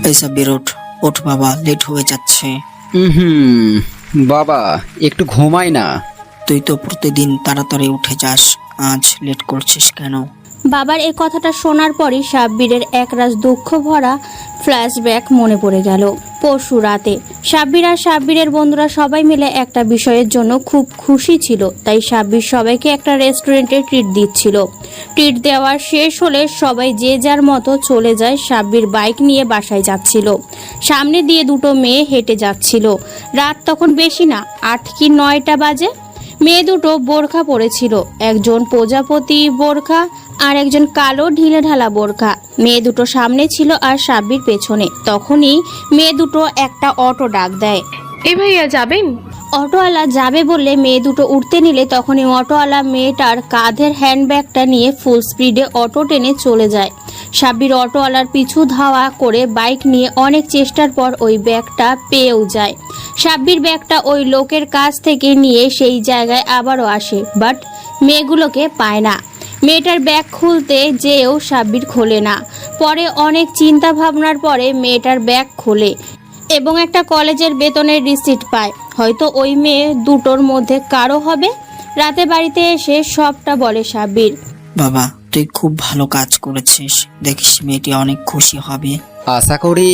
এই সাব্বির ওঠ, ওঠ বাবা, লেট হয়ে যাচ্ছে। হুম, বাবা একটু ঘুমাই না। তুই তো প্রতিদিন তাড়াতাড়ি উঠে যাস, আজ লেট করছিস কেন? বাবার এই কথাটা শোনার পরই সাব্বিরের একরাশ দুঃখ ভরা ফ্ল্যাশব্যাক মনে পড়ে গেল। পরশু রাতে সাব্বির আর সাব্বিরের বন্ধুরা সবাই মিলে একটা বিষয়ের জন্য খুব খুশি ছিল, তাই সাব্বির সবাইকে একটা রেস্টুরেন্টে ট্রিট দিচ্ছিল। ট্রিট দেওয়ার শেষ হলে সবাই যে যার মতো চলে যায়। সাব্বির বাইক নিয়ে বাসায় যাচ্ছিল, সামনে দিয়ে দুটো মেয়ে হেঁটে যাচ্ছিল। রাত তখন বেশি না, 8 কি 9টা বাজে। মেয়ে দুটো বোরখা পরেছিল, একজন প্রজাপতি বোরখা আর একজন কালো ঢিলে ঢালা বোরখা। মেয়ে দুটো সামনে ছিল আর সাব্বির পেছনে। তখনই মেয়ে দুটো একটা অটো ডাক দেয়। এ ভাইয়া যাবেন? অটোওয়ালা যাবে বললে মেয়ে দুটো উঠতে নিলে তখনই অটোওয়ালা মেয়েটার কাঁধের হ্যান্ডব্যাগটা নিয়ে ফুল স্পিডে অটো টেনে চলে যায়। সাব্বির অটোওয়ালার পিছু ধাওয়া করে বাইক নিয়ে অনেক চেষ্টার পর ওই ব্যাগটা পেয়েও যায়। সাব্বির ব্যাগটা ওই লোকের কাছ থেকে নিয়ে সেই জায়গায় আবারও আসে, বাট মেয়েগুলোকে পায় না। মেয়েটার ব্যাগ খুলতে যেও সাব্বির খোলে না। পরে অনেক চিন্তা ভাবনার পরে মেয়েটার ব্যাগ খোলে এবং একটা কলেজের বেতনের রিসিট পায়। হয়তো ওই মেয়ে দুটোর মধ্যে কারো হবে। রাতে বাড়িতে এসে সবটা বলে সাব্বির। বাবা, তুই খুব ভালো কাজ করেছিস, দেখিস মেয়েটি অনেক খুশি হবে। আশা করি।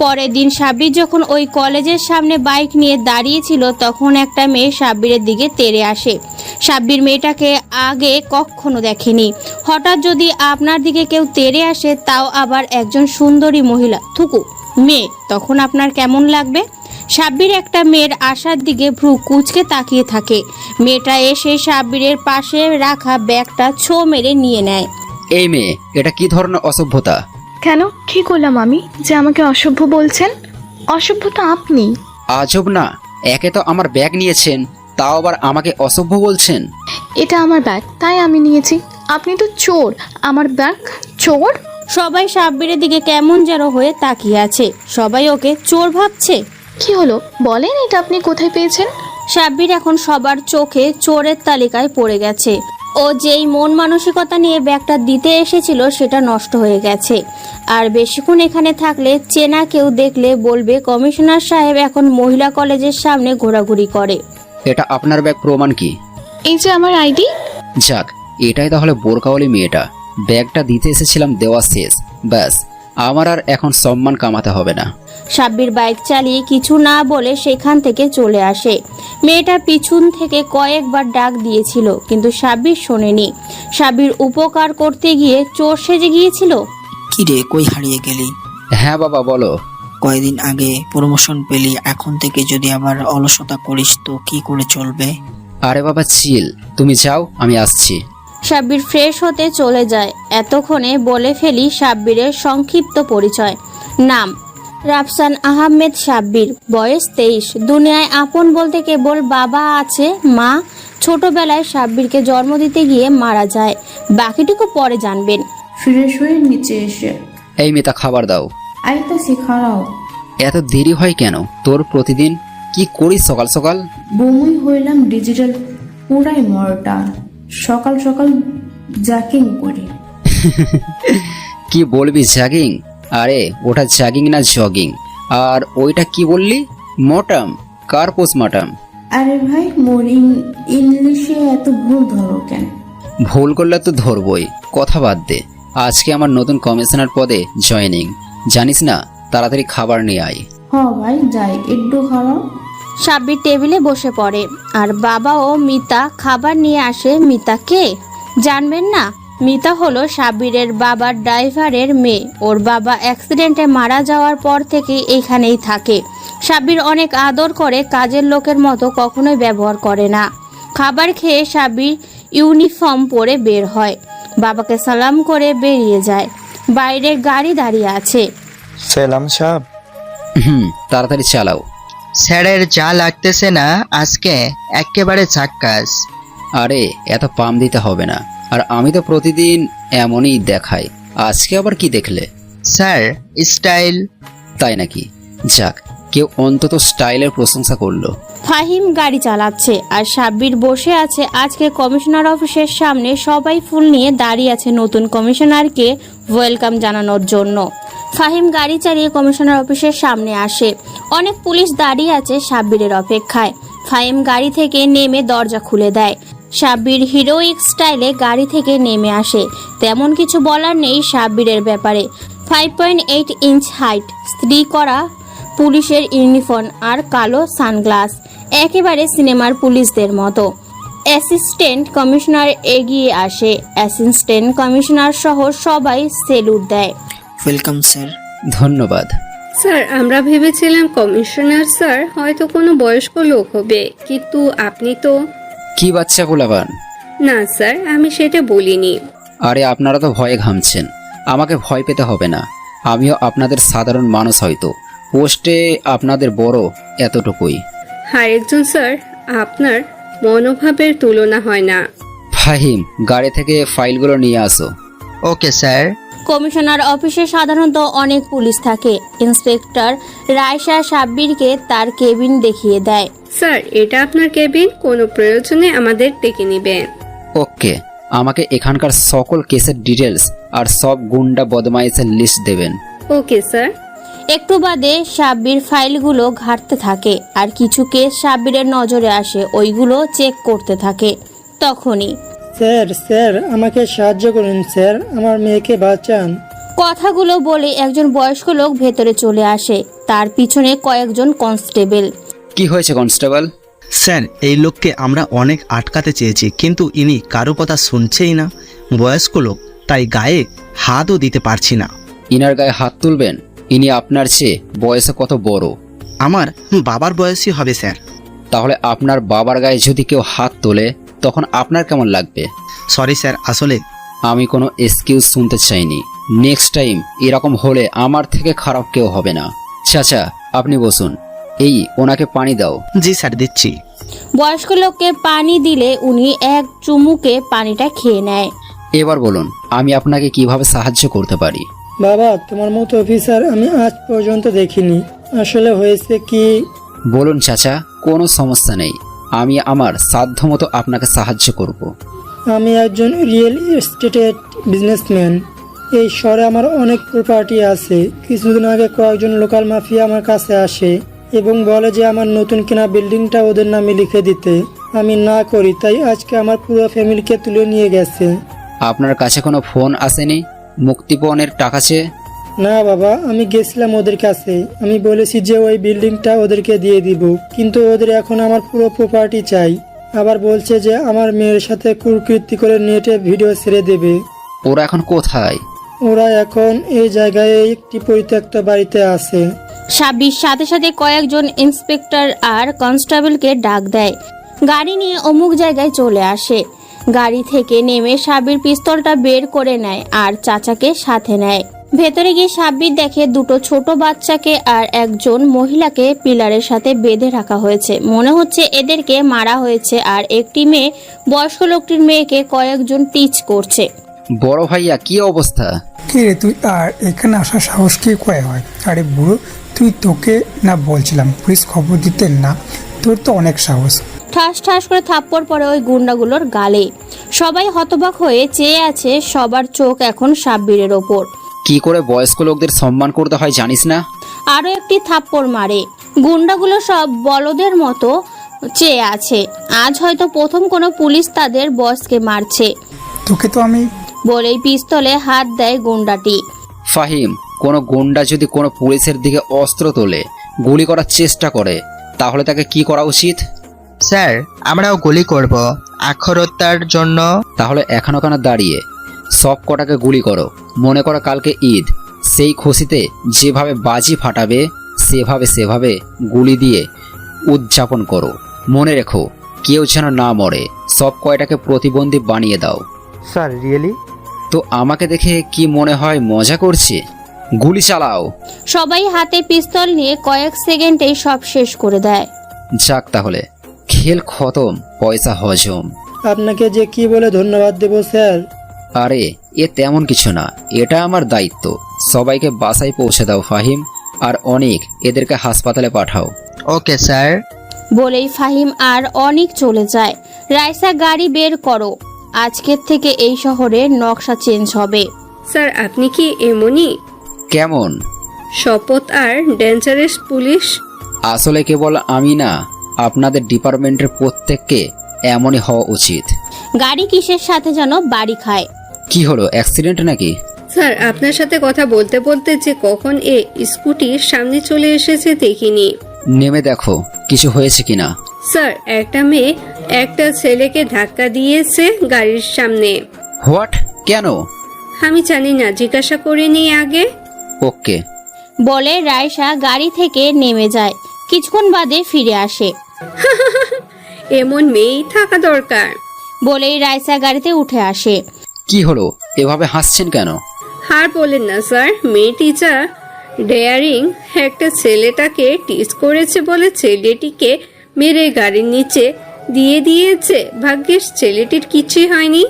পরের দিন সাব্বির যখন ওই কলেজের সামনে বাইক নিয়ে দাঁড়িয়েছিল তখন একটা মেয়ে সাব্বিরের দিকে তেড়ে আসে। সাব্বির মেয়েটাকে আগে কখনো দেখেনি। হঠাৎ যদি আপনার দিকে কেউ তেড়ে আসে, তাও আবার একজন সুন্দরী মহিলা থুকু মেয়ে, তখন আপনার কেমন লাগবে? সাব্বির একটা মেয়ের আসার দিকে ভ্রু কুঁচকে তাকিয়ে থাকে। মেয়েটা এসে সাব্বিরের পাশে রাখা ব্যাগটা ছো মেরে নিয়ে নেয়। এই মেয়ে, এটা কি ধরনের অসভ্যতা? কেন, কি করলাম আমি যে আমাকে অসভ্য বলছেন? অসভ্য তো আপনি। আজব না, একে তো আমার ব্যাগ নিয়েছেন, তাও আবার আমাকে অসভ্য বলছেন। এটা আমার ব্যাগ, তাই আমি নিয়েছি। আপনি তো চোর। আমার ব্যাগ চোর? সবাই সাব্বিরের দিকে কেমন যেন হয়ে তাকিয়ে আছে। সবাই ওকে চোর ভাবছে। কি হলো বলেন, এটা আপনি কোথায় পেয়েছেন? সাব্বির এখন সবার চোখে চোরের তালিকায় পড়ে গেছে। ও যেই মন মানসিকতা নিয়ে ব্যাগটা দিতে এসেছিল সেটা নষ্ট হয়ে গেছে। আর বেশিক্ষণ এখানে থাকলে চেনা কেউ দেখলে বলবে কমিশনার সাহেব এখন মহিলা কলেজের সামনে ঘোরাঘুরি করে। এটা আপনার ব্যাগ, প্রমাণ কি? এই যে আমার আইডি। যাক, এটাই তাহলে বোরকাওয়ালি মেয়েটা। ব্যাগটা দিতে এসেছিলাম, দেওয়া শেষ, ব্যাস। আমার আর এখন সম্মান কামাতে হবে না। সাব্বির বাইক চালিয়ে কিছু না বলে সেখান থেকে চলে আসে। মেয়েটা পিছন থেকে কয়েকবার ডাক দিয়েছিল, কিন্তু সাব্বির শোনেনি। সাব্বির উপকার করতে গিয়ে চোর সেজে গিয়েছিল। কি রে, কই হারিয়ে গেলি? হ্যাঁ বাবা, বলো। কয়েকদিন আগে প্রমোশন পেলি, এখন থেকে যদি আবার অলসতা করিস তো কি করে চলবে? আরে বাবা চিল, তুমি যাও, আমি আসছি। সাব্বির ফ্রেশ হতে চলে যায়। এতক্ষণে বলে ফেলি সাব্বিরের সংক্ষিপ্ত পরিচয়। নাম রাফসান আহমেদ সাব্বির, বয়স 23। দুনিয়ায় আপন বলতে কেবল বাবা আছে, মা ছোটবেলায় সাব্বিরকে জন্ম দিতে গিয়ে মারা যায়। বাকিটুকু পরে জানবেন। ফ্রেশ হয়ে নিচে এসে এই মেয়েটা, খাবার দাও। আইতাছি, খাড়াও। এত দেরি হয় কেন তোর? প্রতিদিন কি করিস সকাল সকাল? বমুই হইলাম ডিজিটাল, পুরাই মরটা। সকাল সকাল জাকিং করি। কি বলবি, জ্যাগিং? আরে ওটা জ্যাগিং না, জগিং। আর ওইটা কি বললি? মটাম? কার পোস্টমর্টম? আরে ভাই, মোর ইংলিশে এত ভুল ধরো কেন? ভুল করলে তো ধরবই, কথা বাদ দে। আজকে আমার নতুন কমিশনার পদে জয়েনিং, জানিস না? তাড়াতাড়ি খাবার নিয়ে আয়। হ ভাই, যাই, একটু খাড়াও। সাব্বির টেবিলে বসে পড়ে আর বাবা ও মিতা খাবার নিয়ে আসে। মিতা কে জানবেন না? মিতা হলো সাব্বিরের বাবার ড্রাইভারের মেয়ে। ওর বাবা অ্যাক্সিডেন্টে মারা যাওয়ার পর থেকে এখানেই থাকে। সাব্বির অনেক আদর করে, কাজের লোকের মতো কখনোই ব্যবহার করে না। খাবার খেয়ে সাব্বির ইউনিফর্ম পরে বের হয়, বাবাকে সালাম করে বেরিয়ে যায়। বাইরে গাড়ি দাঁড়িয়ে আছে। সেলাম সাহেব। তাড়াতাড়ি চালাও। স্যারের যা লাগতেছে না আজকে, একেবারে ঝাক্কাস। আরে এত পাম দিতে হবে না, আর আমি তো প্রতিদিন এমনই দেখাই, আজকে আবার কি দেখলে? Sir style. তাই নাকি? যাক, কেউ অন্তত স্টাইলের প্রশংসা করলো। ফাহিম গাড়ি চালাচ্ছে আর সাব্বির বসে আছে। আজকে কমিশনার অফিসের সামনে সবাই ফুল নিয়ে দাঁড়িয়ে আছে নতুন কমিশনারকে ওয়েলকাম জানানোর জন্য। ফাহিম গাড়ি চালিয়ে কমিশনার অফিসের সামনে আসে। অনেক পুলিশ দাঁড়িয়ে আছে সাব্বিরের অপেক্ষায়। ফাহিম গাড়ি থেকে নেমে দরজা খুলে দেয়। সাব্বির হিরোইক স্টাইলে গাড়ি থেকে নেমে আসে। তেমন কিছু বলার নেই সাব্বিরের ব্যাপারে। 5.8 ইঞ্চ হাইট, স্ত্রী করা পুলিশের ইউনিফর্ম আর কালো সানগ্লাস, একেবারে সিনেমার পুলিশদের মতো। অ্যাসিস্ট্যান্ট কমিশনার এগিয়ে আসে। অ্যাসিস্ট্যান্ট কমিশনার সহ সবাই সেলুট দেয়। Welcome sir. ধন্যবাদ। স্যার, আমরা ভেবেছিলাম কমিশনার স্যার হয়তো কোনো বয়স্ক লোক হবে, কিন্তু আপনি তো। কি বাচ্চা পোলাপান? না স্যার, আমি সেটা বলিনি। আরে আপনারা তো ভয়ে ঘামছেন, আমাকে ভয় পেতে হবে না। আমিও আপনাদের সাধারণ মানুষ, হয়তো পোস্টে আপনাদের বড় এতটুকুই। আরেকজন স্যার, আপনার মনোভাবের তুলনা হয় না। ফাহিম, গাড়ি থেকে ফাইলগুলো নিয়ে আসো। Okay sir. কমিশনার অফিসে সাধারণত অনেক পুলিশ থাকে। ইন্সপেক্টর রায়শা সাব্বিরকে তার কেবিন দেখিয়ে দেয়। স্যার, এটা আপনার কেবিন, কোনো প্রয়োজনে আমাদের ডেকে নেবেন। ওকে, আমাকে এখানকার সকল কেসের ডিটেলস আর সব গুন্ডা বদমাইশের লিস্ট দেবেন। Okay sir. একটু বাদে সাব্বির ফাইলগুলো ঘাঁটতে থাকে, আর কিছু কেস সাব্বিরের নজরে আসে, ওইগুলো চেক করতে থাকে। তখনই স্যার আমাকে সাহায্য করুন স্যার, আমার মেয়েকে বাঁচান। কথাগুলো বলে একজন বয়স্ক লোক ভেতরে চলে আসে, তার পিছনে কয়েকজন কনস্টেবল। কি হয়েছে কনস্টেবল? স্যার, এই লোককে আমরা অনেক আটকাতে চেয়েছি, কিন্তু ইনি কারো কথা শুনছেই না। বয়স্ক লোক, তাই গায়ে হাতও দিতে পারছি না। ইনার গায়ে হাত তুলবেন? ইনি আপনার চেয়ে বয়সে কত বড়? আমার বাবার বয়সী হবে স্যার। তাহলে আপনার বাবার গায়ে যদি কেউ হাত তোলে তখন আপনার কেমন লাগবে? সরি স্যার, আসলে আমি কোনো এক্সকিউজ শুনতে চাইনি। নেক্সট টাইম এরকম হলে আমার থেকে খারাপ কেউ হবে না। চাচা, আপনি বসুন। এই, ওনাকে পানি দাও। জি স্যার, দিচ্ছি। বয়স্ক লোককে পানি দিলে উনি এক চুমুকে পানিটা খেয়ে নেয়। এবার বলুন, আমি আপনাকে কিভাবে সাহায্য করতে পারি? বাবা, তোমার মতো অফিসার আমি আজ পর্যন্ত দেখিনি। আসলে হয়েছে কি, বলুন চাচা, কোনো সমস্যা নেই। আমি আমার সাধ্যমতো আপনাকে সাহায্য করব। আমি একজন রিয়েল এস্টেটের বিজনেসম্যান। এই শহরে আমার অনেক প্রপার্টি আছে। কিছুদিন আগে কয়েকজন লোকাল মাফিয়া আমার কাছে আসে এবং বলে যে আমার নতুন কেনা বিল্ডিংটা ওদের নামে লিখে দিতে। আমি না করি, তাই আজকে আমার পুরো ফ্যামিলিকে তুলে নিয়ে গেছে। আপনার কাছে কোনো ফোন আসেনি মুক্তিপণের টাকা চেয়ে? না বাবা, আমি গেছিলাম ওদের কাছে। আমি বলেছি যে ওই বিল্ডিংটা ওদেরকে দিয়ে দিব, কিন্তু ওদের এখন আমার পুরো প্রপার্টি চাই। আবার বলছে যে আমার মেয়ের সাথে কুকীর্তি করে নেটে ভিডিও ছেড়ে দেবে। ওরা এখন কোথায়? ওরা এখন এই জায়গায় একটি পরিত্যক্ত বাড়িতে আছে। সাব্বির সাথে সাথে কয়েকজন ইন্সপেক্টর আর কনস্টেবলকে ডাক দেয়। গাড়ি নিয়ে অমুক জায়গায় চলে আসে। গাড়ি থেকে নেমে সাব্বির পিস্তলটা বের করে নেয় আর চাচাকে সাথে নেয়। ভেতরে গিয়ে সাব্বির দেখে দুটো ছোট বাচ্চাকে আর একজন মহিলাকে পিলারের সাথে বেঁধে রাখা হয়েছে। মনে হচ্ছে এদেরকে মারা হয়েছে, আর একটি মেয়ে বয়স্ক লোকটির মেয়েকে কয়েকজন টিচ করছে। বড় ভাইয়া, কি অবস্থা? কে রে তুই? আর এখানে আসার সাহস কি করে হয়? আরে বুড়ো, তোকে না বলছিলাম পুলিশ খবর দিতে? না, তোর তো অনেক সাহস। ঠাস ঠাস করে থাপ্পড় পড়ে ওই গুন্ডাগুলোর গালে। সবাই হতবাক হয়ে চেয়ে আছে, সবার চোখ এখন সাব্বিরের ওপর। কি করে বয়স্ক লোকদের সম্মান করতে হয় জানিস না? আরো একটি থাপ্পড় মারে। গুন্ডাগুলো সব বলদের মতো চেয়ে আছে। আজ হয়তো প্রথম কোনো পুলিশ তাদের বসকে মারছে। তোকে তো আমি বলেই পিস্তলে হাত দেয় গুন্ডাটি। ফাহিম, কোনো গুন্ডা যদি কোনো পুলিশের দিকে অস্ত্র তোলে, গুলি করার চেষ্টা করে, তাহলে তাকে কি করা উচিত? স্যার, আমরাও গুলি করব আখরতার জন্য। তাহলে এখনো কেন দাঁড়িয়ে? সব কটাকে গুলি করো। মনে করো কালকে ঈদ, সেই খুশিতে যেভাবে বাজি ফাটাবে সেভাবে গুলি দিয়ে উদযাপন করো। মনে রেখো, কেউ যেন না মরে। সব কয়টাকে প্রতিবন্ধী বানিয়ে দাও। Sir, really? তো আমাকে দেখে কি মনে হয় মজা করছে? গুলি চালাও। সবাই হাতে পিস্তল নিয়ে কয়েক সেকেন্ডেই সব শেষ করে দেয়। যাক, তাহলে খেল খতম, পয়সা হজম। আপনাকে যে কি বলে ধন্যবাদ দেব স্যার? আরে এ তেমন কিছু না, এটা আমার দায়িত্ব। সবাইকে বাসায় পৌঁছে দাও ফাহিম, আর অনেক এদেরকে হাসপাতালে পাঠাও। Okay sir. বলেই ফাহিম আর অনেক চলে যায়। রাইসা, গাড়ি বের করো। আজকের থেকে এই শহরের নকশা চেঞ্জ হবে। স্যার, আপনি কি এমনই? কেমন? শপথ আর ডেঞ্জারাস পুলিশ। আসলে কেবল আমি না, আপনাদের ডিপার্টমেন্টের প্রত্যেককে এমনই হওয়া উচিত। গাড়ি কিসের সাথে যেন বাড়ি খায়। কি হলো, অ্যাক্সিডেন্ট নাকি? স্যার, আপনার সাথে কথা বলতে বলতে যে কখন স্কুটির সামনে চলে এসেছে দেখিনি। নেমে দেখো কিছু হয়েছে কিনা। স্যার, একটা মেয়ে একটা ছেলেকে ধাক্কা দিয়েছে গাড়ির সামনে। হোয়াট? কেন? আমি জানি না, জিজ্ঞাসা করে নিই আগে। ওকে। বলে রায়সা গাড়ি থেকে নেমে যায়। কিছুক্ষণ বাদে ফিরে আসে। এমন মেয়েই থাকা দরকার। বলেই রায়সা গাড়িতে উঠে আসে। কি হলো, এভাবে হাসছেন কেন? আর বলেন না স্যার, মেয়েটি যা ডেয়ারিং, একটা ছেলেটাকে টিজ করেছে বলে ছেলেটিকে মেরে গাড়ির নিচে দিয়ে দিয়েছে। ভাগ্যিস ছেলেটির কিছুই হয়নি।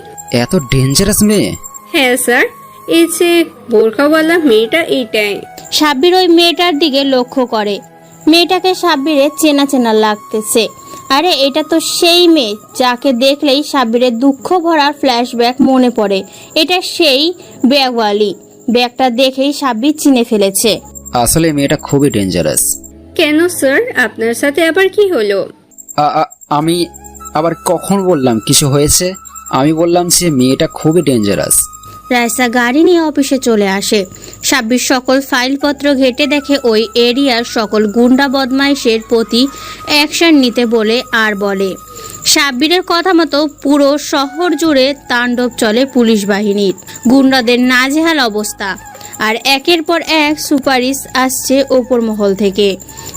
এত ডেঞ্জারাস মেয়ে? হ্যাঁ স্যার, এই যে বোরখাওয়ালা মেয়েটা এইটাই। সাব্বির ওই মেয়েটার দিকে লক্ষ্য করে। মেয়েটাকে সাব্বিরের চেনা চেনা লাগতেছে। আরে এটা তো সেই মেয়ে যাকে দেখলেই সাব্বিরের দুঃখ ভরা ফ্ল্যাশব্যাক মনে পড়ে। এটা সেই ব্যাগওয়ালি। ব্যাগটা দেখেই সাব্বির চিনে ফেলেছে। আসলে মেয়েটা খুবই ডেঞ্জারাস। কেন স্যার, আপনার সাথে আবার কি হলো? আমি আবার কখন বললাম কিছু হয়েছে? আমি বললাম যে মেয়েটা খুবই ডেঞ্জারাস। রায়সা গাড়ি নিয়ে অফিসে চলে আসে। সাব্বির সকল ফাইলপত্র ঘেটে দেখে ওই এরিয়ার সকল গুন্ডা বদমাইশের প্রতি অ্যাকশন নিতে বলে আর বলে। সাব্বিরের কথা মতো পুরো শহর জুড়ে তাণ্ডব চলে পুলিশ বাহিনীর। গুন্ডাদের নাজেহাল অবস্থা। আর একের পর এক সুপারিশ আসছে ওপর মহল থেকে।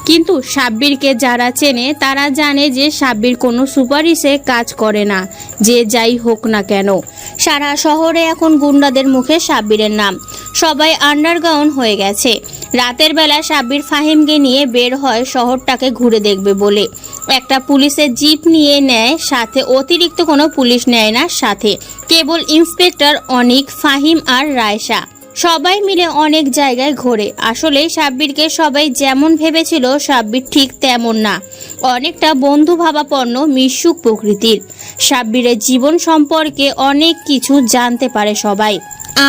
কিন্তু সাব্বিরকে যারা চেনে তারা জানে যে সাব্বির কোনো সুপারিশে কাজ করে না, যে যাই হোক না কেন। সারা শহরে এখন গুন্ডাদের মুখে সাব্বিরের নাম। সবাই আন্ডারগ্রাউন্ড হয়ে গেছে। রাতের বেলা সাব্বির ফাহিমকে নিয়ে বের হয় শহরটাকে ঘুরে দেখবে বলে। একটা পুলিশের জিপ নিয়ে নেয় সাথে, অতিরিক্ত কোনো পুলিশ নেয় না সাথে, কেবল ইন্সপেক্টর অনিক, ফাহিম আর রায়সা। সবাই মিলে অনেক জায়গায় ঘোরে। আসলে সাব্বিরকে সবাই যেমন ভেবেছিল সাব্বির ঠিক তেমন না। অনেকটা বন্ধুভাবাপন্ন মিশুক প্রকৃতির। সাব্বিরের জীবন সম্পর্কে অনেক কিছু জানতে পারে সবাই।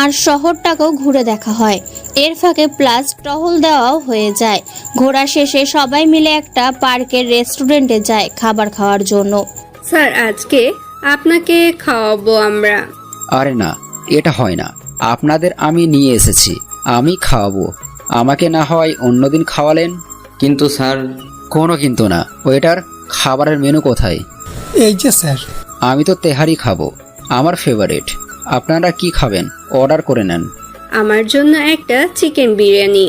আর শহরটাকেও ঘুরে দেখা হয়। এর ফাঁকে প্লাস টহল দেওয়াও হয়ে যায়। ঘোরা শেষে সবাই মিলে একটা পার্কের রেস্টুরেন্টে যায় খাবার খাওয়ার জন্য। স্যার, আজকে আপনাকে খাওয়াবো আমরা। আরে না, এটা হয় না। আপনাদের আমি নিয়ে এসেছি, আমি খাওয়াবো। আমাকে না হয় অন্যদিন খাওয়ালেন। কিন্তু স্যার। কোনো কিন্তু না। ওয়েটার, খাবারের মেনু কোথায়? এই যে স্যার। আমি তো তেহারি খাবো, আমার ফেভারিট। আপনারা কি খাবেন? অর্ডার করে নেন। আমার জন্য একটা চিকেন বিরিয়ানি।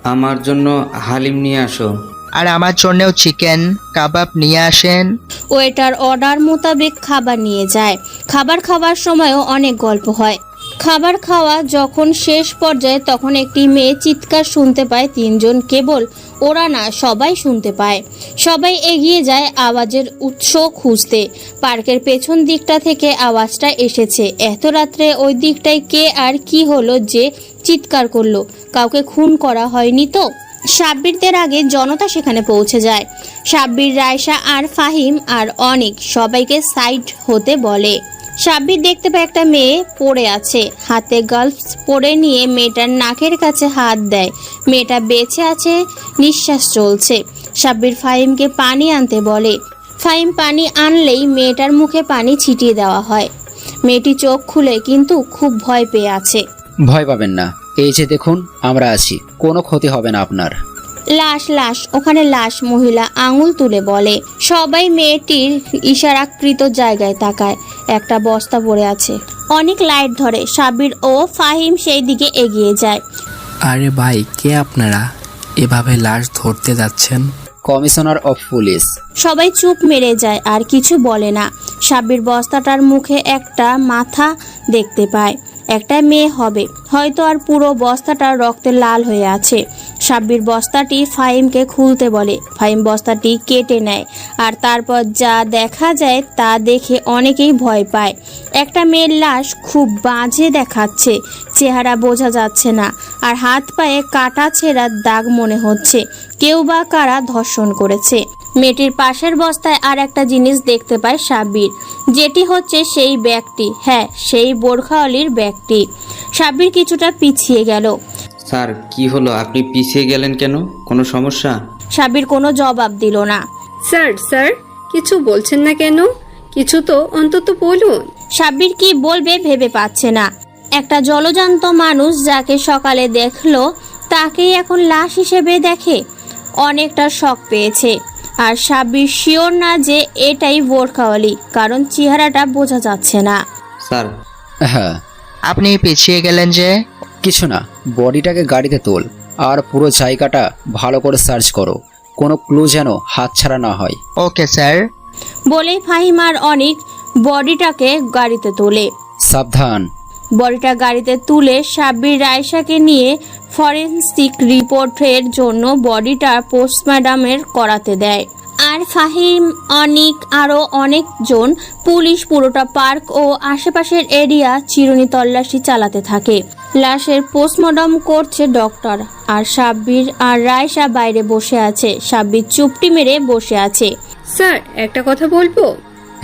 আমার জন্য হালিম নিয়ে আসো। আর আমার জন্যও চিকেন কাবাব নিয়ে আসেন। ওয়েটার অর্ডার মোতাবেক খাবার নিয়ে যায়। খাবার খাওয়ার সময়ও অনেক গল্প হয়। খাবার খাওয়া যখন শেষ পর্যায়ে তখন একটি মেয়ে চিৎকার শুনতে পায়। তিনজন, কেবল ওরা না, সবাই শুনতে পায়। সবাই এগিয়ে যায় আওয়াজের উৎস খুঁজতে। পার্কের পেছন দিকটা থেকে আওয়াজটা এসেছে। এত রাত্রে ওই দিকটায় কে আর কি হলো যে চিৎকার করলো? কাউকে খুন করা হয়নি তো? সাব্বিরদের আগে জনতা সেখানে পৌঁছে যায়। সাব্বির, রায়সা আর ফাহিম আর অনিক সবাইকে সাইড হতে বলে। সাব্বির দেখতে পায় একটা মেয়ে পড়ে আছে। হাতে গ্লাভস পরে নিয়ে মেয়েটার নাকের কাছে হাত দেয়। মেয়েটা বেঁচে আছে, নিঃশ্বাস চলছে। সাব্বির ফাহিমকে পানি আনতে বলে। ফাহিম পানি আনলেই মেয়েটার মুখে পানি ছিটিয়ে দেওয়া হয়। মেয়েটি চোখ খুলে কিন্তু খুব ভয় পেয়ে আছে। ভয় পাবেন না, এই যে দেখুন আমরা আছি, কোনো ক্ষতি হবে না আপনার। লাশ, লাশ, ওখানে লাশ। মহিলা আঙুল তুলে বলে। সবাই মেয়েটির ইশারাকৃত জায়গায় তাকায়। একটা বস্তা পড়ে আছে। অনেক লাইট ধরে। সাব্বির ও ফাহিম সেই দিকে এগিয়ে যায়। আরে ভাই, কে আপনারা? এভাবে লাশ ধরতে যাচ্ছেন? Commissioner of police. সবাই চুপ মেরে যায় আর কিছু বলে না। সাব্বির বস্তাটার মুখে একটা মাথা দেখতে পায়। একটা মেয়ে হবে হয়তো। আর পুরো বস্তাটা রক্তে লাল হয়ে আছে। সাব্বির বস্তাটি ফাহিমকে খুলতে বলে। ফাহিম বস্তাটি কেটে নেয়। আর তারপর যা দেখা যায় তা দেখে অনেকেই ভয় পায়। একটা মেয়ের লাশ খুব বাজে দেখাচ্ছে। চেহারা বোঝা যাচ্ছে না। আর হাত পায়ে কাটা ছেঁড়ার দাগ মনে হচ্ছে। কেউ বা কারা ধর্ষণ করেছে। মেয়েটির পাশের বস্তায় আর একটা জিনিস দেখতে পায় সাব্বির, যেটি হচ্ছে সেই ব্যাগটি। হ্যাঁ, সেই বোরখাওয়ালির ব্যাগটি। সাব্বির কিছুটা পিছিয়ে গেল। স্যার কি হলো, আপনি পিছিয়ে গেলেন কেন? কোনো সমস্যা? সাব্বির কোনো জবাব দিল না। স্যার কিছু বলছেন না কেন? কিছু তো অন্তত বলুন। সাব্বির কি বলবে ভেবে পাচ্ছে না। একটা জলজান্ত মানুষ যাকে সকালে দেখলো তাকেই এখন লাশ হিসেবে দেখে। অনেকটা শক পেয়েছে। আর সাব্বির শিওর না যে এটাই বোরখাওয়ালি, কারণ চেহারাটা বোঝা যাচ্ছে না। স্যার। হ্যাঁ। আপনি পিছিয়ে গেলেন যে? কিছু না, বডিটাকে গাড়িতে তোল আর পুরো জায়গাটা ভালো করে সার্চ করো, কোনো ক্লু যেন হাতছাড়া না হয়। Okay sir. বলেই ফাহিম আর অনিক বডিটাকে গাড়িতে তোলে। সাবধান। বডিটা গাড়িতে তুলে সাব্বির রায়শাকে নিয়ে ফরেনসিক রিপোর্টের জন্য বডিটা পোস্টমর্টমের করাতে দেয়। আর ফাহিম, অনিক আরও অনেকজন পুলিশ পুরোটা পার্ক ও আশেপাশের এরিয়া চিরুনি তল্লাশি চালাতে থাকে। লাশের পোস্টমর্টম করছে ডক্টর। আর সাব্বির আর রায়শা বাইরে বসে আছে। সাব্বির চুপটি মেরে বসে আছে। স্যার একটা কথা বলবো?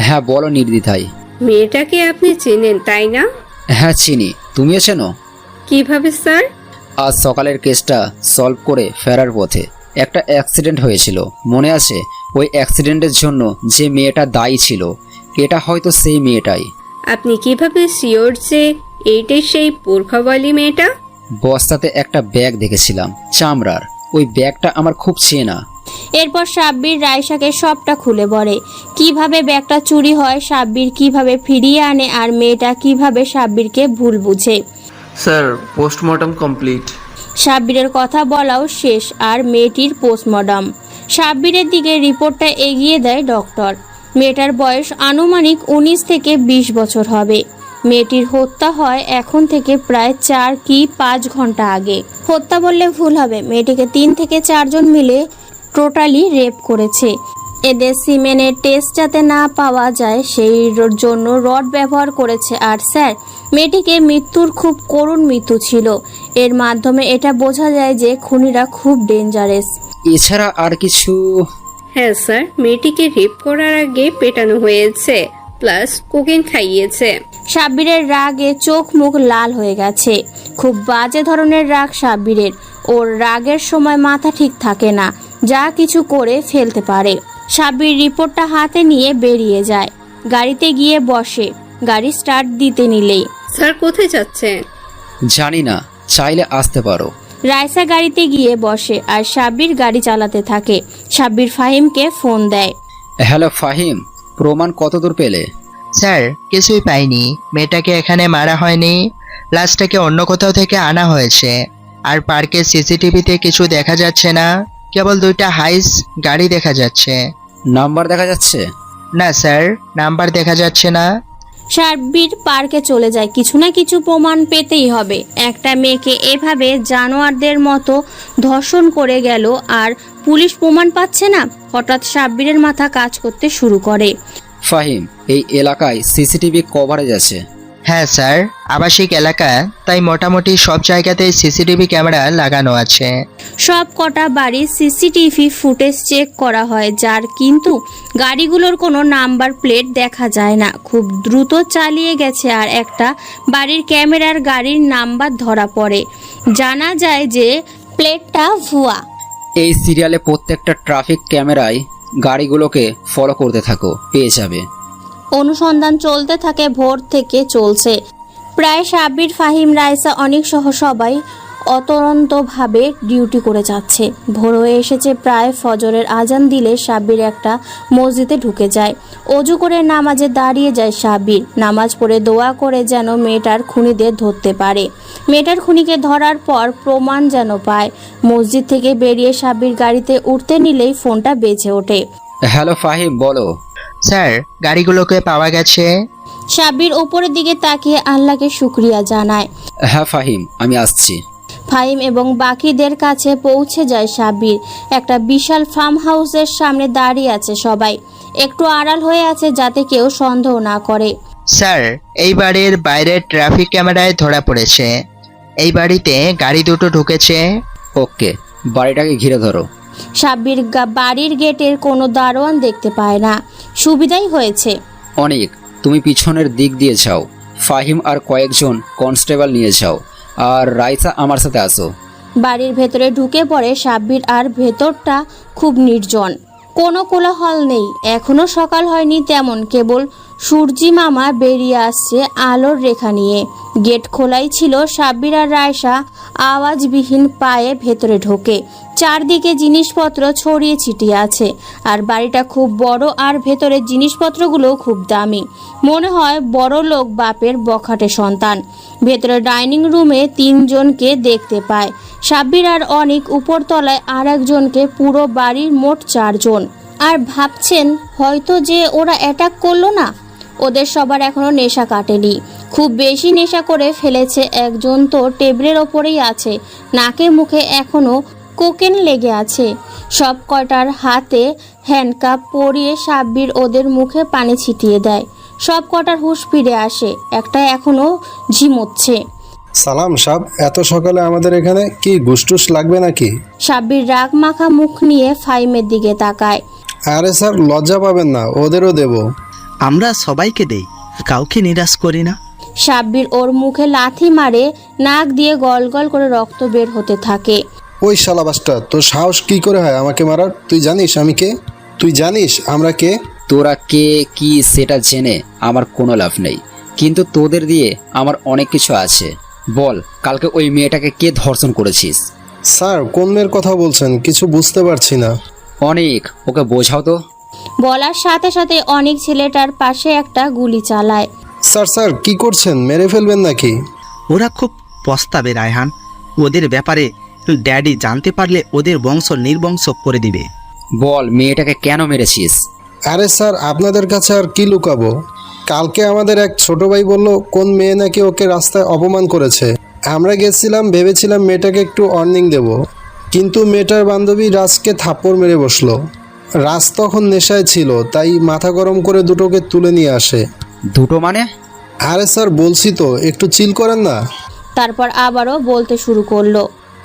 হ্যাঁ বলো নির্দ্বিধায়। মেয়েটাকে আপনি চেনেন তাই না? হ্যাঁ চিনি, তুমিও চেনো? কিভাবে স্যার? আজ সকালের কেসটা সলভ করে ফেরার পথে একটা অ্যাক্সিডেন্ট হয়েছিল, মনে আছে? ওই অ্যাক্সিডেন্টের জন্য যে মেয়েটা দায়ী ছিল, এটা হয়তো সেই মেয়েটাই। আপনি কিভাবে শিওর যে এইটাই সেই বোরখাওয়ালি মেয়েটা? বস্তাতে একটা ব্যাগ দেখেছিলাম চামড়ার, ওই ব্যাগটা আমার খুব চেনা। এরপর সাব্বির রায়শাকে সবটা খুলে বলে। কিভাবে ব্যাগটা চুরি হয়, সাব্বির কিভাবে ফিরিয়ে আনে, আর মেয়েটা কিভাবে সাব্বিরকে ভুল বুঝে। Sir postmortem complete. সাব্বিরের কথা বলাও শেষ আর মেয়েটির পোস্টমর্টম। সাব্বিরের দিকে রিপোর্টটা এগিয়ে দেয় ডক্টর। মেয়েটার বয়স আনুমানিক 19 থেকে 20 বছর হবে। মেয়েটির হত্যা হয় এখন থেকে প্রায় 4 কি 5 ঘন্টা আগে। হত্যা বললে ভুল হবে, মেয়েটিকে 3 থেকে 4 জন মিলে টোটালি রেপ করেছে। এদের সিমেনের টেস্ট যাতে না পাওয়া যায় সেই জন্য রড ব্যবহার করেছে। আর স্যার, মেয়েটিকে মৃত্যুর খুব করুণ মৃত্যু ছিল। এর মাধ্যমে এটা বোঝা যায় যে খুনিরা খুব ডেঞ্জারাস। এছাড়া আর কিছু? হ্যাঁ স্যার, মেয়েটিকে রেপ করার আগে পেটানো হয়েছে, প্লাস কোকেন খাইয়েছে। সাব্বিরের রাগে চোখ মুখ লাল হয়ে গেছে। খুব বাজে ধরনের রাগ সাব্বিরের। ওর রাগের সময় মাথা ঠিক থাকে না, যা কিছু করে ফেলতে পারে। সাব্বির রিপোর্টটা হাতে নিয়ে বেরিয়ে যায়। গাড়িতে গিয়ে বসে। গাড়ি স্টার্ট দিতে নিলেই। স্যার কোথায় যাচ্ছেন? জানি না, চাইলে আসতে পারো। রায়সা গাড়িতে গিয়ে বসে আর সাব্বির গাড়ি চালাতে থাকে। সাব্বির ফাহিমকে ফোন দেয়। হ্যালো ফাহিম, প্রমাণ কতদূর পেলে? স্যার কিছুই পাইনি। মেয়েটাকে এখানে মারা হয়নি, লাশটাকে অন্য কোথাও থেকে আনা হয়েছে। আর পার্কের সিসিটিভিতে কিছু দেখা যাচ্ছে না, কেবল 2টা হাইস গাড়ি দেখা যাচ্ছে। নাম্বার দেখা যাচ্ছে? না স্যার, নাম্বার দেখা যাচ্ছে না। সাব্বির পার্কে চলে যায়। কিছু না কিছু প্রমাণ পেতেই হবে। একটা মেয়েকে এভাবে জানোয়ারদের মতো ধর্ষণ করে গেল আর পুলিশ প্রমাণ পাচ্ছে না। হঠাৎ সাব্বিরের মাথা কাজ করতে শুরু করে। ফাহিম, এই এলাকায় সিসিটিভি কভারেজ আছে? হ্যাঁ স্যার, আবাসিক এলাকা, তাই মোটামুটি সব জায়গাতেই সিসিটিভি ক্যামেরা লাগানো আছে। সব কটা বাড়ির সিসিটিভি ফুটেজ চেক করা হয়, যার কিন্তু গাড়িগুলোর কোনো নাম্বার প্লেট দেখা যায় না। খুব দ্রুত চালিয়ে গেছে আর একটা বাড়ির ক্যামেরার গাড়ির নাম্বার ধরা পড়ে। জানা যায় যে প্লেটটা ভুয়া। এই সিরিয়ালে প্রত্যেকটা ট্রাফিক ক্যামেরায় গাড়িগুলোকে ফলো করতে থাকো, পেয়ে যাবে। অনুসন্ধান চলতে থাকে, ভোর থেকে চলছে। প্রায় সাব্বির, ফাহিম, রায়সা, অনেক সহ সবাই অতরন্তভাবে ডিউটি করে যাচ্ছে। ভোর হয়ে এসেছে প্রায়। ফজরের আজান দিলে সাব্বির একটা মসজিদে ঢুকে যায়। অজু করে নামাজে দাঁড়িয়ে যায় সাব্বির। নামাজ পড়ে দোয়া করে যেন মেয়েটার খুনিদের ধরতে পারে। মেয়েটার খুনিকে ধরার পর প্রমাণ যেন পায়। মসজিদ থেকে বেরিয়ে সাব্বির গাড়িতে উঠতে নিলেই ফোনটা বেজে ওঠে। হ্যালো ফাহিম, বলো। স্যার গাড়িগুলোকে পাওয়া গেছে। সাব্বির উপরের দিকে তাকিয়ে আল্লাহকে শুকরিয়া জানায়। হ্যাঁ ফাহিম, আমি আসছি। ফাহিম এবং বাকিদের কাছে পৌঁছে যায় সাব্বির। একটা বিশাল ফার্ম হাউসের সামনে দাঁড়িয়ে আছে সবাই। একটু আড়াল হয়ে আছে যাতে কেউ সন্দেহ না করে। স্যার এই বাড়ির বাইরে ট্রাফিক ক্যামেরায় ধরা পড়েছে। এই বাড়িতে গাড়ি দুটো ঢুকেছে। ওকে, বাড়িটাকে ঘিরে ধরো। সাব্বির বাড়ির গেটের কোনো দারোয়ান দেখতে পায় না। সুবিধাই হয়েছে। অনেক, তুমি পিছনের দিক দিয়ে যাও। ফাহিম আর কয়েকজন কনস্টেবল নিয়ে যাও। আর রাইসা আমার সাথে আসো। বাড়ির ভেতরে ঢুকে পড়ে সাব্বির। আর ভেতরটা খুব নির্জন, কোনো কোলাহল নেই। এখনো সকাল হয়নি তেমন, কেবল সূর্যি মামা বেরিয়ে আসছে আলোর রেখা নিয়ে। গেট খোলাই ছিল। সাব্বির আর রায়সা আওয়াজবিহীন পায়ে ভেতরে ঢোকে। চারদিকে জিনিসপত্র ছড়িয়ে ছিটিয়ে আছে। আর বাড়িটা খুব বড়, আর ভেতরের জিনিসপত্রগুলো খুব দামি। মনে হয় বড় লোক বাপের বখাটে সন্তান। ভেতরে ডাইনিং রুমে 3 জনকে দেখতে পায় সাব্বির আর অনেক, উপরতলায় আর একজনকে, পুরো বাড়ির মোট 4 জন। আর ভাবছেন হয়তো যে ওরা অ্যাটাক করলো না। ওদের সবার এখনো নেশা কাটেনি, খুব বেশি নেশা করে ফেলেছে। একজন তো টেবিলের ওপরেই আছে, নাকে মুখে এখনো কোকেন লেগে আছে। সব কয়টার হাতে হ্যান্ডকাপ পরিয়ে সাব্বির ওদের মুখে পানি ছিটিয়ে দেয়। সব কটার হুঁশ ফিরে আসে, একটা এখনো ঝিমোচ্ছে। সালাম সাব, এত সকালে আমাদের এখানে কি গুসটুস লাগবে নাকি? সাব্বির রাগ মাখা মুখ নিয়ে ফাহিমের দিকে তাকায়। আরে স্যার, লজ্জা পাবেন না, ওদেরও দেব। আমরা সবাইকে দেই, কাউকে নিরাশ করি না। সাব্বির ওর মুখে লাথি মারে, নাক দিয়ে গল গল করে রক্ত বের হতে থাকে। ওই শালাবাসটা, তোর সাহস কি করে হয় আমাকে মারার? তুই জানিস আমি কে? তুই জানিস আমরা কে? তোরা কে কি সেটা জেনে আমার কোনো লাভ নেই, কিন্তু তোদের দিয়ে আমার অনেক কিছু আছে। বল, কালকে ওই মেয়েটাকে কে ধর্ষণ করেছিস? স্যার, কোন মেয়ের কথা বলছেন? কিছু বুঝতে পারছি না। অনেক, ওকে বোঝাও তো। বলার সাথে সাথে অনেক ছেলেটার পাশে একটা গুলি চালায়। স্যার স্যার, কি করছেন? মেরে ফেলবেন নাকি? ওরা খুব পস্তাবে রায়হান, ওদের ব্যাপারে ড্যাডি জানতে পারলে ওদের বংশ নির্বংশ করে দিবে। বল, মেয়েটাকে কেন মেরেছিস? আরে স্যার, আপনাদের কাছে আর কি লুকাবো? কালকে আমাদের এক ছোট ভাই বলল কোন মেয়ে নাকি ওকে রাস্তায় অপমান করেছে। আমরা গেছিলাম, ভেবেছিলাম মেয়েটাকে একটু অর্নিং দেব, কিন্তু মেয়েটার বান্ধবী রাজকে থাপ্পড় মেরে বসলো। রাজ তখন নেশায় ছিল, তাই মাথা গরম করে দুটোকে তুলে নিয়ে আসে। দুটো মানে? আরে স্যার, বলছি তো, একটু চিল করেন না। তারপর আবারও বলতে শুরু করলো।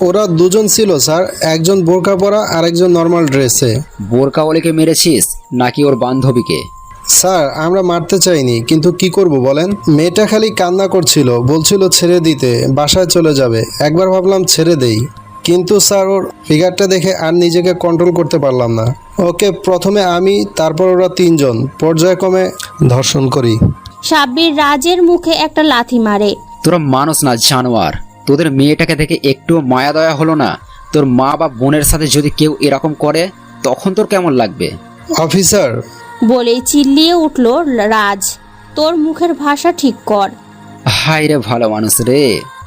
ওরা দুজন ছিল স্যার, একজন বোরকা পরা আর একজন নর্মাল ড্রেসে। বোরকা ওলিকে মেরেছিস নাকি ওর বান্ধবীকে? স্যার, আমরা মারতে চাইনি, কিন্তু কি করব বলেন? মেয়েটা খালি কান্না করছিল, বলছিল ছেড়ে দিতে, বাসায় চলে যাবে। একবার ভাবলাম ছেড়ে দেই, কিন্তু স্যার ওর ফিগারটা দেখে আর নিজেকে কন্ট্রোল করতে পারলাম না। ওকে প্রথমে আমি, তারপর ওরা 3 জন পর্যায়ক্রমে ধর্ষণ করি। সাব্বির রাজের মুখে একটা লাথি মারে। তোরা মানুষ না, জানোয়ার। তোদের মেয়েটাকে দেখে একটু মায়া দয়া হলো না? তোর মা বা বোনের সাথে যদি কেউ এরকম করে তখন তোর কেমন লাগবে? অফিসার বলেই চিল্লিয়ে উঠল রাজ, তোর মুখের ভাষা ঠিক কর। হাই রে ভালো মানুষ রে,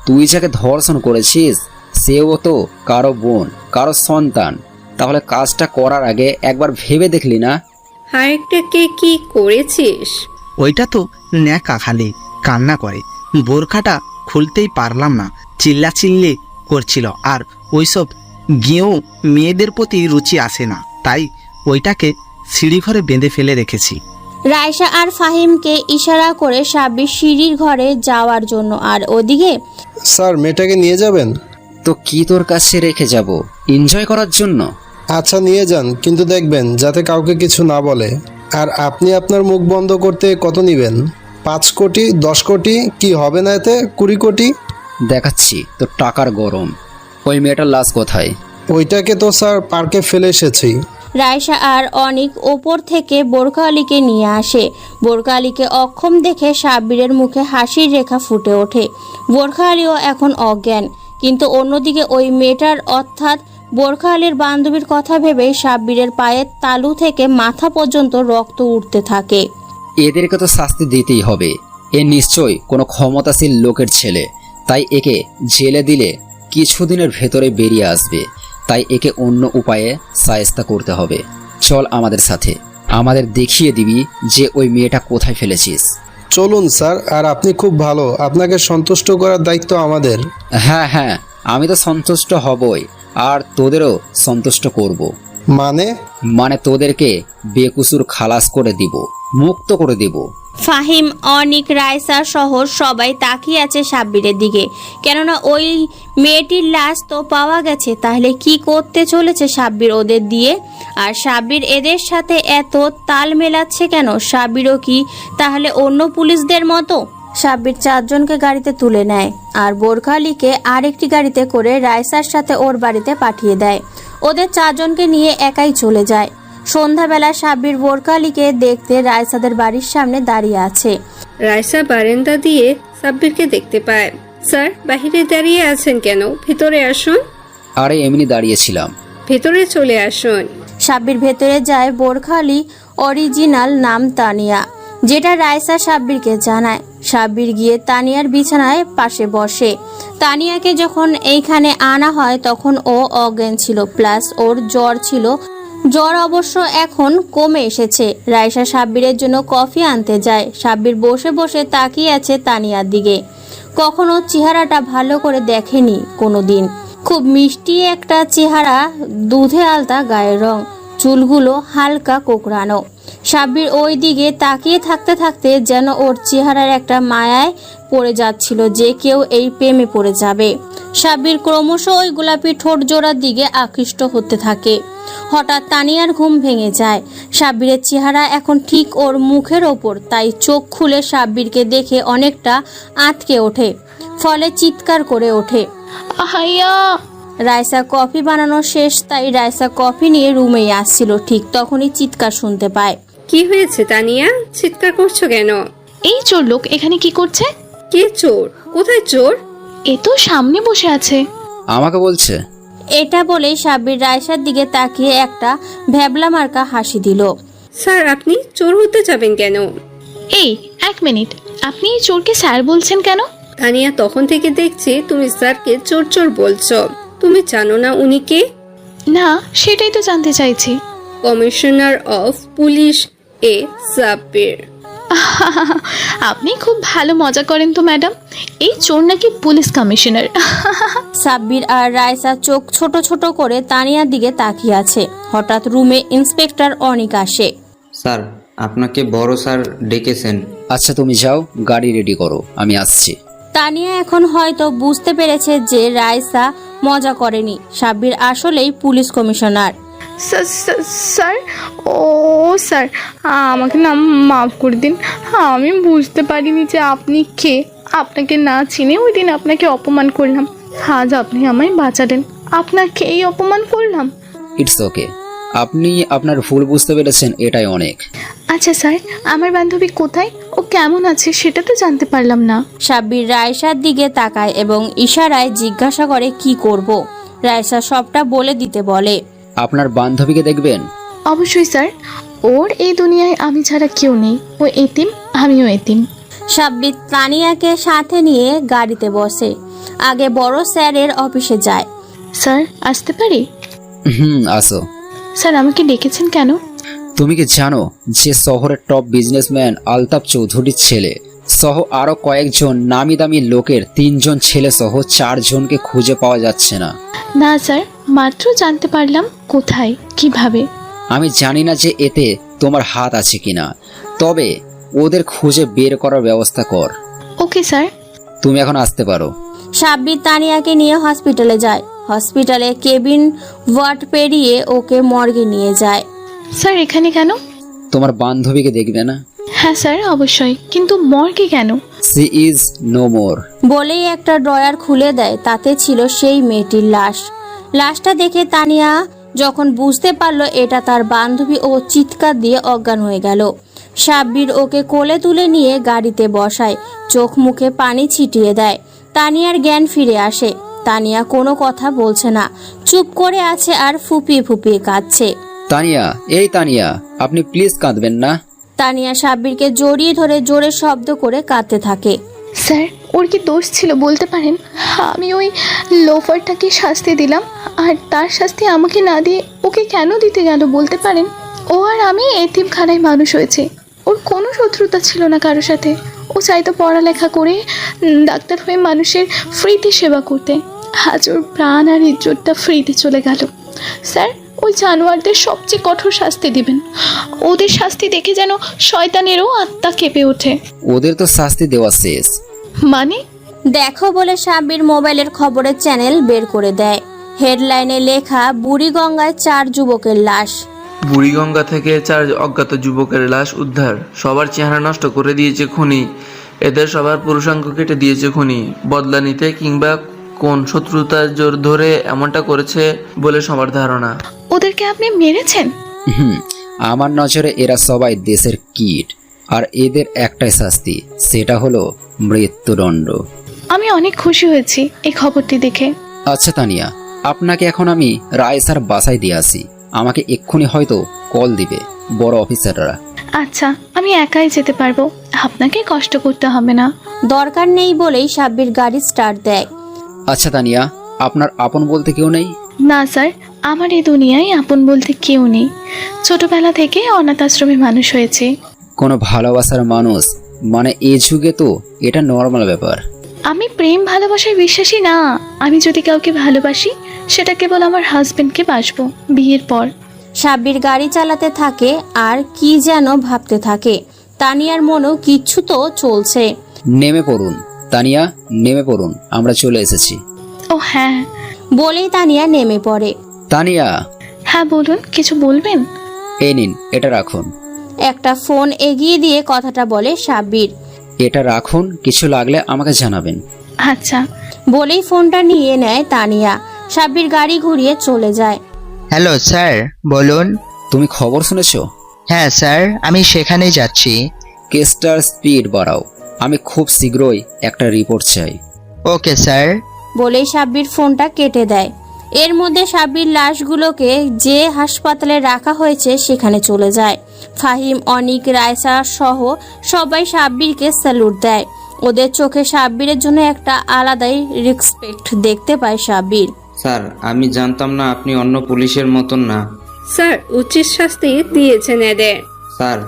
তুই যাকে ধর্ষণ করেছিস সেও তো কারো বোন, কারো সন্তান। তাহলে কাজটা করার আগে একবার ভেবে দেখলি না? আরেকটাকে কি করেছিস? ওইটা তো ন্যাকা, খালি কান্না করে। বোরখাটা খুলতেই পারলাম না, চিল্লাচিল্লি করছিল। আর ওইসব গিয়েও মেয়েদের প্রতি রুচি আসে না, তাই ওইটাকে সিঁড়িঘরে বেঁধে ফেলে রেখেছি। রায়সা আর ফাহিমকে ইশারা করে সাব্বির সিঁড়ির ঘরে যাওয়ার জন্য। আর ওদিকে, স্যার মেয়েটাকে নিয়ে যাবেন? তো কি তোর কাছে রেখে যাব? এনজয় করার জন্য? আচ্ছা নিয়ে যান, কিন্তু দেখবেন যাতে কাউকে কিছু না বলে। আর আপনি আপনার মুখ বন্ধ করতে কত নেবেন? 5 কোটি, 10 কোটি? কি হবে না এতে 20 কোটি? দেখাচ্ছি তো টাকার গরম। ওই মেয়েটার লাশ কোথায়? ওইটাকে তো স্যার পার্কে ফেলে এসেছি। রায়সা আর অনেক ওপর থেকে বোরকা আলীকে নিয়ে আসে। বোরকা আলীকে অক্ষম দেখে সাব্বিরের মুখে হাসির রেখা ফুটে ওঠে। বোরকা আলীও এখন অজ্ঞান, কিন্তু অন্যদিকে ওই মেয়েটার অর্থাৎ বোরকা আলীর বান্ধবীর কথা ভেবে সাব্বিরের পায়ের তালু থেকে মাথা পর্যন্ত রক্ত উঠতে থাকে। এদেরকে তো শাস্তি দিতেই হবে। এ নিশ্চয়ই কোনো ক্ষমতাশীল লোকের ছেলে, তাই একে জেলে দিলে কিছুদিনের ভেতরে বেরিয়ে আসবে। তাই একে অন্য উপায়ে শায়েস্তা করতে হবে। চল আমাদের সাথে, আমাদের দেখিয়ে দিবি যে ওই মেয়েটা কোথায় ফেলেছিস। চলুন স্যার, আর আপনি খুব ভালো, আপনাকে সন্তুষ্ট করার দায়িত্ব আমাদের। হ্যাঁ হ্যাঁ, আমি তো সন্তুষ্ট হবই, আর তোদেরও সন্তুষ্ট করব। মানে তোদেরকে বেকুসুর খালাস করে দিব, মুক্ত করে দিব। ফাহিম, অনিক, রায়সা সহ সবাই তাকিয়ে আছে সাব্বিরের দিকে, কেননা ওই মেয়েটির লাশ তো পাওয়া গেছে। তাহলে কি করতে চলেছে সাব্বির ওদের দিয়ে? আর সাব্বির এদের সাথে এত তাল মেলাচ্ছে কেন? সাব্বিরও কি তাহলে অন্য পুলিশদের মতো? সাব্বির 4 জনকে গাড়িতে তুলে নেয় আর বোরখা আলীকে আরেকটি গাড়িতে করে রাইসার সাথে ওর বাড়িতে পাঠিয়ে দেয়। ওদের 4 জনকে নিয়ে একাই চলে যায়। সন্ধ্যাবেলা সাব্বির বোরখা আলীকে দেখতে রাইসাদের বাড়ির সামনে দাঁড়িয়ে আছে। রাইসা বারান্দা দিয়ে সাব্বিরকে দেখতে পায়। স্যার, বাহিরে দাঁড়িয়ে আছেন কেন? ভিতরে আসুন। আরে এমনি দাঁড়িয়েছিলাম। ভেতরে চলে আসুন। সাব্বির ভেতরে যায়। বোরখা আলী অরিজিনাল নাম তানিয়া, যেটা রাইসা সাব্বিরকে জানায়। সাব্বির গিয়ে তানিয়ার বিছানায় পাশে বসে। তানিয়াকে যখন এইখানে আনা হয় তখন ও অজ্ঞান ছিল, প্লাস ওর জ্বর ছিল। জ্বর অবশ্য এখন কমে এসেছে। রাইসা সাব্বিরের জন্য কফি আনতে যায়। সাব্বির বসে বসে তাকিয়ে আছে তানিয়ার দিকে। কখনো চেহারাটা ভালো করে দেখেনি কোনোদিন। খুব মিষ্টি একটা চেহারা, দুধে আলতা গায়ের রং, চুলগুলো হালকা কোকড়ানো। সাব্বির ওই দিকে তাকিয়ে থাকতে থাকতে যেন ওর চেহারার একটা মায়ায় পড়ে যাচ্ছিল যে কেউ এই প্রেমে পড়ে যাবে। সাব্বির ক্রমশ ওই গোলাপি ঠোঁট জোড়ার দিকে আকৃষ্ট হতে থাকে। হঠাৎ তানিয়ার ঘুম ভেঙে যায়। সাব্বিরের চেহারা এখন ঠিক ওর মুখের ওপর, তাই চোখ খুলে সাব্বিরকে দেখে অনেকটা আটকে ওঠে, ফলে চিৎকার করে ওঠে, আহাইয়া। রাইসা কফি বানানো শেষ, তাই রাইসা কফি নিয়ে রুমেই আসছিল। ঠিক তখনই চিৎকার শুনতে পায়। কি হয়েছে তানিয়া? চিৎকার করছো কেন? এই চোর লোক এখানে কি করছে? কে চোর? কোথায় চোর? এ তো সামনে বসে আছে। আমাকে বলছে? এটা বলেই সাব্বির রাইসার দিকে তাকিয়ে একটা ভ্যাবলা মার্কা হাসি দিল। স্যার, আপনি চোর হতে যাবেন কেন? এই 1 মিনিট, আপনি এই চোরকে স্যার বলছেন কেন? তানিয়া, তখন থেকে দেখছি তুমি স্যারকে চোর চোর বলছো। তুমি জানো না উনি কে? না, সেটাই তো জানতে চাইছি। কমিশনার অফ পুলিশ এ সাব্বির। আপনি খুব ভালো মজা করেন তো ম্যাডাম। এই চোর নাকি পুলিশ কমিশনার। সাব্বির আর রাইসা চোখ ছোট ছোট করে তানিয়ার দিকে তাকিয়ে আছে। হঠাৎ রুমে ইন্সপেক্টর অনিক আসে। স্যার, আপনাকে বড় স্যার ডেকেছেন। আচ্ছা তুমি যাও, গাড়ি রেডি করো, আমি আসছি। তানিয়া এখন হয়তো বুঝতে পেরেছে যে রাইসা মজা করেনি। সাব্বির আসলেই পুলিশ কমিশনার। স্যার, ও স্যার, আমাকে না মাফ করে দিন। আমি বুঝতে পারিনি যে আপনি কে। আপনাকে না চিনে ওই দিন আপনাকে অপমান করলাম। আজ আপনি আমায় বাঁচালেন, আপনাকে এই অপমান করলাম। ইটস ওকে, আপনি আপনার ভুল বুঝতে পেরেছেন, এটাই অনেক। আচ্ছা স্যার, আমার বান্ধবী কোথায়? ও কেমন আছে সেটা তো জানতে পারলাম না। সাব্বির রাইসার দিকে তাকায় এবং ইশারায় জিজ্ঞাসা করে কি করব। রাইসা সবটা বলে দিতে বলে। আপনার বান্ধবীকে দেখবেন? অবশ্যই স্যার, ওর এই দুনিয়ায় আমি ছাড়া কেউ নেই। ও এতিম, আমিও এতিম। সাব্বির তানিয়াকে সাথে নিয়ে গাড়িতে বসে। আগে বড় স্যারের অফিসে যায়। স্যার, আসতে পারি? আসো। স্যার, আমাকে ডেকেছেন কেন? তুমি কি জানো যে শহরের টপ বিজনেসম্যান আলতাফ চৌধুরীর ছেলে সহ আরো কয়েকজন নামি দামি লোকের 3 জন ছেলে সহ 4 জনকে খুঁজে পাওয়া যাচ্ছে না? না স্যার, মাত্র জানতে পারলাম। কোথায়, কিভাবে? আমি জানি না যে এতে তোমার হাত আছে কিনা, তবে ওদের খুঁজে বের করার ব্যবস্থা কর। Okay sir. তুমি এখন আসতে পারো। সাব্বির তানিয়াকে নিয়ে হসপিটালে যায়। হসপিটালে কেবিন ওয়ার্ড পেরিয়ে ওকে মর্গে নিয়ে যায়। স্যার, এখানে কেন? তোমার বান্ধবীকে দেখবে না? হ্যাঁ স্যার, অবশ্যই, কিন্তু মর্গে কেন? সি ইজ নো মোর বলেই একটা ড্রয়ার খুলে দেয়। তাতে ছিল সেই মেয়েটির লাশ। লাশটা দেখে তানিয়া যখন বুঝতে পারলো এটা তার বান্ধবী, ও চিৎকার দিয়ে অজ্ঞান হয়ে গেল। সাব্বির ওকে কোলে তুলে নিয়ে গাড়িতে বসায়, চোখ মুখে পানি ছিটিয়ে দেয়। তানিয়ার জ্ঞান ফিরে আসে। তানিয়া কোনো কথা বলছে না, চুপ করে আছে আর ফুপিয়ে ফুপিয়ে কাঁদছে। তানিয়া, এই তানিয়া, আপনি প্লিজ কাঁদবেন না। তানিয়া সাব্বিরকে জড়িয়ে ধরে জোরে শব্দ করে কাঁদতে থাকে। স্যার, ওর কি দোষ ছিল বলতে পারেন? আমি ওই লোফারটাকে শাস্তি দিলাম, আর তার শাস্তি আমাকে না দিয়ে ওকে কেন দিতে গেল বলতে পারেন? ও আর আমি এতিমখানায় মানুষ হয়েছে। ওর কোনো শত্রুতা ছিল না কারোর সাথে। ও চাইতো পড়ালেখা করে ডাক্তার হয়ে মানুষের ফ্রিতে সেবা করতে। আজ ওর প্রাণ আর ইজ্জতটা ফ্রিতে চলে গেল। স্যার, ওই জানোয়ারদের সবচেয়ে কঠোর শাস্তি দিবেন। ওদের শাস্তি দেখে যেন শয়তানেরও আত্মা কেঁপে ওঠে। ওদের তো শাস্তি দেওয়া শেষ। মানে? দেখো বলে সাব্বির মোবাইলের খবরের চ্যানেল বের করে দেয়। হেডলাইনে লেখা, বুড়িগঙ্গায় 4 যুবকের লাশ। বুড়িগঙ্গা থেকে 4 অজ্ঞাত যুবকের লাশ উদ্ধার। সবার চেহারা নষ্ট করে দিয়েছে খুনি। এদের সবার পুরুষাঙ্গ কেটে দিয়েছে খুনি, বদলা নিতে কিংবা কোন শত্রুতার জোর ধরে এমনটা করেছে বলে সবার ধারণা। ওদেরকে আপনি মেরেছেন? আমার নজরে এরা সবাই দেশের কীট, আর এদের একটাই শাস্তি, সেটা হলো মৃত্যুদণ্ড। আমি অনেক খুশি হয়েছি এই খবরটি দেখে। আচ্ছা তানিয়া, আপনাকে এখন আমি রায়সার বাসায় দিয়ে আসি। আমাকে এক্ষুনি হয়তো কল দিবে বড় অফিসাররা। আচ্ছা, আমি একাই যেতে পারবো, আপনাকে কষ্ট করতে হবে না। দরকার নেই বলেই সাব্বির গাড়ি স্টার্ট দেয়। আচ্ছা তানিয়া, আপনার আপন বলতে কেউ নেই? না স্যার, আমার এই দুনিয়ায় আপন বলতে কেউ নেই। ছোটবেলা থেকে অনাথ আশ্রমে মানুষ হয়েছে। কোনো ভালোবাসার মানুষ মানে এই যুগে তো এটা নর্মাল ব্যাপার। আমি প্রেম ভালোবাসায় বিশ্বাসী না। আমি যদি কাউকে ভালোবাসি, সেটা কেবল আমার হাজবেন্ডকে বাসবো বিয়ের পর। সাব্বির গাড়ি চালাতে থাকে আর কি যেন ভাবতে থাকে। তানিয়ার মনেও কিচ্ছু তো চলছে। নেমে পড়ুন তানিয়া, নেমে পড়ুন, আমরা চলে এসেছি। ও হ্যাঁ, বলেই তানিয়া নেমে পড়ে। তানিয়া। হ্যাঁ বলুন, কিছু বলবেন? এই নিন, এটা রাখুন। একটা ফোন এগিয়ে দিয়ে কথাটা বলে সাব্বির। এটা রাখুন, কিছু লাগলে আমাকে জানাবেন। আচ্ছা। বলেই ফোনটা নিয়ে নেয় তানিয়া। সাব্বির গাড়ি ঘুরিয়ে চলে যায়। হ্যালো স্যার, বলুন। তুমি খবর শুনেছো? হ্যাঁ স্যার, আমি সেখানেই যাচ্ছি। কেসটার স্পিড বাড়াও, আমি খুব শীঘ্রই একটা রিপোর্ট চাই। Okay sir. বলেই সাব্বির ফোনটা কেটে দেয়। এর মধ্যে সাব্বির লাশগুলোকে যে হাসপাতালে রাখা হয়েছে সেখানে চলে যায়। ফাহিম, অনিক, রায়সা সহ সবাই সাব্বিরকে স্যালুট দেয়। ওদের চোখে সাব্বিরের জন্য একটা আলাদাই রেসপেক্ট দেখতে পায় সাব্বির। স্যার, আমি জানতাম না আপনি অন্য পুলিশের মতন না। স্যার, উচিত শাস্তি দিয়েছেন এদের। স্যার,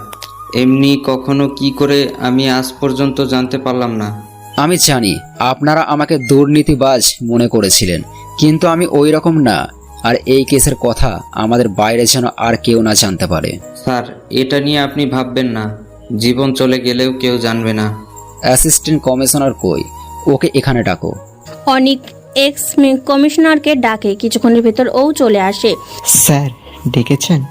এমনি কখনো কি করে আমি আজ পর্যন্ত জানতে পারলাম না। আমি জানি আপনারা আমাকে দুর্নীতিবাজ মনে করেছিলেন, কিন্তু আমি ওই রকম না। আর এই কেসের কথা আমাদের বাইরে যেন আর কেউ না জানতে পারে। স্যার, এটা নিয়ে আপনি ভাববেন না, জীবন চলে গেলেও কেউ জানবে না। অ্যাসিস্ট্যান্ট কমিশনার কই? ওকে এখানে ডাকো। অনিক এক্স কমিশনারকে ডাকে। কিছুক্ষণের ভেতর ও চলে আসে। স্যার, ডেকেছেন?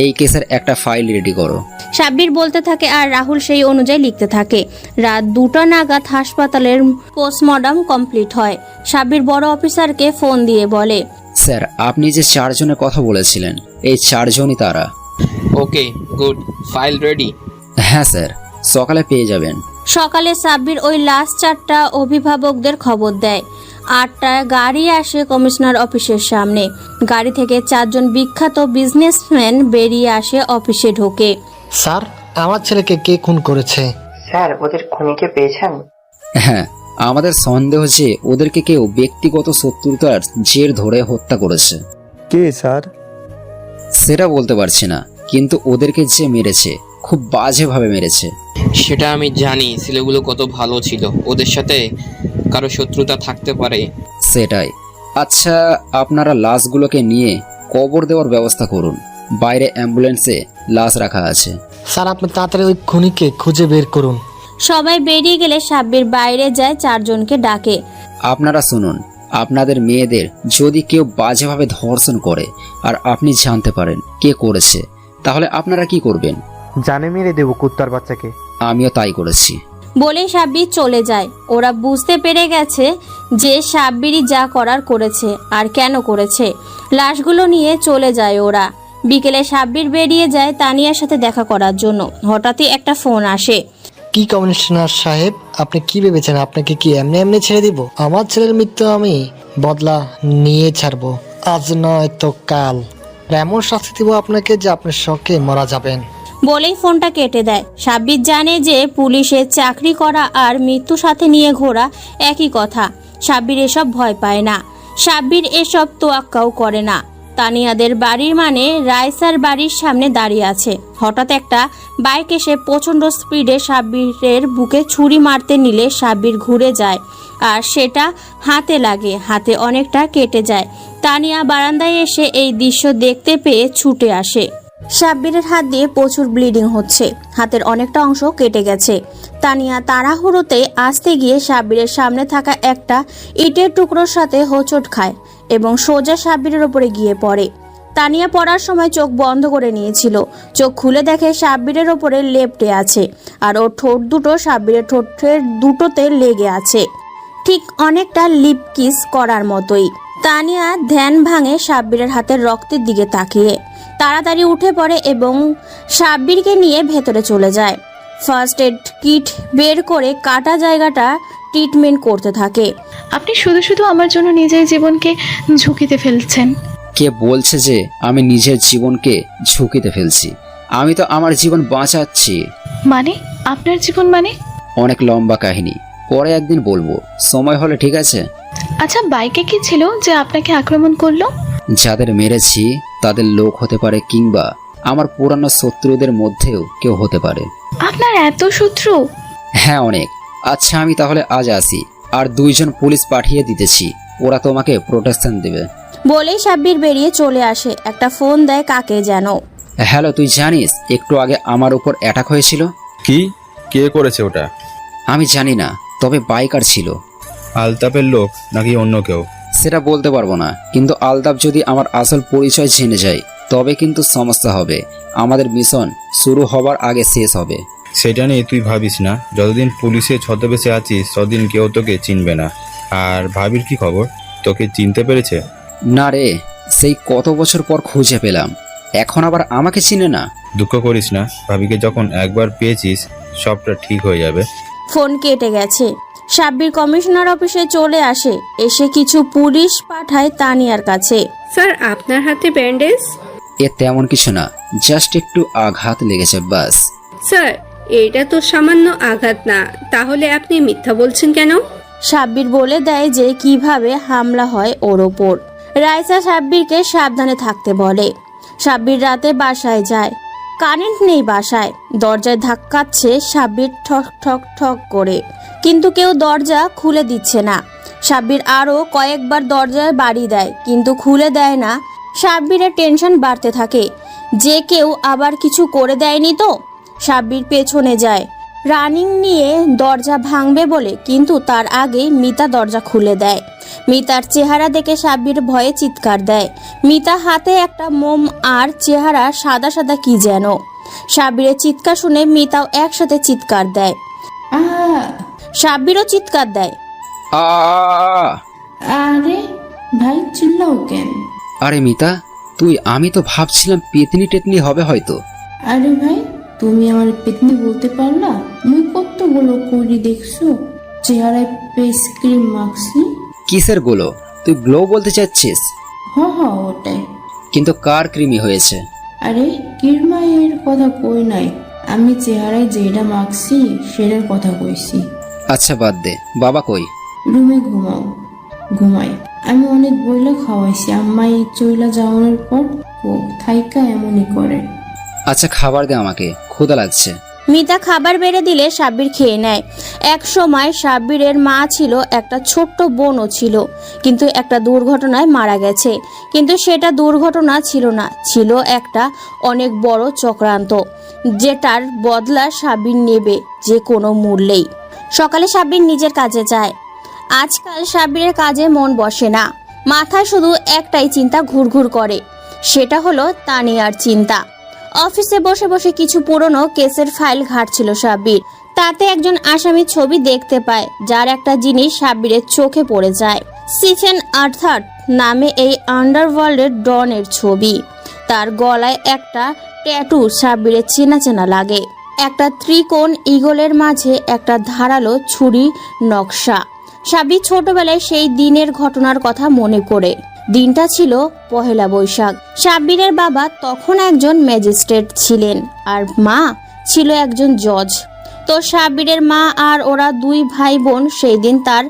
এই কেসের একটা ফাইল রেডি করো। সাব্বির বলতে থাকে আর রাহুল সেই অনুযায়ী লিখতে থাকে। রাত 2টা নাগাদ হাসপাতালের পোস্টমর্টম কমপ্লিট হয়। সাব্বির বড় অফিসারকে ফোন দিয়ে বলে, স্যার, আপনি যে 4 জনের কথা বলেছিলেন, এই 4 জনই তারা। ওকে, গুড, ফাইল রেডি। হ্যাঁ স্যার, সকালে পেয়ে যাবেন। সকালে সাব্বির ওই লাস্ট 4টা অভিভাবকদের খবর দেয়। 8টায় গাড়ি আসে কমিশনার অফিসের সামনে। গাড়ি থেকে 4 জন বিখ্যাত বিজনেসম্যান বেরিয়ে আসে, অফিসে ঢোকে। স্যার, আমার ছেলেকে কে খুন করেছে? স্যার, ওদের খুনিকে পেয়েছেন? হ্যাঁ, আমাদের সন্দেহ যে ওদেরকে কেউ ব্যক্তিগত শত্রুতার জের ধরে হত্যা করেছে। কে স্যার? সেটা বলতে পারছি না, কিন্তু ওদেরকে যে মেরেছে খুব বাজেভাবে মেরেছে। সেটা আমি জানি। ছেলেগুলো কত ভালো ছিল, ওদের সাথে কারো শত্রুতা থাকতে পারে। সেটাই। আচ্ছা, আপনারা লাশগুলোকে নিয়ে কবর দেওয়ার ব্যবস্থা করুন। বাইরে অ্যাম্বুলেন্সে লাশ রাখা আছে। স্যার, আপনি তাড়াতাড়ি ওই খুনিকে খুঁজে বের করুন। সবাই বেরিয়ে গেলে সাব্বির বাইরে যায়, 4 জনকে ডাকে। আপনারা শুনুন, আপনাদের মেয়েদের যদি কেউ বাজেভাবে ধর্ষণ করে আর আপনি জানতে পারেন কে করেছে, তাহলে আপনারা কি করবেন? জানে মেরে দেবো কুত্তার বাচ্চাকে। আমিও তাই করেছি। বলে সাব্বির চলে যায়। ওরা বুঝতে পেরে গেছে যে সাব্বিরই যা করার করেছে আর কেন করেছে। লাশগুলো নিয়ে চলে যায় ওরা। বিকেলে সাব্বির বেরিয়ে যায় তানিয়ার সাথে দেখা করার জন্য। হঠাৎই একটা ফোন আসে। কি কমিশনার সাহেব, আপনি কি ভেবেছেন আপনাকে কি এমনি এমনি ছেড়ে দিব? আমার ছেলের মৃত্যু আমি বদলা নিয়ে ছাড়বো, আজ নয় তো কাল। এমন শাস্তি দিব আপনাকে যে আপনি শোকে মারা যাবেন। বলেই ফোনটা কেটে দেয়। সাব্বির জানে যে পুলিশের চাকরি করা আর মৃত্যু সাথে নিয়ে ঘোরা একই কথা। সাব্বির এসব ভয় পায় না। সাব্বির এসব তোয়াক্কাও করে না। তানিয়াদের বাড়ির মানে রায়সার বাড়ির সামনে দাঁড়িয়ে আছে। হঠাৎ একটা বাইক এসে প্রচণ্ড স্পিডে সাব্বিরের বুকে ছুরি মারতে নিলে সাব্বির ঘুরে যায় আর সেটা হাতে লাগে। হাতে অনেকটা কেটে যায়। তানিয়া বারান্দায় এসে এই দৃশ্য দেখতে পেয়ে ছুটে আসে। সাব্বিরের হাত দিয়ে প্রচুর ব্লিডিং হচ্ছে, হাতের অনেকটা অংশ কেটে গেছে। তানিয়া তাড়াহুড়োতে আসতে গিয়ে সাব্বিরের সামনে থাকা একটা ইটের টুকরোর সাথে হোঁচট খায় এবং সোজা সাব্বিরের ওপরে গিয়ে পড়ে। তানিয়া পড়ার সময় চোখ বন্ধ করে নিয়েছিল। চোখ খুলে দেখে সাব্বিরের ওপরে লেপ্টে আছে, আর ওর ঠোঁট দুটো সাব্বিরের ঠোঁটের দুটোতে লেগে আছে, ঠিক অনেকটা লিপ কিস করার মতোই। তানিয়া ধ্যান ভাঙে সাব্বিরের হাতের রক্তের দিকে তাকিয়ে তাড়াতাড়ি উঠে পড়ে এবং সাব্বিরকে নিয়ে ভেতরে চলে যায়। ফার্স্ট এড কিট বের করে কাটা জায়গাটা ট্রিটমেন্ট করতে থাকে। আপনি শুধু শুধু আমার জন্য নিজের জীবনকে ঝুঁকিতে ফেলছেন। কে বলছে যে আমি নিজের জীবনকে ঝুঁকিতে ফেলছি? আমি তো আমার জীবন বাঁচাচ্ছি। মানে আপনার জীবন মানে? অনেক লম্বা কাহিনী, পরে একদিন বলবো, সময় হলে, ঠিক আছে? আচ্ছা, বাইকে কি ছিল যে আপনাকে আক্রমণ করলো? যাদের মেরেছি তাদের লোক হতে পারে, কিংবা আমার পুরানো শত্রুদের মধ্যেও কেউ হতে পারে। আপনার এত শত্রু? হ্যাঁ, অনেক। আচ্ছা, আমি তাহলে আজ আসি, আর 2 জন পুলিশ পাঠিয়ে দিতেছি, ওরা তোমাকে প্রোটেকশন দেবে। বলেই সাব্বির বেরিয়ে চলে আসে। একটা ফোন দেয় কাকে যেন। হ্যালো, তুই জানিস একটু আগে আমার উপর অ্যাটাক হয়েছিল? কি? কে করেছে ওটা? আমি জানি না, তবে বাইকার ছিল। আলতাপের লোক নাকি অন্য কেউ? সেটা বলতে পারবো না, কিন্তু আলতাপ যদি আমার আসল পরিচয় জেনে যায় তবে কিন্তু সমস্যা হবে। আমাদের মিশন শুরু হবার আগে শেষ হবে। সেটা নিয়ে তুই ভাবিস না, যতদিন পুলিশের ছদ্মবেশে আছিস ততদিন কেউ তোকে চিনবে না। আর ভাবির কি খবর, তোকে চিনতে পেরেছে? না রে, সেই কত বছর পর খুঁজে পেলাম, এখন আবার আমাকে চিনে না। দুঃখ করিস না, ভাবিকে যখন একবার পেয়েছিস সবটা ঠিক হয়ে যাবে। ফোন কেটে গেছে। সাব্বির কমিশনার অফিসে চলে আসে, এসে কিছু পুলিশ পাঠায় তানিয়ার কাছে। স্যার, আপনার হাতে ব্যান্ডেজ? এ তেমন কিছু না, জাস্ট একটু আঘাত লেগেছে বাস। স্যার, এটা তো সামান্য আঘাত না, তাহলে আপনি মিথ্যা বলছেন কেন? সাব্বির বলে দেয় যে কিভাবে হামলা হয় ওর ওপর। রাইসা সাব্বিরকে সাবধানে থাকতে বলে। সাব্বির রাতে বাসায় যায়, কারেন্ট নেই বাসায়। দরজায় ধাক্কাচ্ছে সাব্বির ঠক ঠক ঠক করে, কিন্তু কেউ দরজা খুলে দিচ্ছে না। সাব্বির আরও কয়েকবার দরজায় বাড়ি দেয়, কিন্তু খুলে দেয় না। সাব্বিরের টেনশন বাড়তে থাকে যে কেউ আবার কিছু করে দেয়নি তো। সাব্বির পেছনে যায় রানিং নিয়ে দরজা ভাঙবে বলে, কিন্তু তার আগে মিতা দরজা খুলে দেয়। মিতার চেহারা দেখে সাব্বির ভয়ে চিৎকার দেয়। মিতা হাতে একটা মোম আর চেহারা সাদা সাদা কি যেন। সাব্বিরের চিৎকার শুনে মিতাও একসাথে চিৎকার দেয়। সাব্বিরও চিৎকার দেয়। আরে ভাই, চিল্লাও কেন? আরে মিতা, তুই? আমি তো ভাবছিলাম পেতনি টেতনি হবে হয়তো। আরে ভাই, তুমি আমার পেতনি বলতে পারলা? মুই কতগুলো করি দেখছো, চেহারায় ফেস ক্রিম মাখছি। কিসের গুলো? তুই গ্লো বলতে চাচ্ছিস? ওটাই। কিন্তু কার ক্রিমি হয়েছে? আরে কিরমাইয়ের কথা কই নাই, আমি চেহারায় যেটা মাখছি সেটার কথা কইছি। আচ্ছা বাদ দে, বাবা কই? রুমে ঘুমাই। আমি অনেক বইলা খাওয়াইছি, আম্মাই চইলা যাওয়ার পর ও থাইকা এমনই করে। আচ্ছা খাবার দে আমাকে, ক্ষুধা লাগছে। মিতা খাবার বেড়ে দিলে সাব্বির খেয়ে নেয়। এক সময় সাব্বিরের মা ছিল, একটা ছোট্ট বোনও ছিল, কিন্তু একটা দুর্ঘটনায় মারা গেছে। কিন্তু সেটা দুর্ঘটনা ছিল না, ছিল একটা অনেক বড় চক্রান্ত, যেটার বদলা সাব্বির নেবে যে কোনো মূল্যেই। সকালে সাব্বির নিজের কাজে যায়। আজকাল সাব্বিরের কাজে মন বসে না, মাথায় শুধু একটাই চিন্তা ঘুরঘুর করে, সেটা হলো তানিয়ার চিন্তা। অফিসে বসে বসে কিছু পুরনো কেসের ফাইল ঘাটছিল সাব্বির। তাতে একজন আসামির ছবি দেখতে পায়, যার একটা জিনিস সাব্বিরের চোখে পড়ে যায়। স্টিফেন আর্থার নামে এই আন্ডারওয়ার্ল্ডের ডনের ছবি। তার গলায় একটা ট্যাটু সাব্বিরের চেনা চেনা লাগে, একটা ত্রিকোণ ঈগলের মাঝে একটা ধারালো ছুরি নকশা। সাব্বির ছোটবেলায় সেই দিনের ঘটনার কথা মনে করে। দিনটা ছিল পহেলা বৈশাখ। সাব্বিরের বাবা তখন একজন ম্যাজিস্ট্রেট ছিলেন, আর মা ছিল একজন জজ। তো সাব্বিরের মা আর ওরা 2 ভাই বোন সেই দিন তার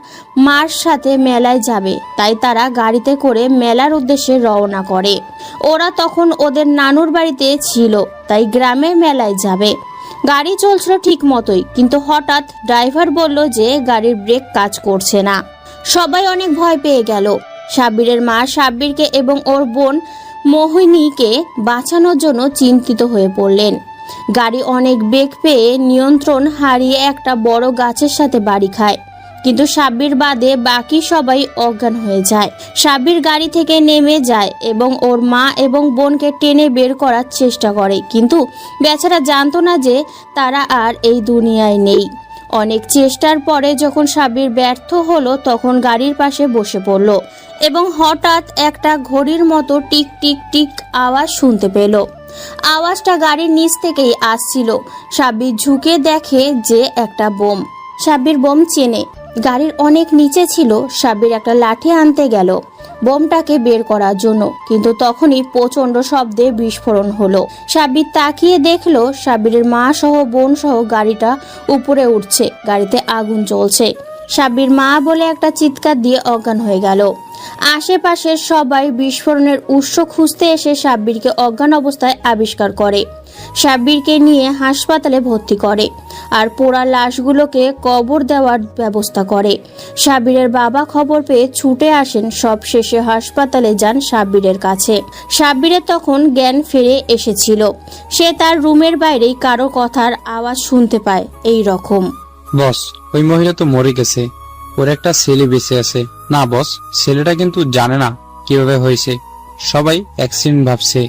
মার সাথে মেলায় যাবে, তাই তারা গাড়িতে করে মেলার উদ্দেশ্যে রওনা করে। ওরা তখন ওদের নানুর বাড়িতে ছিল, তাই গ্রামের মেলায় যাবে। গাড়ি চলছিল ঠিক মতোই, কিন্তু হঠাৎ ড্রাইভার বলল যে গাড়ির ব্রেক কাজ করছে না। সবাই অনেক ভয় পেয়ে গেল। সাব্বিরের মা সাব্বিরকে এবং ওর বোন মোহিনীকে বাঁচানোর জন্য চিন্তিত হয়ে পড়লেন। গাড়ি অনেক বেগ পেয়ে নিয়ন্ত্রণ হারিয়ে একটা বড় গাছের সাথে বাড়ি খায়। কিন্তু সাব্বির বাদে বাকি সবাই অজ্ঞান হয়ে যায়। সাব্বির গাড়ি থেকে নেমে যায় এবং ওর মা এবং বোনকে টেনে বের করার চেষ্টা করে, কিন্তু বেচারা জানতো না যে তারা আর এই দুনিয়ায় নেই। অনেক চেষ্টার পরে যখন সাব্বির ব্যর্থ হলো তখন গাড়ির পাশে বসে পড়ল এবং হঠাৎ একটা ঘড়ির মতো টিক টিক টিক আওয়াজ শুনতে পেল। আওয়াজটা গাড়ির নিচ থেকেই আসছিল। সাব্বির ঝুঁকে দেখে যে একটা বোম। সাব্বির বোম চেনে, গাড়ির অনেক নিচে ছিল। সাব্বির একটা লাঠি আনতে গেল বোমটাকে বের করার জন্য, কিন্তু তখনই প্রচন্ড শব্দে বিস্ফোরণ হলো। সাব্বির তাকিয়ে দেখলো সাব্বিরের মা সহ বোন সহ গাড়িটা উপরে উঠছে, গাড়িতে আগুন জ্বলছে। সাব্বির মা বলে একটা চিৎকার দিয়ে অজ্ঞান হয়ে গেল। আশেপাশের সবাই বিস্ফোরণের উৎস খুঁজতে এসে সাব্বিরকে অজ্ঞান অবস্থায় আবিষ্কার করে। সাব্বিরকে নিয়ে হাসপাতালে ভর্তি করে আর পোড়া লাশগুলোকে কবর দেওয়ার ব্যবস্থা করে। সাব্বিরের বাবা খবর পেয়ে ছুটে আসেন। সব শেষে হাসপাতালে যান সাব্বিরের কাছে। সাব্বিরের তখন জ্ঞান ফিরে এসেছিল। সে তার রুমের বাইরেই কারো কথার আওয়াজ শুনতে পায় এই রকম, বস ওই মহিলা তো মরে গেছে, ওর একটা ছেলে বেঁচে আছে। না বস, ছেলেটা কিন্তু জানে না কিভাবে হয়েছে, সবাই অ্যাক্সিডেন্ট ভাবছে।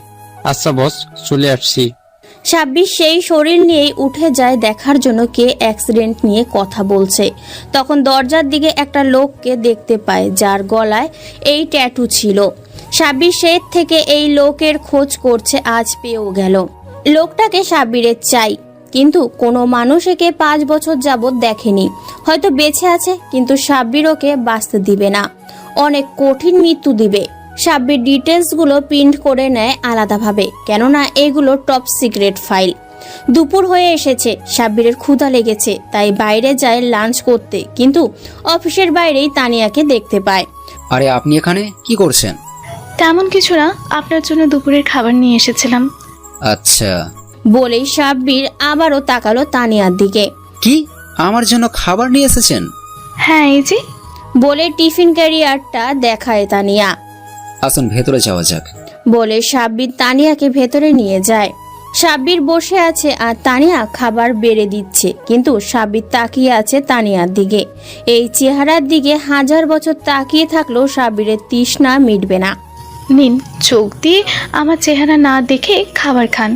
আচ্ছা বস, চলে আসছি। সাব্বির সেই শরীর নিয়েই উঠে যায় দেখার জন্য কে অ্যাক্সিডেন্ট নিয়ে কথা বলছে। তখন দরজার দিকে একটা লোককে দেখতে পায় যার গলায় এই ট্যাটু ছিল। সাব্বির সে থেকে এই লোকের খোঁজ করছে, আজ পেয়েও গেল। লোকটাকে সাব্বিরের চাই, কিন্তু কোনো মানুষ একে 5 বছর যাবৎ দেখেনি। হয়তো বেঁচে আছে, কিন্তু সাব্বির ওকে বাঁচতে দিবে না, অনেক কঠিন মৃত্যু দিবে। সাব্বির ডিটেলসগুলো প্রিন্ট করে নেয় আলাদাভাবে, কেননা এগুলো টপ সিক্রেট ফাইল। দুপুর হয়ে এসেছে, সাব্বিরের ক্ষুধা লেগেছে, তাই বাইরে যায় লাঞ্চ করতে, কিন্তু অফিসের বাইরেই তানিয়াকে দেখতে পায়। আরে আপনি এখানে কি করছেন? তেমন কিছু না, আপনার জন্য দুপুরের খাবার নিয়ে এসেছিলাম। আচ্ছা। বলেই সাব্বির আবারও তাকালো তানিয়ার দিকে। কি আমার জন্য খাবার নিয়ে এসেছেন? হ্যাঁ এই যে। বলে টিফিন ক্যারিয়ারটা দেখায় তানিয়া। আসুন ভেতরে যাওয়া যাক। বলে সাব্বির তানিয়াকে ভেতরে নিয়ে যায়। সাব্বির বসে আছে আর তানিয়া খাবার বেড়ে দিচ্ছে, কিন্তু সাব্বির তাকিয়ে আছে তানিয়ার দিকে। এই চেহারার দিকে 1000 বছর তাকিয়ে থাকলেও সাব্বিরের তৃষ্ণা মিটবে না। নিন, চোখ দিয়ে আমার চেহারা না দেখে খাবার খান।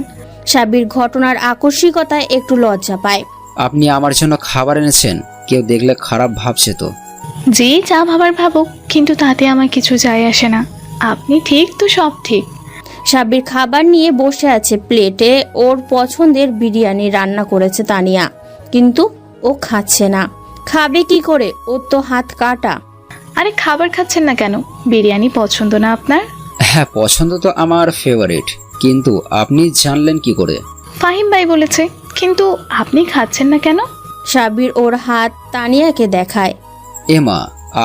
সাব্বির ঘটনার আকস্মিকতায় একটু লজ্জা পায়। আপনি আমার জন্য খাবার এনেছেন, কেউ দেখলে খারাপ ভাবছে তো। যে যা ভাবার ভাবুক, কিন্তু তাতে আমার কিছু যায় আসে না। আপনি ঠিক তো সব ঠিক। সাব্বির খাবার নিয়ে বসে আছে। প্লেটে ওর পছন্দের বিরিয়ানি রান্না করেছে তানিয়া, কিন্তু ও খাচ্ছে না। খাবে কি করে, ওর তো হাত কাটা। আরে খাবার খাচ্ছেন না কেন? বিরিয়ানি পছন্দ না আপনার? হ্যাঁ পছন্দ তো আমার ফেভারিট, কিন্তু আপনি জানলেন কি করে? ফাহিম ভাই বলেছে। কিন্তু আপনি খাচ্ছেন না কেন? সাব্বির ওর হাত তানিয়াকে দেখায়। এমা,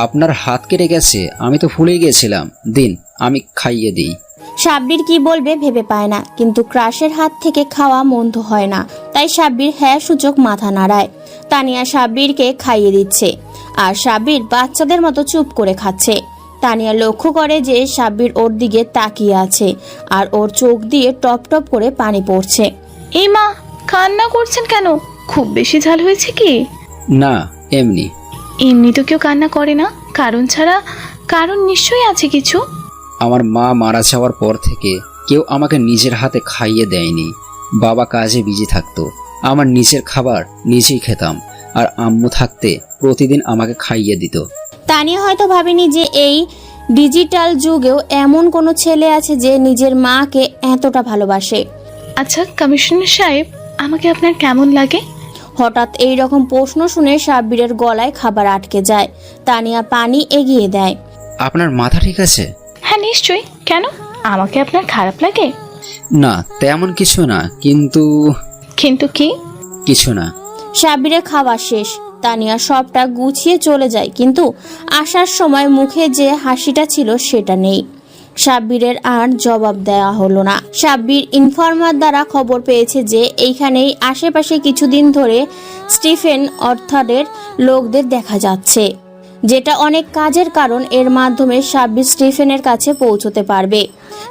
আপনার হাত কেটে গেছে, আমি তো ভুলেই গেছিলাম। দিন আমি খাইয়ে দিই। সাব্বির কি বলবে ভেবে পায় না, কিন্তু ক্রাশের হাত থেকে খাওয়া মন্দ হয় না, তাই সাব্বির হ্যাঁ সূচক মাথা নাড়ায়। তানিয়া সাব্বিরকে খাইয়ে দিচ্ছে আর সাব্বির বাচ্চাদের মতো চুপ করে খাচ্ছে। তানিয়া লক্ষ্য করে যে সাব্বির ওর দিকে তাকিয়ে আছে আর ওর চোখ দিয়ে টপ টপ করে পানি পড়ছে। এই মা, কান্না করছেন কেন? খুব বেশি ঝাল হয়েছে কি? না এমনি। এমনি তো কেউ কান্না করে না, কারণ ছাড়া। কারণ নিশ্চয়ই আছে কিছু। আমার মা মারা যাওয়ার পর থেকে কেউ আমাকে নিজের হাতে খাইয়ে দেয়নি। বাবা কাজে বিজি থাকতো, আমার নিজের খাবার নিজেই খেতাম, আর আম্মু থাকতে প্রতিদিন আমাকে খাইয়ে দিত। তানিয়া হয়তো ভাবেনি যে এই ডিজিটাল যুগেও এমন কোনো ছেলে আছে যে নিজের মাকে এতটা ভালোবাসে। আচ্ছা কমিশনার সাহেব, আমাকে আপনার কেমন লাগে? হঠাৎ এই রকম প্রশ্ন শুনে সাব্বিরের গলায় খাবার আটকে যায়। তানিয়া পানি এগিয়ে দেয়। আপনার মাথা ঠিক আছে? হ্যাঁ নিশ্চয়ই। কেন, আমাকে আপনার খারাপ লাগে? না তেমন কিছু না, কিন্তু। কিন্তু কি? কিছু না। সাব্বিরের খাওয়া শেষ। তানিয়া সবটা গুছিয়ে চলে যায়, কিন্তু আসার সময় মুখে যে হাসিটা ছিল সেটা নেই। সাব্বিরের আর জবাব দেওয়া হলো না। সাব্বির ইনফরমার দ্বারা খবর পেয়েছে যে এইখানেই আশেপাশে কিছুদিন ধরে স্টিফেন অর্থাৎের লোকদের দেখা যাচ্ছে, যেটা অনেক কাজের কারণ। এর মাধ্যমে সাব্বির স্টিফেনের কাছে পৌঁছতে পারবে।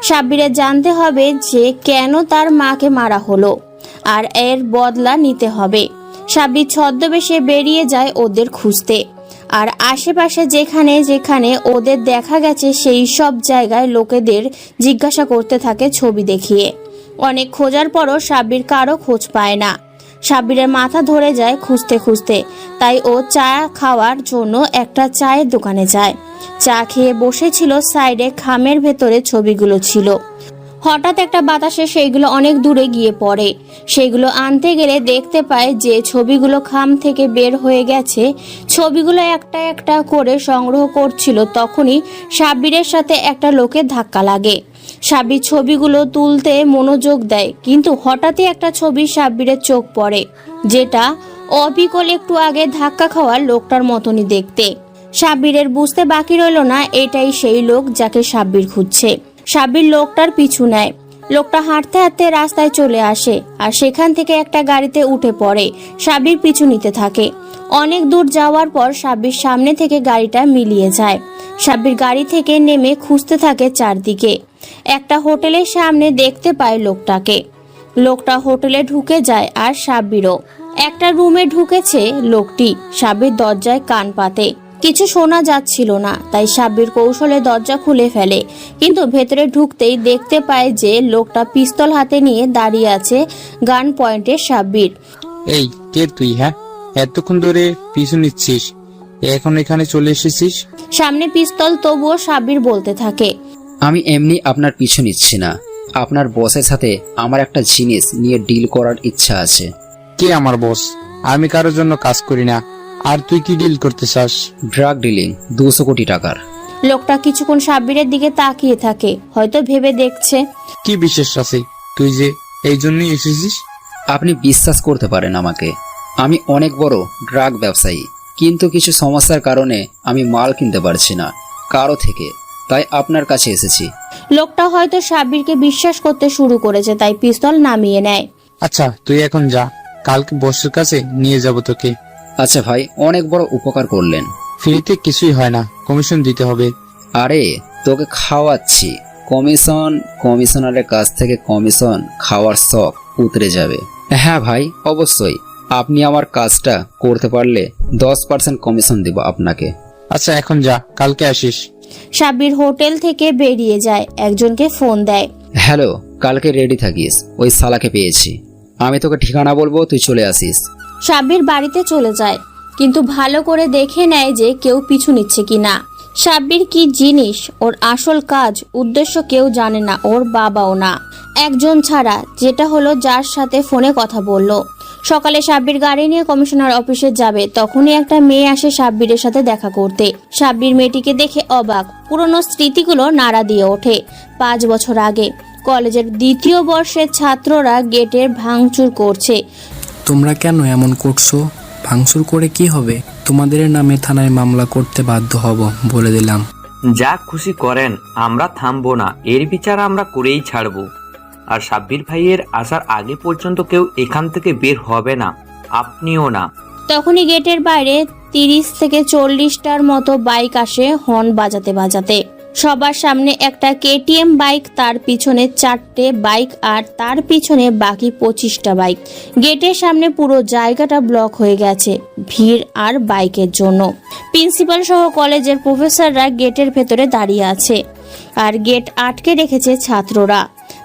সাব্বিরের জানতে হবে যে কেন তার মাকে মারা হলো, আর এর বদলা নিতে হবে। সাব্বির ছদ্মবেশে বেরিয়ে যায় ওদের খুঁজতে। আর আশেপাশে যেখানে যেখানে ওদের দেখা গেছে সেই সব জায়গায় লোকেদের জিজ্ঞাসা করতে থাকে ছবি দেখিয়ে। অনেক খোঁজার পরও সাব্বির কারো খোঁজ পায় না। সাব্বিরের মাথা ধরে যায় খুঁজতে খুঁজতে, তাই ও চা খাওয়ার জন্য একটা চায়ের দোকানে যায়। চা খেয়ে বসেছিল, সাইডে খামের ভেতরে ছবিগুলো ছিল। হঠাৎ একটা বাতাসে সেইগুলো অনেক দূরে গিয়ে পড়ে। সেইগুলো আনতে গেলে দেখতে পায় যে ছবিগুলো খাম থেকে বের হয়ে গেছে। ছবিগুলো একটা একটা করে সংগ্রহ করছিল, তখনই সাব্বিরের সাথে একটা লোকের ধাক্কা লাগে। সাব্বির ছবিগুলো তুলতে মনোযোগ দেয়, কিন্তু হঠাৎই একটা ছবি সাব্বিরের চোখ পড়ে, যেটা অবিকল একটু আগে ধাক্কা খাওয়ার লোকটার মতনই দেখতে। সাব্বিরের বুঝতে বাকি রইল না এটাই সেই লোক যাকে সাব্বির খুঁজছে। সাব্বির লোকটার পিছু নেয়। লোকটা হাঁটতে হাঁটতে রাস্তায় চলে আসে আর সেখান থেকে একটা গাড়িতে উঠে পড়ে। সাব্বির পিছু নিতে থাকে। অনেক দূর যাওয়ার পর সাব্বির সামনে থেকে গাড়িটা মিলিয়ে যায়। সাব্বির গাড়ি থেকে নেমে খুঁজতে থাকে চারদিকে। একটা হোটেলের সামনে দেখতে পায় লোকটাকে। লোকটা হোটেলে ঢুকে যায় আর সাব্বিরও। একটা রুমে ঢুকেছে লোকটি। সাব্বির দরজায় কান পাতে, কিছু শোনা যাচ্ছিল না, তাই সাব্বির কৌশলে দরজা খুলে ফেলে। কিন্তু ভেতরে ঢুকতেই দেখতে পায় যে লোকটা পিস্তল হাতে নিয়ে দাঁড়িয়ে আছে গান পয়েন্টে। সাব্বির, এই কে তুই? হ্যাঁ, এতক্ষণ ধরে পিছু নিচ্ছিস, এখন এখানে চলে এসেছিস? সামনে পিস্তল, তবুও সাব্বির বলতে থাকে, আমি এমনি আপনার পিছু নিচ্ছি না, আপনার বসের সাথে আমার একটা জিনিস নিয়ে ডিল করার ইচ্ছা আছে। কে আমার বস? আমি কারোর জন্য কাজ করি না। আর তুই কি ডিল করতে চাস? ড্রাগ ডিলিং, 200 কোটি টাকার। লোকটা কিছুক্ষণ সাব্বিরের দিকে তাকিয়ে থাকে, হয়তো ভেবে দেখছে। কি বিশেষ আছে তুই যে এই জন্যই এসেছিস? আপনি বিশ্বাস করতে পারেন আমাকে, আমি অনেক বড় ড্রাগ ব্যবসায়ী, কিন্তু কিছু সমস্যার কারণে আমি মাল কিনতে পারছি না কারো থেকে, তাই আপনার কাছে এসেছি। লোকটা হয়তো সাব্বিরকে বিশ্বাস করতে শুরু করেছে, তাই পিস্তল নামিয়ে নেয়। আচ্ছা তুই এখন যা, কালকে বসের কাছে নিয়ে যাব তোকে। আচ্ছা ভাই, অনেক বড় উপকার করলেন। ফ্রিতে কিছুই হয় না, কমিশন দিতে হবে। আরে তোকে খাওয়াচ্ছি, কমিশনারের কাছ থেকে কমিশন খাওয়ার শখ উতরে যাবে। হ্যাঁ ভাই, অবশ্যই, আপনি আমার কাজটা করতে পারলে 10% কমিশন দেব আপনাকে। আচ্ছা এখন যা, কালকে আসিস। সাব্বির হোটেল থেকে বেরিয়ে যায়, একজনকে ফোন দেয়। হ্যালো, কালকে রেডি থাকিস, ওই শালাকে পেয়েছি, আমি তোকে ঠিকানা বলবো, তুই চলে আসিস। সাব্বির বাড়িতে চলে যায়, কিন্তু ভালো করে দেখে নেয় যে কেউ পিছু নিচ্ছে কিনা। সাব্বির কি জিনিস, ওর আসল কাজ উদ্দেশ্য কেউ জানে না, ওর বাবাও না, একজন ছাড়া, যেটা হলো যার সাথে ফোনে কথা বলল। সকালে সাব্বির গাড়ি নিয়ে কমিশনার অফিসে যাবে, তখনই একটা মেয়ে আসে সাব্বিরের সাথে দেখা করতে। সাব্বির মেয়েটিকে দেখে অবাক, পুরনো স্মৃতিগুলো নাড়া দিয়ে ওঠে। 5 বছর আগে কলেজের 2য় বর্ষের ছাত্ররা গেটের ভাঙচুর করছে। তোমরা কেন এমন করছো? ভাঙচুর করে কি হবে? তোমাদের নামে থানায় মামলা করতে বাধ্য হব, বলে দিলাম। যা খুশি করেন, আমরা থামবো না, এর বিচার আমরা করেই ছাড়বো। আর সাব্বির ভাইয়ের আসার আগে পর্যন্ত কেউ এখান থেকে বের হবে না, আপনিও না। তখনই গেটের বাইরে 30 থেকে 40টার মতো বাইক আসে হর্ন বাজাতে বাজাতে। সবার সামনে একটা কেটিএম বাইক, তার পিছনে 4টে বাইক, আর তার পিছনে বাকি 25টা বাইক। গেটের সামনে পুরো জায়গাটা ব্লক হয়ে গেছে ভিড় আর বাইকের জন্য। প্রিন্সিপাল সহ কলেজের প্রফেসররা গেটের ভেতরে দাঁড়িয়ে আছে, আর গেট আটকে রেখেছে ছাত্ররা।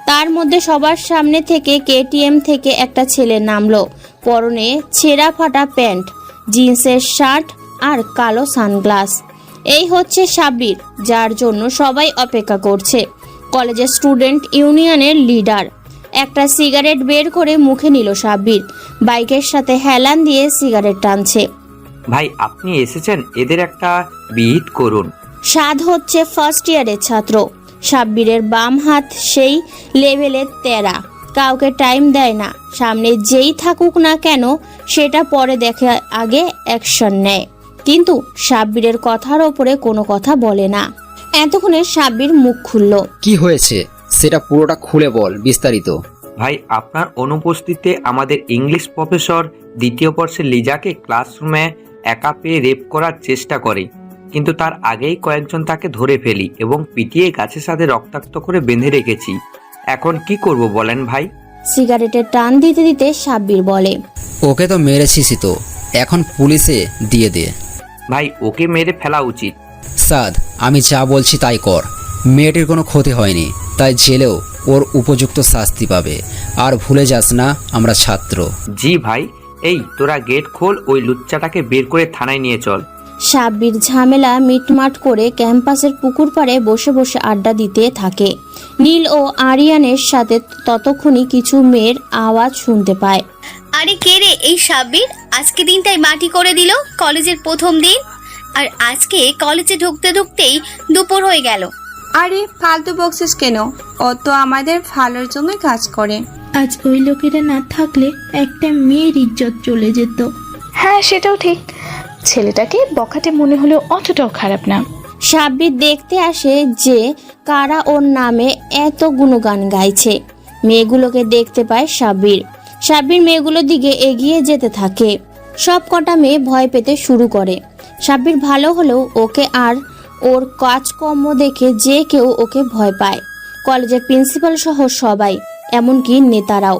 তার মধ্যে সবার সামনে থেকে কেটিএম থেকে একটা ছেলে নামলো, পরনে ছেঁড়া ফাটা প্যান্ট, জিন্সের শার্ট আর কালো সানগ্লাস। এই হচ্ছে সাব্বির, যার জন্য সবাই অপেক্ষা করছে। কলেজের স্টুডেন্ট ইউনিয়নের লিডার। একটা সিগারেট বের করে মুখে নিল সাব্বির, বাইকের সাথে হেলান দিয়ে সিগারেট টানছে। ভাই আপনি এসেছেন, এদের একটা বিহিত করুন। সাদ হচ্ছে ফার্স্ট ইয়ারের ছাত্র। সাব্বিরের বাম হাত সেই লেভেলের তেরা, কাউকে টাইম দেয় না, সামনে যেই থাকুক না কেন সেটা পরে দেখে, আগে অ্যাকশন নেয়। কিন্তু সাব্বিরের কথার ওপরে কোনো কথা বলে না। এতক্ষণে সাব্বির মুখ খুলল। কি হয়েছে সেটা পুরোটা খুলে বল, বিস্তারিত। ভাই আপনার অনুপস্থিতিতে আমাদের ইংলিশ প্রফেসর 2য় বর্ষের লিজাকে ক্লাসরুমে একা পেয়ে রেপ করার চেষ্টা করে, কিন্তু তার আগেই কয়েকজন তাকে ধরে ফেলি এবং পিটিয়ে গাছের সাথে রক্তাক্ত করে বেঁধে রেখেছি। এখন কি করব বলেন ভাই? সিগারেটের টান দিতে দিতে সাব্বির বলে, ওকে তো মেরেছিসই তো, এখন পুলিশে দিয়ে দে। ভাই ওকে মেরে ফেলা উচিত। সাদ, আমি যা বলছি তাই কর। মেয়েটির কোনো ক্ষতি হয়নি, তাই জেলেও ওর উপযুক্ত শাস্তি পাবে। আর ভুলে যাস না আমরা ছাত্র। জি ভাই। এই তোরা গেট খোল, ওই লুচ্চাটাকে বের করে থানায় নিয়ে চল। সাব্বির ঝামেলা মিটমাট করে ক্যাম্পাসের পুকুর পাড়ে বসে বসে আড্ডা দিতে থাকে। নীল ও আরিয়ানের সাথে ততক্ষণই কিছু মেয়ের আওয়াজ শুনতে পায়। আরে কে রে এই সাব্বির? আজকে দিনটাই মাটি করে দিল, কলেজের প্রথম দিন। আর আজকে কলেজে ঢুকতে ঢুকতেই দুপুর হয়ে গেল। আরে ফালতু বকছিস কেন? ও তো আমাদের ভালোর জন্য কাজ করে। আজ ওই লোকেরা না থাকলে একটা মেয়ের ইজ্জত চলে যেত। হ্যাঁ, সেটাও ঠিক। ছেলেটাকে বখাটে মনে হলেও অতটাও খারাপ না। সাব্বির দেখতে আসে যে কারা ওর নামে এত গুণগান গাইছে। মেয়েগুলোকে দেখতে পায় সাব্বির। সাব্বির মেয়েগুলোর দিকে এগিয়ে যেতে থাকে। সব কটা মেয়ে ভয় পেতে শুরু করে। সাব্বির ভালো হলেও ওকে আর ওর কাজকর্ম দেখে যে কেউ ওকে ভয় পায়। কলেজের প্রিন্সিপাল সহ সবাই, এমনকি নেতারাও।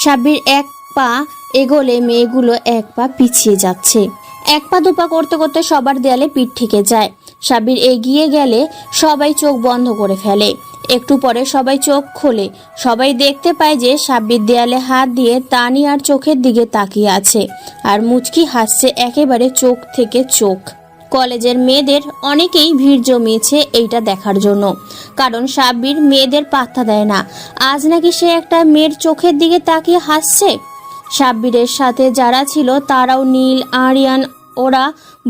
সাব্বির এক পা এগোলে মেয়েগুলো এক পা পিছিয়ে যাচ্ছে। এক পা দুপা করতে করতে সবার দেয়ালে পিঠ ঠেকে যায়। সাব্বির এগিয়ে গেলে সবাই চোখ বন্ধ করে ফেলে। একটু পরে সবাই চোখ খোলে। সবাই দেখতে পায় যে সাব্বির দেয়ালে হাত দিয়ে তানিয়ার চোখের দিকে তাকিয়ে আছে আর মুচকি হাসছে একেবারে চোখ থেকে চোখ। কলেজের মেয়েদের অনেকেই ভিড় জমিয়েছে এইটা দেখার জন্য, কারণ সাব্বির মেয়েদের পাত্তা দেয় না। আজ নাকি সে একটা মেয়ের চোখের দিকে তাকিয়ে হাসছে। সাব্বিরের সাথে যারা ছিল তারাও, নীল, আরিয়ান, ওরা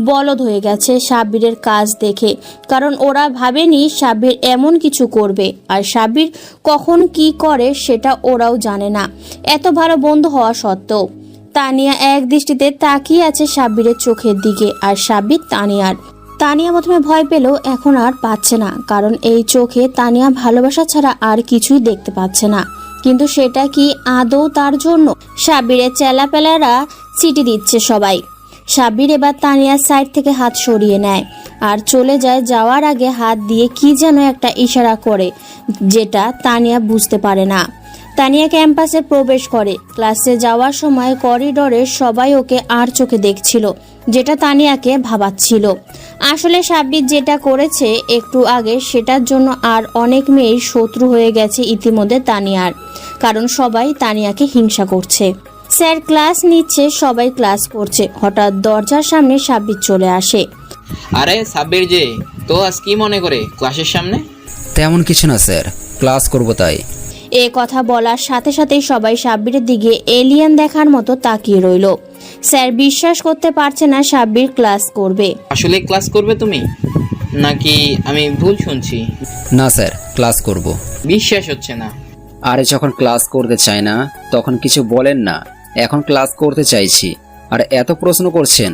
বলদ হয়ে গেছে সাব্বিরের কাজ দেখে, কারণ ওরা ভাবেনি সাব্বির এমন কিছু করবে। আর সাব্বির কখন কি করে সেটা ওরাও জানে না, এত ভালো বন্ধু হওয়া সত্ত্বেও। তানিয়া এক দৃষ্টিতে তাকিয়ে আছে সাব্বিরের চোখের দিকে, আর সাব্বির তানিয়ার। তানিয়া প্রথমে ভয় পেলেও এখন আর পাচ্ছে না, কারণ এই চোখে তানিয়া ভালোবাসা ছাড়া আর কিছুই দেখতে পাচ্ছে না। কিন্তু সেটা কি আদৌ তার জন্য? সাব্বিরের চেলাপেলারা চিঠি দিচ্ছে সবাই। সাব্বির এবার তানিয়ার সাইড থেকে হাত সরিয়ে নেয় আর চলে যায়। যাওয়ার আগে হাত দিয়ে কি যেন একটা ইশারা করে, যেটা তানিয়া বুঝতে পারে না। তানিয়া ক্যাম্পাসে প্রবেশ করে। ক্লাসে যাওয়ার সময় করিডোরে সবাই ওকে আর চোখে দেখছিল, যেটা তানিয়াকে ভাবাচ্ছিল। আসলে সাব্বির যেটা করেছে একটু আগে, সেটার জন্য আর অনেক মেয়েই শত্রু হয়ে গেছে ইতিমধ্যে তানিয়ার, কারণ সবাই তানিয়াকে হিংসা করছে। স্যার ক্লাস নিচ্ছে, সবাই ক্লাস করছে। হঠাৎ দরজার সামনে সাব্বির চলে আসে। আরে সাব্বির যে, তো আজ কি মনে করে ক্লাসের সামনে? তেমন কিছু না স্যার, ক্লাস করব তাই। এ কথা বলার সাথে সাথেই সবাই সাব্বিরের দিকে এলিয়েন দেখার মতো তাকিয়ে রইল। স্যার বিশ্বাস করতে পারছে না সাব্বির ক্লাস করবে। আসলে ক্লাস করবে তুমি, নাকি আমি ভুল শুনছি? না স্যার, ক্লাস করব। বিশ্বাস হচ্ছে না। আরে যখন ক্লাস করতে চায় না তখন কিছু বলেন না। এখন ক্লাস করতে চাইছি আর এত প্রশ্ন করছেন।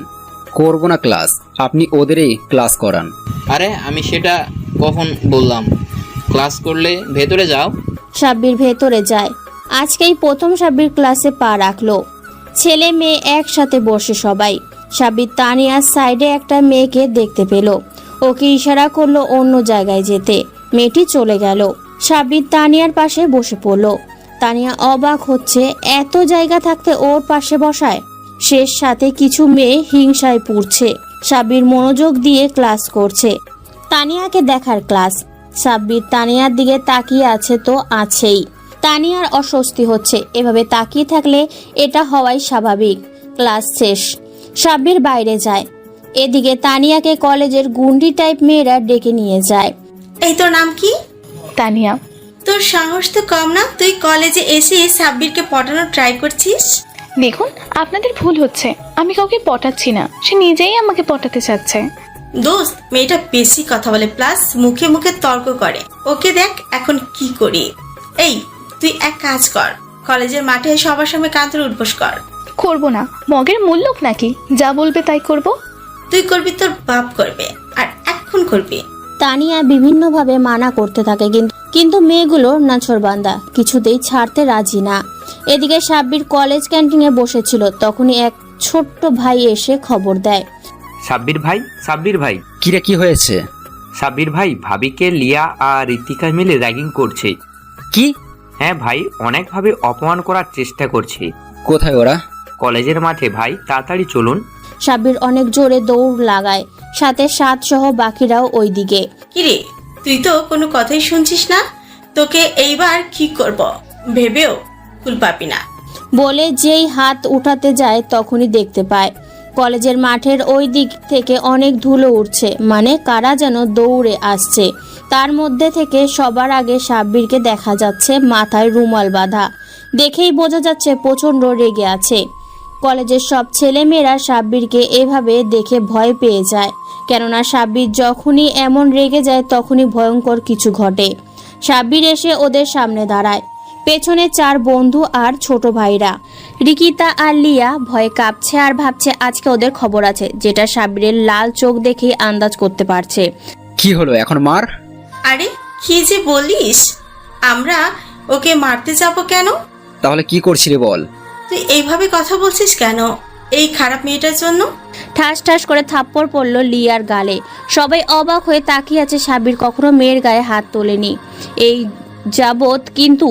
করব না ক্লাস, আপনি ওদেরই ক্লাস করান। আরে আমি সেটা কখন বললাম? ক্লাস করলে ভেতরে যাও। সাব্বির ভেতরে যায়। আজকেই প্রথম সাব্বির ক্লাসে পা রাখলো। ছেলে মেয়ে একসাথে বসে সবাই। সাব্বির তানিয়ার সাইডে একটা মেয়েকে দেখতে পেল। ওকে ইশারা করলো অন্য জায়গায় যেতে। মেয়েটি চলে গেল। সাব্বির তানিয়ার পাশে বসে পড়ল। তানিয়া অবাক হচ্ছে, এত জায়গা থাকতে ওর পাশে বসায়। শেষ সাথে কিছু মেয়ে হিংসায় পুড়ছে। সাব্বির মনোযোগ দিয়ে ক্লাস করছে। তানিয়াকে দেখার ক্লাস। সাব্বির তানিয়ার দিকে তাকিয়ে আছে তো আছেই। তানিয়ার অস্বস্তি হচ্ছে। এভাবে তাকিয়ে থাকলে এটা হওয়াই স্বাভাবিক। ক্লাস শেষ। সাব্বির বাইরে যায়। এদিকে তানিয়াকে কলেজের গুন্ডি টাইপ মেয়েরা ডেকে নিয়ে যায়। এই তোর নাম কি? তানিয়া। তোর সাহস তো কম না, তুই কলেজে এসে সাব্বিরকে পটানোর ট্রাই করছিস। দেখুন, আপনাদের ভুল হচ্ছে। আমি কাউকে পটাচ্ছি না, সে নিজেই আমাকে পটাতে চাচ্ছে। দোস্ত, মেয়েটা বেশি কথা বলে, প্লাস মুখে মুখে তর্ক করে। ওকে দেখ এখন কি করি। এই তুই এক কাজ কর, কলেজের মাঠে সবার সামনে কাঁধের উঠবোস কর। করব না, মগের মূল্য নাকি? যা বলবে তাই করব। তুই করবি, তোর বাপ করবে, আর এখন করবি। তানিয়া বিভিন্নভাবে মানা করতে থাকে, কিন্তু মেয়েগুলো নাছোড়বান্দা, কিছুতেই ছাড়তে রাজি না। এদিকে সাব্বির কলেজ ক্যান্টিনে বসেছিল। তখনই এক ছোট্ট ভাই এসে খবর দেয়। সাব্বির ভাই। কিরে, কি হয়েছে? সাব্বির ভাই, ভাবিকে লিয়া আর ঋতিকা মিলে র্যাগিং করছে। কি? হ্যাঁ ভাই, অনেকভাবে অপমান করার চেষ্টা করছে। কোথায় ওরা? কলেজের মাঠে ভাই, তাড়াতাড়ি চলুন। সাব্বির অনেক জোরে দৌড় লাগায়, সাথে সাত সহ বাকিরাও ওই দিকে। কিরে, তুই তো কোনো কথাই শুনছিস না, তোকে এইবার কি করব ভেবেও কুল পাবি না। বলে যেই হাত উঠাতে যায় তখনই দেখতে পায় কলেজের মাঠের ওই দিক থেকে অনেক ধুলো উঠছে, মানে কারা যেন দৌড়ে আসছে। তার মধ্যে থেকে সবার আগে সাব্বিরকে দেখা যাচ্ছে মাথায় রুমাল বাঁধা, দেখেই বোঝা যাচ্ছে প্রচণ্ড রেগে আছে। কলেজের সব ছেলেমেয়েরা সাব্বিরকে এভাবে দেখে ভয় পেয়ে যায়, কেননা সাব্বির যখনই এমন রেগে যায় তখনই ভয়ঙ্কর কিছু ঘটে। সাব্বির এসে ওদের সামনে দাঁড়ায়, পেছনে 4 বন্ধু আর ছোট ভাইরা। রিকিতা আর লিয়া ভয়ে কাঁপছে আর ভাবছে আজকে ওদের খবর আছে, যেটা সাব্বিরের লাল চোখ দেখেই আন্দাজ করতে পারছে। কি হলো এখন মার? আরে কি যে বলিস, আমরা ওকে মারতে যাব কেন? তাহলে কি করছিলি বল? তুই এইভাবে কথা বলছিস কেন এই খারাপ মেয়েটার জন্য? ঠাস ঠাস করে থাপ্পড় পড়ল লিয়ার গালে। সবাই অবাক হয়ে তাকিয়ে আছে, সাব্বির কখনো মেয়ের গায়ে হাত তোলেনি এই যাবৎ, কিন্তু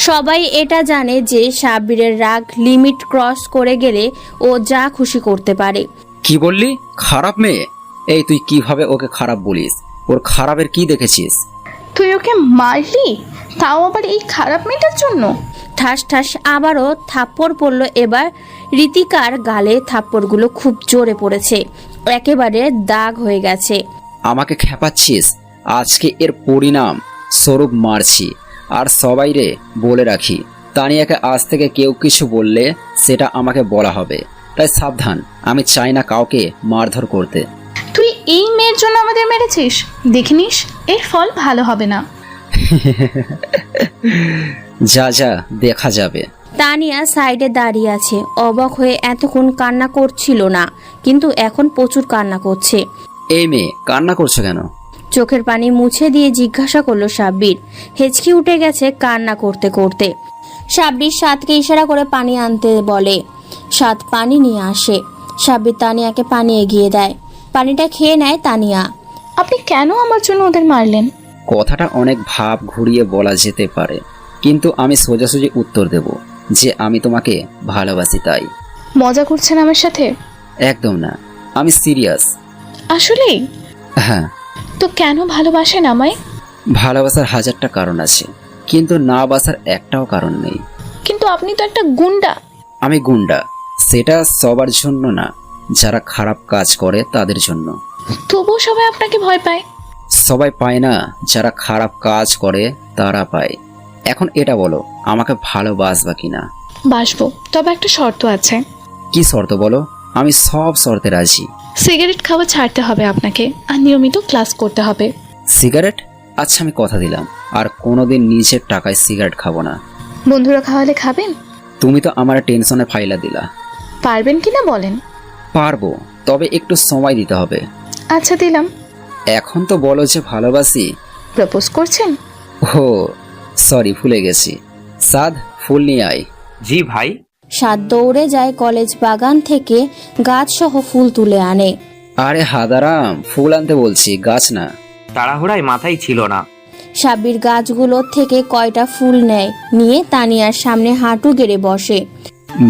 সবাই এটা জানে যে সাব্বিরের রাগ লিমিট ক্রস করে গেলে ও যা খুশি করতে পারে। কি বললি? খারাপ মেয়ে? এই তুই কিভাবে ওকে খারাপ বলিস? ওর খারাপের কি দেখেছিস? তুই ওকে মারলি, তাও আবার এই খারাপ মেয়েটার জন্য? ঠাস ঠাস আবারও থাপ্পড় পড়ল। এবার ঋতিকার গালে থাপ্পড়গুলো খুব জোরে পড়েছে, একেবারে দাগ হয়ে গেছে। আমাকে খেপাচ্ছিস? আজকে এর পরিণাম স্বরূপ মারছি। আর সবাই রে বলে রাখি, তানিয়াকে আজ থেকে কেউ কিছু বললে সেটা আমাকে বলা হবে, তাই সাবধান। আমি চাই না কাউকে মারধর করতে। তুই এই মেয়ের জন্য আমাদের মেরেছিস, দেখিনিস এর ফল ভালো হবে না। যা যা দেখা যাবে। তানিয়া সাইডে দাঁড়িয়ে আছে, অবাক হয়ে এতক্ষণ কান্না করছিল না, কিন্তু এখন প্রচুর কান্না করছে। এই মেয়ে কান্না করছো কেন? চোখের পানি মুছে দিয়ে জিজ্ঞাসা করলো সাব্বির। হেঁচকি উঠে গেছে কান্না করতে করতে। সাব্বির সাতকে ইশারা করে পানি আনতে বলে, সাত পানি নিয়ে আসে। সাব্বির তানিয়াকে পানি এগিয়ে দেয়, পানিটা খেয়ে নেয় তানিয়া। আপনি কেন আমার জন্য ওদের মারলেন? কথাটা অনেক ভাব ঘুরিয়ে বলা যেতে পারে, কিন্তু আমি সোজাসুজি উত্তর দেব যে আমি তোমাকে ভালোবাসি। তাই মজা করছেন আমার সাথে? একদম না, আমি সিরিয়াস। আসলেই? হ্যাঁ। তো কেন ভালোবাসেন আমায়? ভালোবাসার হাজারটা কারণ আছে, কিন্তু না বাসার একটাও কারণ নেই। কিন্তু আপনি তো একটা গুন্ডা। আমি গুন্ডা, সেটা সবার জন্য না, যারা খারাপ কাজ করে তাদের জন্য। তবুও সবাই আপনাকে ভয় পায়। সবাই পায় না, যারা খারাপ কাজ করে তারা পায়। এখন এটা বলো, আমাকে ভালোবাসবা কিনা? বাসবো, তবে একটা শর্ত আছে। কি শর্ত বলো? আমি সব শর্তে রাজি। সিগারেট খাওয়া ছাড়তে হবে আপনাকে, আর নিয়মিত ক্লাস করতে হবে। সিগারেট? আচ্ছা আমি কথা দিলাম, আর কোনোদিন নিজের টাকায় সিগারেট খাবো না। বন্ধুরা খাওয়ালে খাবেন? তুমি তো আমার টেনশনে ফাইলা দিলা। পারবেন কিনা বলেন? পারবো, তবে একটু সময় দিতে হবে। আচ্ছা দিলাম। এখন তো বলো যে ভালোবাসি। প্রপোজ করছেন? ও সরি, ভুলে গেছি। সাদ, ফুল নিয়ে আয়। জি ভাই। সাদ দৌড়ে যায় কলেজ বাগান থেকে, গাছ সহ ফুল তুলে আনে। আরে হাদারাম, ফুল আনতে বলছি, গাছ না। তাড়াহুড়ায় মাথায় ছিল না। সাব্বির গাছগুলোর থেকে কয়টা ফুল নেয়, নিয়ে তানিয়ার সামনে হাঁটু গেড়ে বসে।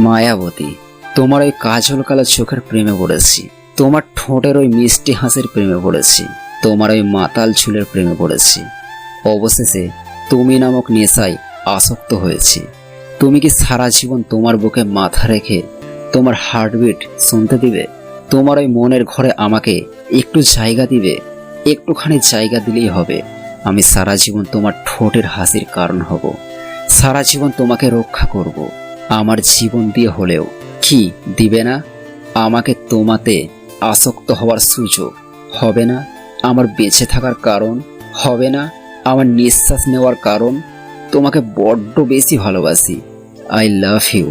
মায়াবতী, তোমার ওই কাজল কালো চোখের প্রেমে পড়েছি, তোমার ঠোঁটের ওই মিষ্টি হাসির প্রেমে পড়েছি, তোমার ওই মাতাল চুলের প্রেমে পড়েছি। অবশেষে তুমি নামক নেশায় আসক্ত হয়েছি। তুমি কি সারা জীবন তোমার বুকে মাথা রেখে তোমার হার্টবিট শুনতে দিবে? তোমার ওই মনের ঘরে আমাকে একটু জায়গা দিবে? একটুখানি জায়গা দিলেই হবে। আমি সারা জীবন তোমার ঠোঁটের হাসির কারণ হব, সারা জীবন তোমাকে রক্ষা করব, আমার জীবন দিয়ে হলেও। কি দিবে না? আমাকে তোমাতে আসক্ত হওয়ার সুযোগ হবে না? আমার বেঁচে থাকার কারণ হবে না? আমার নিঃশ্বাস নেওয়ার কারণ? তোমাকে বড্ড বেশি ভালোবাসি। I love you.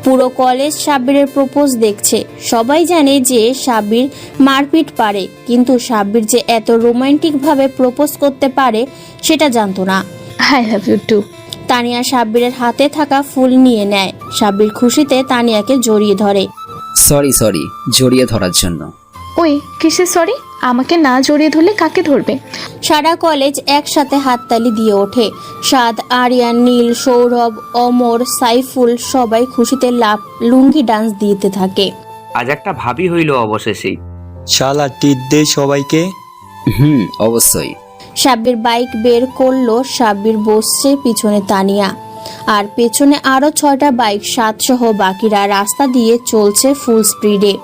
পুরো কলেজ সাব্বিরের প্রপোজ দেখছে। সবাই জানে যে সাব্বির মারপিট পারে, কিন্তু সাব্বির যে এত রোমান্টিক ভাবে প্রপোজ করতে পারে সেটা জানতো না। I love you too. Tania সাব্বিরের হাতে থাকা ফুল নিয়ে নেয়। সাব্বির খুশিতে তানিয়াকে জড়িয়ে ধরে। সরি সরি, জড়িয়ে ধরার জন্য। ওই কিসে সরি? আমাকে না জড়িয়ে ধরলে কাকে ধরবে? সারা কলেজ একসাথে হাততালি দিয়ে ওঠে। সাদ, আরিয়ান, নীল, সৌরভ, অমর, সাইফুল সবাই খুশিতে লাভ লুঙ্গি ডান্স দিতে থাকে। আজ একটা ভাবি হইল অবশেষে। শালা টিট দে সবাইকে। অবশ্যই। সাব্বির বাইক বের করলো। সাব্বির বসছে পিছনে তানিয়া, আর পেছনে আরো 6টা বাইক সহ বাকিরা রাস্তা দিয়ে চলছে ফুল স্পিডে।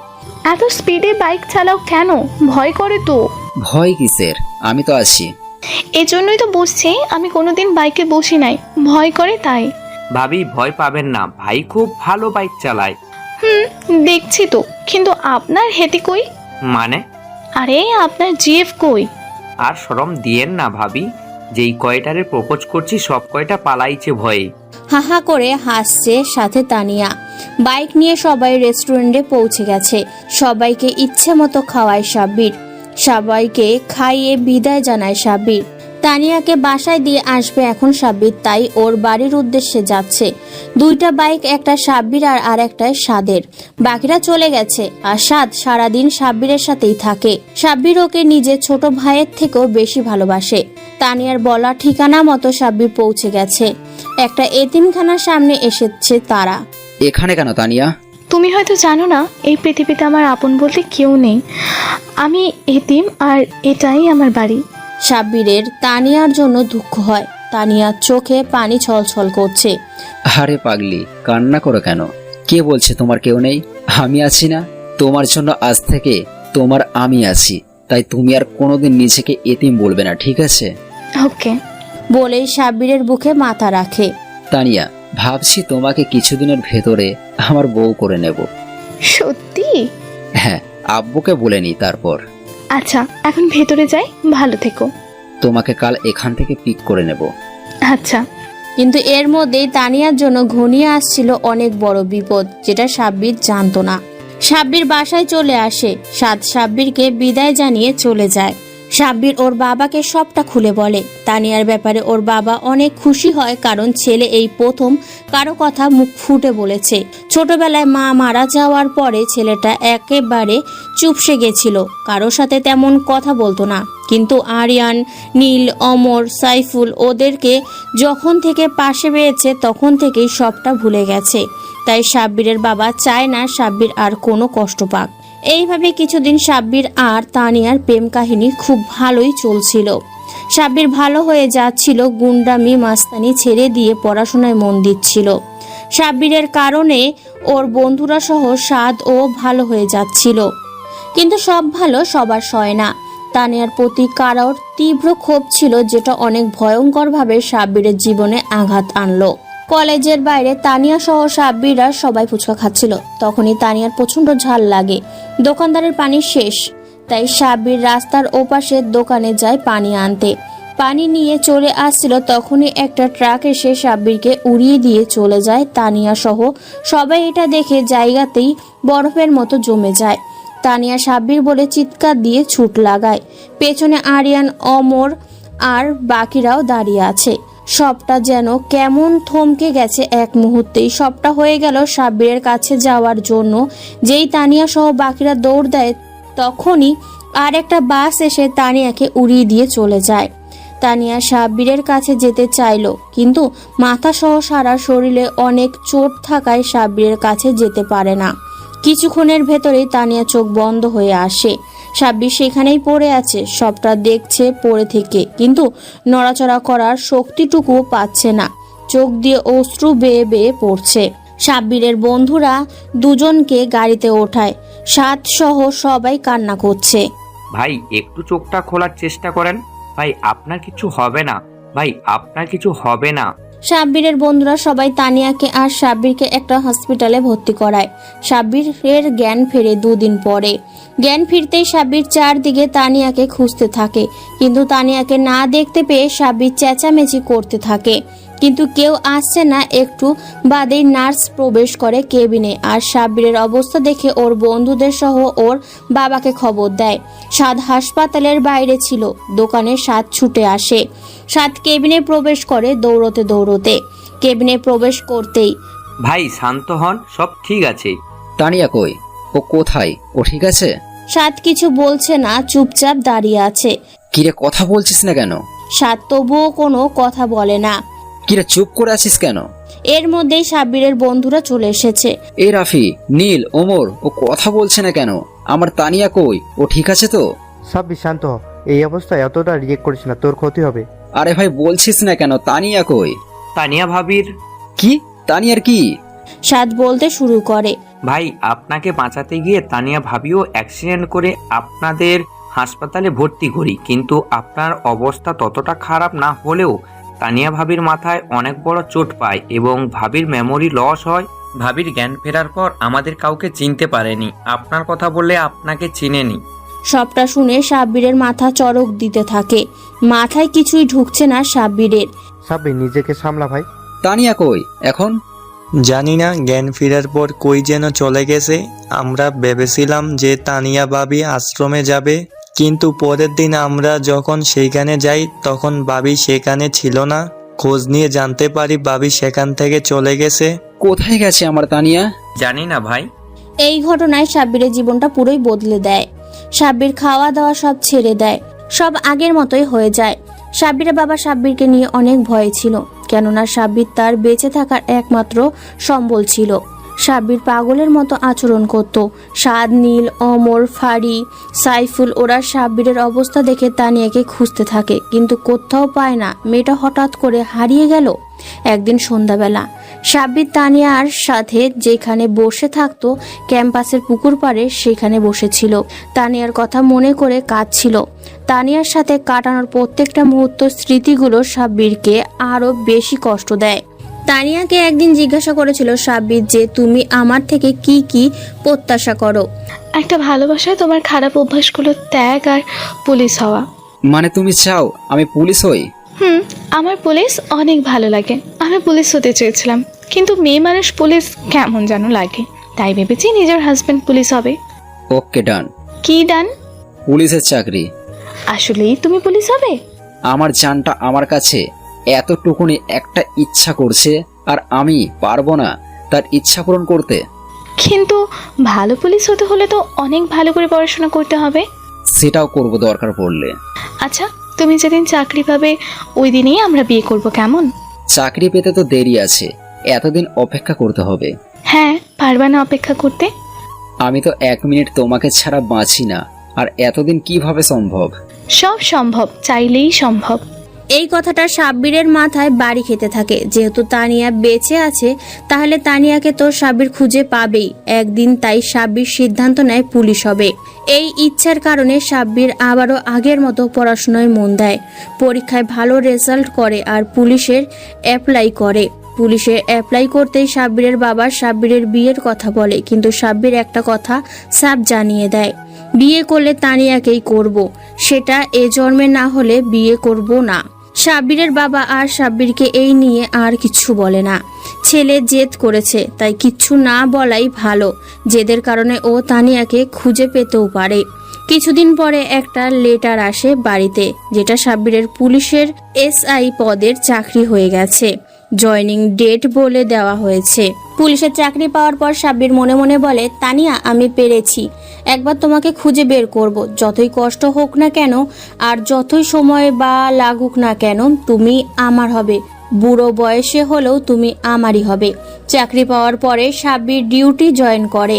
এত স্পিডে বাইক চালাও কেন? ভয় করে তো। ভয় কিসের, আমি তো আছি। এজন্যই তো বসছি, আমি কোনোদিন বাইকে বসি নাই, ভয় করে তাই। ভাবি ভয় পাবেন না, ভাই খুব ভালো বাইক চালায়। দেখছি তো, কিন্তু আপনার হেতি কই? মানে? আরে আপনার জিএফ কই? আর শরম দিয়েন না ভাবি, যেই কয়টারে প্রপোজ করছি সব কয়টা পালাইছে ভয়ে। হাহা করে হাসছে সাথে তানিয়া। বাইক নিয়ে সবাই রেস্টুরেন্টে পৌঁছে গেছে। সবাইকে ইচ্ছে মতো খাওয়ায় সাব্বির। সবাইকে খাইয়ে বিদায় জানায় সাব্বির। তানিয়াকে বাসায় দিয়ে আসবে এখন সাব্বির, তাই ওর বাড়ির উদ্দেশ্যে যাচ্ছে। 2টা বাইক, একটা সাব্বির আর একটা সাদের। বাকিরা চলে গেছে, আর সাদ সারাদিন সাব্বিরের সাথেই থাকে। সাব্বির ওকে নিজের ছোট ভাইয়ের থেকেও বেশি ভালোবাসে। তানিয়ার বলা ঠিকানা মতো সাব্বির পৌঁছে গেছে। একটা এতিমখানার সামনে এসেছে তারা। এখানে কেন তানিয়া? তুমি হয়তো জানো না, এই পৃথিবীতে আমার আপন বলতে কেউ নেই। আমি এতিম, আর এটাই আমার বাড়ি। সাব্বিরের তানিয়ার জন্য দুঃখ হয়। তানিয়ার চোখে পানি ছলছল করছে। আরে পাগলি, কান্না করো কেন? কে বলছে তোমার কেউ নেই? আমি আছি না? তোমার জন্য আজ থেকে তোমার আমি আছি। তাই তুমি আর কোনোদিন নিজেকে এতিম বলবে না, ঠিক আছে? ওকে। বলেই সাব্বিরের বুকে মাথা রাখে। তানিয়া, ভাবছি তোমাকে কিছুদিনের ভেতরে আমার বউ করে নেব। সত্যি? হ্যাঁ, আব্বুকে বলে নি তারপর। আচ্ছা, এখন ভেতরে যাই, ভালো থেকো। তোমাকে কাল এখান থেকে পিক করে নেব। আচ্ছা। কিন্তু এর মধ্যেই তানিয়ার জন্য ঘনিয়ে আসছিল অনেক বড় বিপদ, যেটা সাব্বির জানতো না। সাব্বির বাসায় চলে আসে। সাব্বিরকে বিদায় জানিয়ে চলে যায়। সাব্বির ওর বাবাকে সবটা খুলে বলে। তানিয়ার ব্যাপারে ওর বাবা অনেক খুশি হয়, কারণ ছেলে এই প্রথম কারো কথা মুখ ফুটে বলেছে। ছোটবেলায় মা মারা যাওয়ার পরে ছেলেটা একেবারে চুপসে গেছিল, কারোর সাথে তেমন কথা বলতো না। কিন্তু আরিয়ান, নীল, অমর, সাইফুল ওদেরকে যখন থেকে পাশে পেয়েছে তখন থেকেই সবটা ভুলে গেছে। তাই সাব্বিরের বাবা চায় না সাব্বির আর কোনো কষ্ট পাক। এইভাবে কিছুদিন সাব্বির আর তানিয়ার প্রেম কাহিনী খুব ভালোই চলছিল। সাব্বির ভালো হয়ে যাচ্ছিল, গুন্ডামি মাস্তানি ছেড়ে দিয়ে পড়াশোনায় মন দিচ্ছিল। সাব্বিরের কারণে ওর বন্ধুরা সহ সাদও ভালো হয়ে যাচ্ছিল। কিন্তু সব ভালো সবার সয় না। তানিয়ার প্রতি কারোর তীব্র ক্ষোভ ছিল, যেটা অনেক ভয়ঙ্করভাবে সাব্বিরের জীবনে আঘাত আনলো। কলেজের বাইরে তানিয়া সহ সাব্বিরা সবাই ফুচকা খাচ্ছিল। তখনই তানিয়ার প্রচন্ড ঝাল লাগে। দোকানদারের পানি শেষ, তাই সাব্বির রাস্তার ওপাশে দোকানে যায় পানি আনতে। পানি নিয়ে চলে আসছিল, তখনই একটা ট্রাক এসে সাব্বিরকে উড়িয়ে দিয়ে চলে যায়। তানিয়া সহ সবাই এটা দেখে জায়গাতেই বরফের মতো জমে যায়। তানিয়া সাব্বির বলে চিৎকার দিয়ে ছুট লাগায়। পেছনে আরিয়ান, অমর আর বাকিরাও দাঁড়িয়ে আছে। সবটা যেন কেমন থমকে গেছে এক মুহূর্তেই। সবটা হয়ে গেল সাব্বিরের কাছে যাওয়ার জন্য। যেই তানিয়া সহ বাকিরা দৌড় দেয়, তখনই আর একটা বাস এসে তানিয়াকে উড়িয়ে দিয়ে চলে যায়। তানিয়া সাব্বিরের কাছে যেতে চাইলো, কিন্তু মাথা সহ সারা শরীরে অনেক চোট থাকায় সাব্বিরের কাছে যেতে পারে না। কিছুক্ষণের ভেতরেই তানিয়া চোখ বন্ধ হয়ে আসে। সাব্বির সেখানেই পড়ে আছে, সবটা দেখছে পড়ে থেকে, কিন্তু নড়াচড়া করার শক্তিটুকু পাচ্ছে না। চোখ দিয়ে অশ্রু বেয়ে বেয়ে পড়ছে। সাব্বিরের বন্ধুরা দুজনকে গাড়িতে ওঠায়। সাদ সহ সবাই কান্না করছে। ভাই একটু চোখটা খোলার চেষ্টা করেন, ভাই আপনার কিছু হবে না, ভাই আপনার কিছু হবে না। সাব্বিরের বন্ধুরা সবাই তানিয়াকে আর সাব্বিরকে একটা হসপিটালে ভর্তি করায়। সাব্বিরের জ্ঞান ফেরে 2 দিন পরে। জ্ঞান ফিরতেই সাব্বির চারদিকে তানিয়াকে খুঁজতে থাকে, কিন্তু তানিয়াকে না দেখতে পেয়ে সাব্বির চেঁচামেচি করতে থাকে, কিন্তু কেউ আসছে না। একটু বাদেই নার্স প্রবেশ করে কেবিনে, আর সাব্বিরের অবস্থা দেখে ওর বন্ধুদের সহ ওর বাবাকে খবর দেয়। সাদ হাসপাতালের বাইরে ছিল। দোকানে সাদ ছুটে আসে। সাদ কেবিনে প্রবেশ করে দৌড়তে দৌড়তে। কেবিনে প্রবেশ করতেই, ভাই শান্ত হন, সব ঠিক আছে। তানিয়া কই? ও কোথায়? ও ঠিক আছে? সাদ কিছু বলছে না, চুপচাপ দাঁড়িয়ে আছে। কিরে, কথা বলছিস না কেন? সাদ তবুও কোনো কথা বলে না। কিরে, চুপ করে আছিস কেন? এর মধ্যেই সাব্বিরের বন্ধুরা চলে এসেছে। এই রাফি, নীল, ওমর, ও কথা বলছে না কেন? আমার তানিয়া কই? ও ঠিক আছে তো? সাব্বির শান্ত হ, এই অবস্থায় এতটা রিয়েক্ট করিস না, তোর ক্ষতি হবে। আরে ভাই বলছিস না কেন? তানিয়া কই? তানিয়া ভাবির কি? তানিয়ার কি? সাদ বলতে শুরু করে। ভাই, আপনাকে বাঁচাতে গিয়ে তানিয়া ভাবিও অ্যাক্সিডেন্ট করে আপনাদের হাসপাতালে ভর্তি করি, কিন্তু আপনার অবস্থা ততটা খারাপ না হলেও তানিয়া ভাবির মাথায় অনেক বড় চোট পায় এবং ভাবির মেমোরি লস হয়। ভাবির জ্ঞান ফেরার পর আমাদের কাউকে চিনতে পারেনি, আপনার কথা বললে আপনাকে চিনেনি। সবটা শুনে সাব্বিরের মাথা চড়ক দিতে থাকে। মাথায় কিছুই ঢুকছে না সাব্বিরের। সাব্বির নিজেকে সামলা ভাই। তানিয়া কই এখন? জানি না, জ্ঞান ফেরার পর কই যেন চলে গেছে। আমরা ভেবেছিলাম যে তানিয়া ভাবি আশ্রমে যাবে, কিন্তু পরের দিন আমরা যখন সেইখানে যাই তখন ভাবি সেখানে ছিল না। খোঁজ নিয়ে জানতে পারি ভাবি সেখান থেকে চলে গেছে। কোথায় গেছে আমার তানিয়া? জানি না ভাই। এই ঘটনায় সাব্বিরের জীবনটা পুরোই বদলে দেয়। সাব্বির খাওয়া দাওয়া সব ছেড়ে দেয়, সব আগের মতোই হয়ে যায়। সাব্বিরের বাবা সাব্বিরকে নিয়ে অনেক ভয়ে ছিল, কেননা সাব্বির তার বেঁচে থাকার একমাত্র সম্বল ছিল। সাব্বির পাগলের মতো আচরণ করত। সাদ, নীল, অমর, ফারি, সাইফুল ওরা সাব্বিরের অবস্থা দেখে তানিয়াকে খুঁজতে থাকে, কিন্তু কোথাও পায় না। মেয়েটা হঠাৎ করে হারিয়ে গেল। একদিন সন্ধ্যাবেলা সাব্বির তানিয়ার সাথে যেখানে বসে থাকতো ক্যাম্পাসের পুকুর পাড়ে সেখানে বসেছিল। তানিয়ার কথা মনে করে কাঁদছিল। তানিয়ার সাথে কাটানোর প্রত্যেকটা মুহূর্ত স্মৃতিগুলো সাব্বিরকে আরো বেশি কষ্ট দেয়। তানিয়াকে একদিন জিজ্ঞাসা করেছিল সাব্বির যে তুমি আমার থেকে কি কি প্রত্যাশা করো। একটা ভালোবাসায় তোমার খারাপ অভ্যাসগুলো ত্যাগ আর পুলিশ হওয়া। মানে তুমি চাও আমি পুলিশ হই? আমার পুলিশ অনেক ভালো লাগে, আমি পুলিশ হতে চেয়েছিলাম, কিন্তু মেয়ে মানুষ পুলিশ কেমন যেন লাগে, তাই ভেবেছি নিজের হাজবেন্ড পুলিশ হবে। ওকে ডান। কি ডান? পুলিশের চাকরি। আসলেই তুমি পুলিশ হবে? আমার জানটা আমার কাছে এতটুকুনি একটা ইচ্ছা করছে, আর আমি পারবো না তার ইচ্ছা পূরণ করতে। কিন্তু ভালো পুলিশ হতে হলে তো অনেক ভালো করে পড়াশোনা করতে হবে। সেটাও করব দরকার পড়লে। আচ্ছা, তুমি যেদিন চাকরি পাবে ওই দিনেই আমরা বিয়ে করব, কেমন? চাকরি পেতে তো দেরি আছে, এতদিন অপেক্ষা করতে হবে। হ্যাঁ, পারবা না অপেক্ষা করতে? আমি তো 1 মিনিট তোমাকে ছাড়া বাঁচি না, আর এতদিন কিভাবে সম্ভব? সব সম্ভব, চাইলেই সম্ভব। এই কথাটা সাব্বিরের মাথায় বাড়ি খেতে থাকে। যেহেতু তানিয়া বেঁচে আছে, তাহলে তানিয়াকে তো সাব্বির খুঁজে পাবেই একদিন। তাই সাব্বির সিদ্ধান্ত নেয় পুলিশ হবে। এই ইচ্ছার কারণে সাব্বির আবারও আগের মতো পড়াশোনায় মন দেয়, পরীক্ষায় ভালো রেজাল্ট করে আর পুলিশের অ্যাপ্লাই করে। পুলিশে অ্যাপ্লাই করতেই সাব্বিরের বাবা সাব্বিরের বিয়ের কথা বলে, কিন্তু সাব্বির একটা কথা সাফ জানিয়ে দেয়, বিয়ে করলে তানিয়াকেই করব, সেটা এ জন্মে না হলে বিয়ে করব না। সাব্বিরের বাবা আর সাব্বিরকে এই নিয়ে আর কিছু বলে না। ছেলে জেদ করেছে, তাই কিচ্ছু না বলাই ভালো। জেদের কারণে ও তানিয়াকে খুঁজে পেতেও পারে। কিছুদিন পরে একটা লেটার আসে বাড়িতে, যেটা সাব্বিরের পুলিশের SI পদের চাকরি হয়ে গেছে। জয়নিং ডেট বলে দেওয়া হয়েছে। পুলিশের চাকরি পাওয়ার পর সাব্বির মনে মনে বলে, তানিয়া আমি পেরেছি, একবার তোমাকে খুঁজে বের করব, যতই কষ্ট হোক না কেন আর যতই সময় বা লাগুক না কেন, তুমি আমার হবে। বুড়ো বয়সে হলেও তুমি আমারই হবে। চাকরি পাওয়ার পরে সাব্বির ডিউটি জয়েন করে।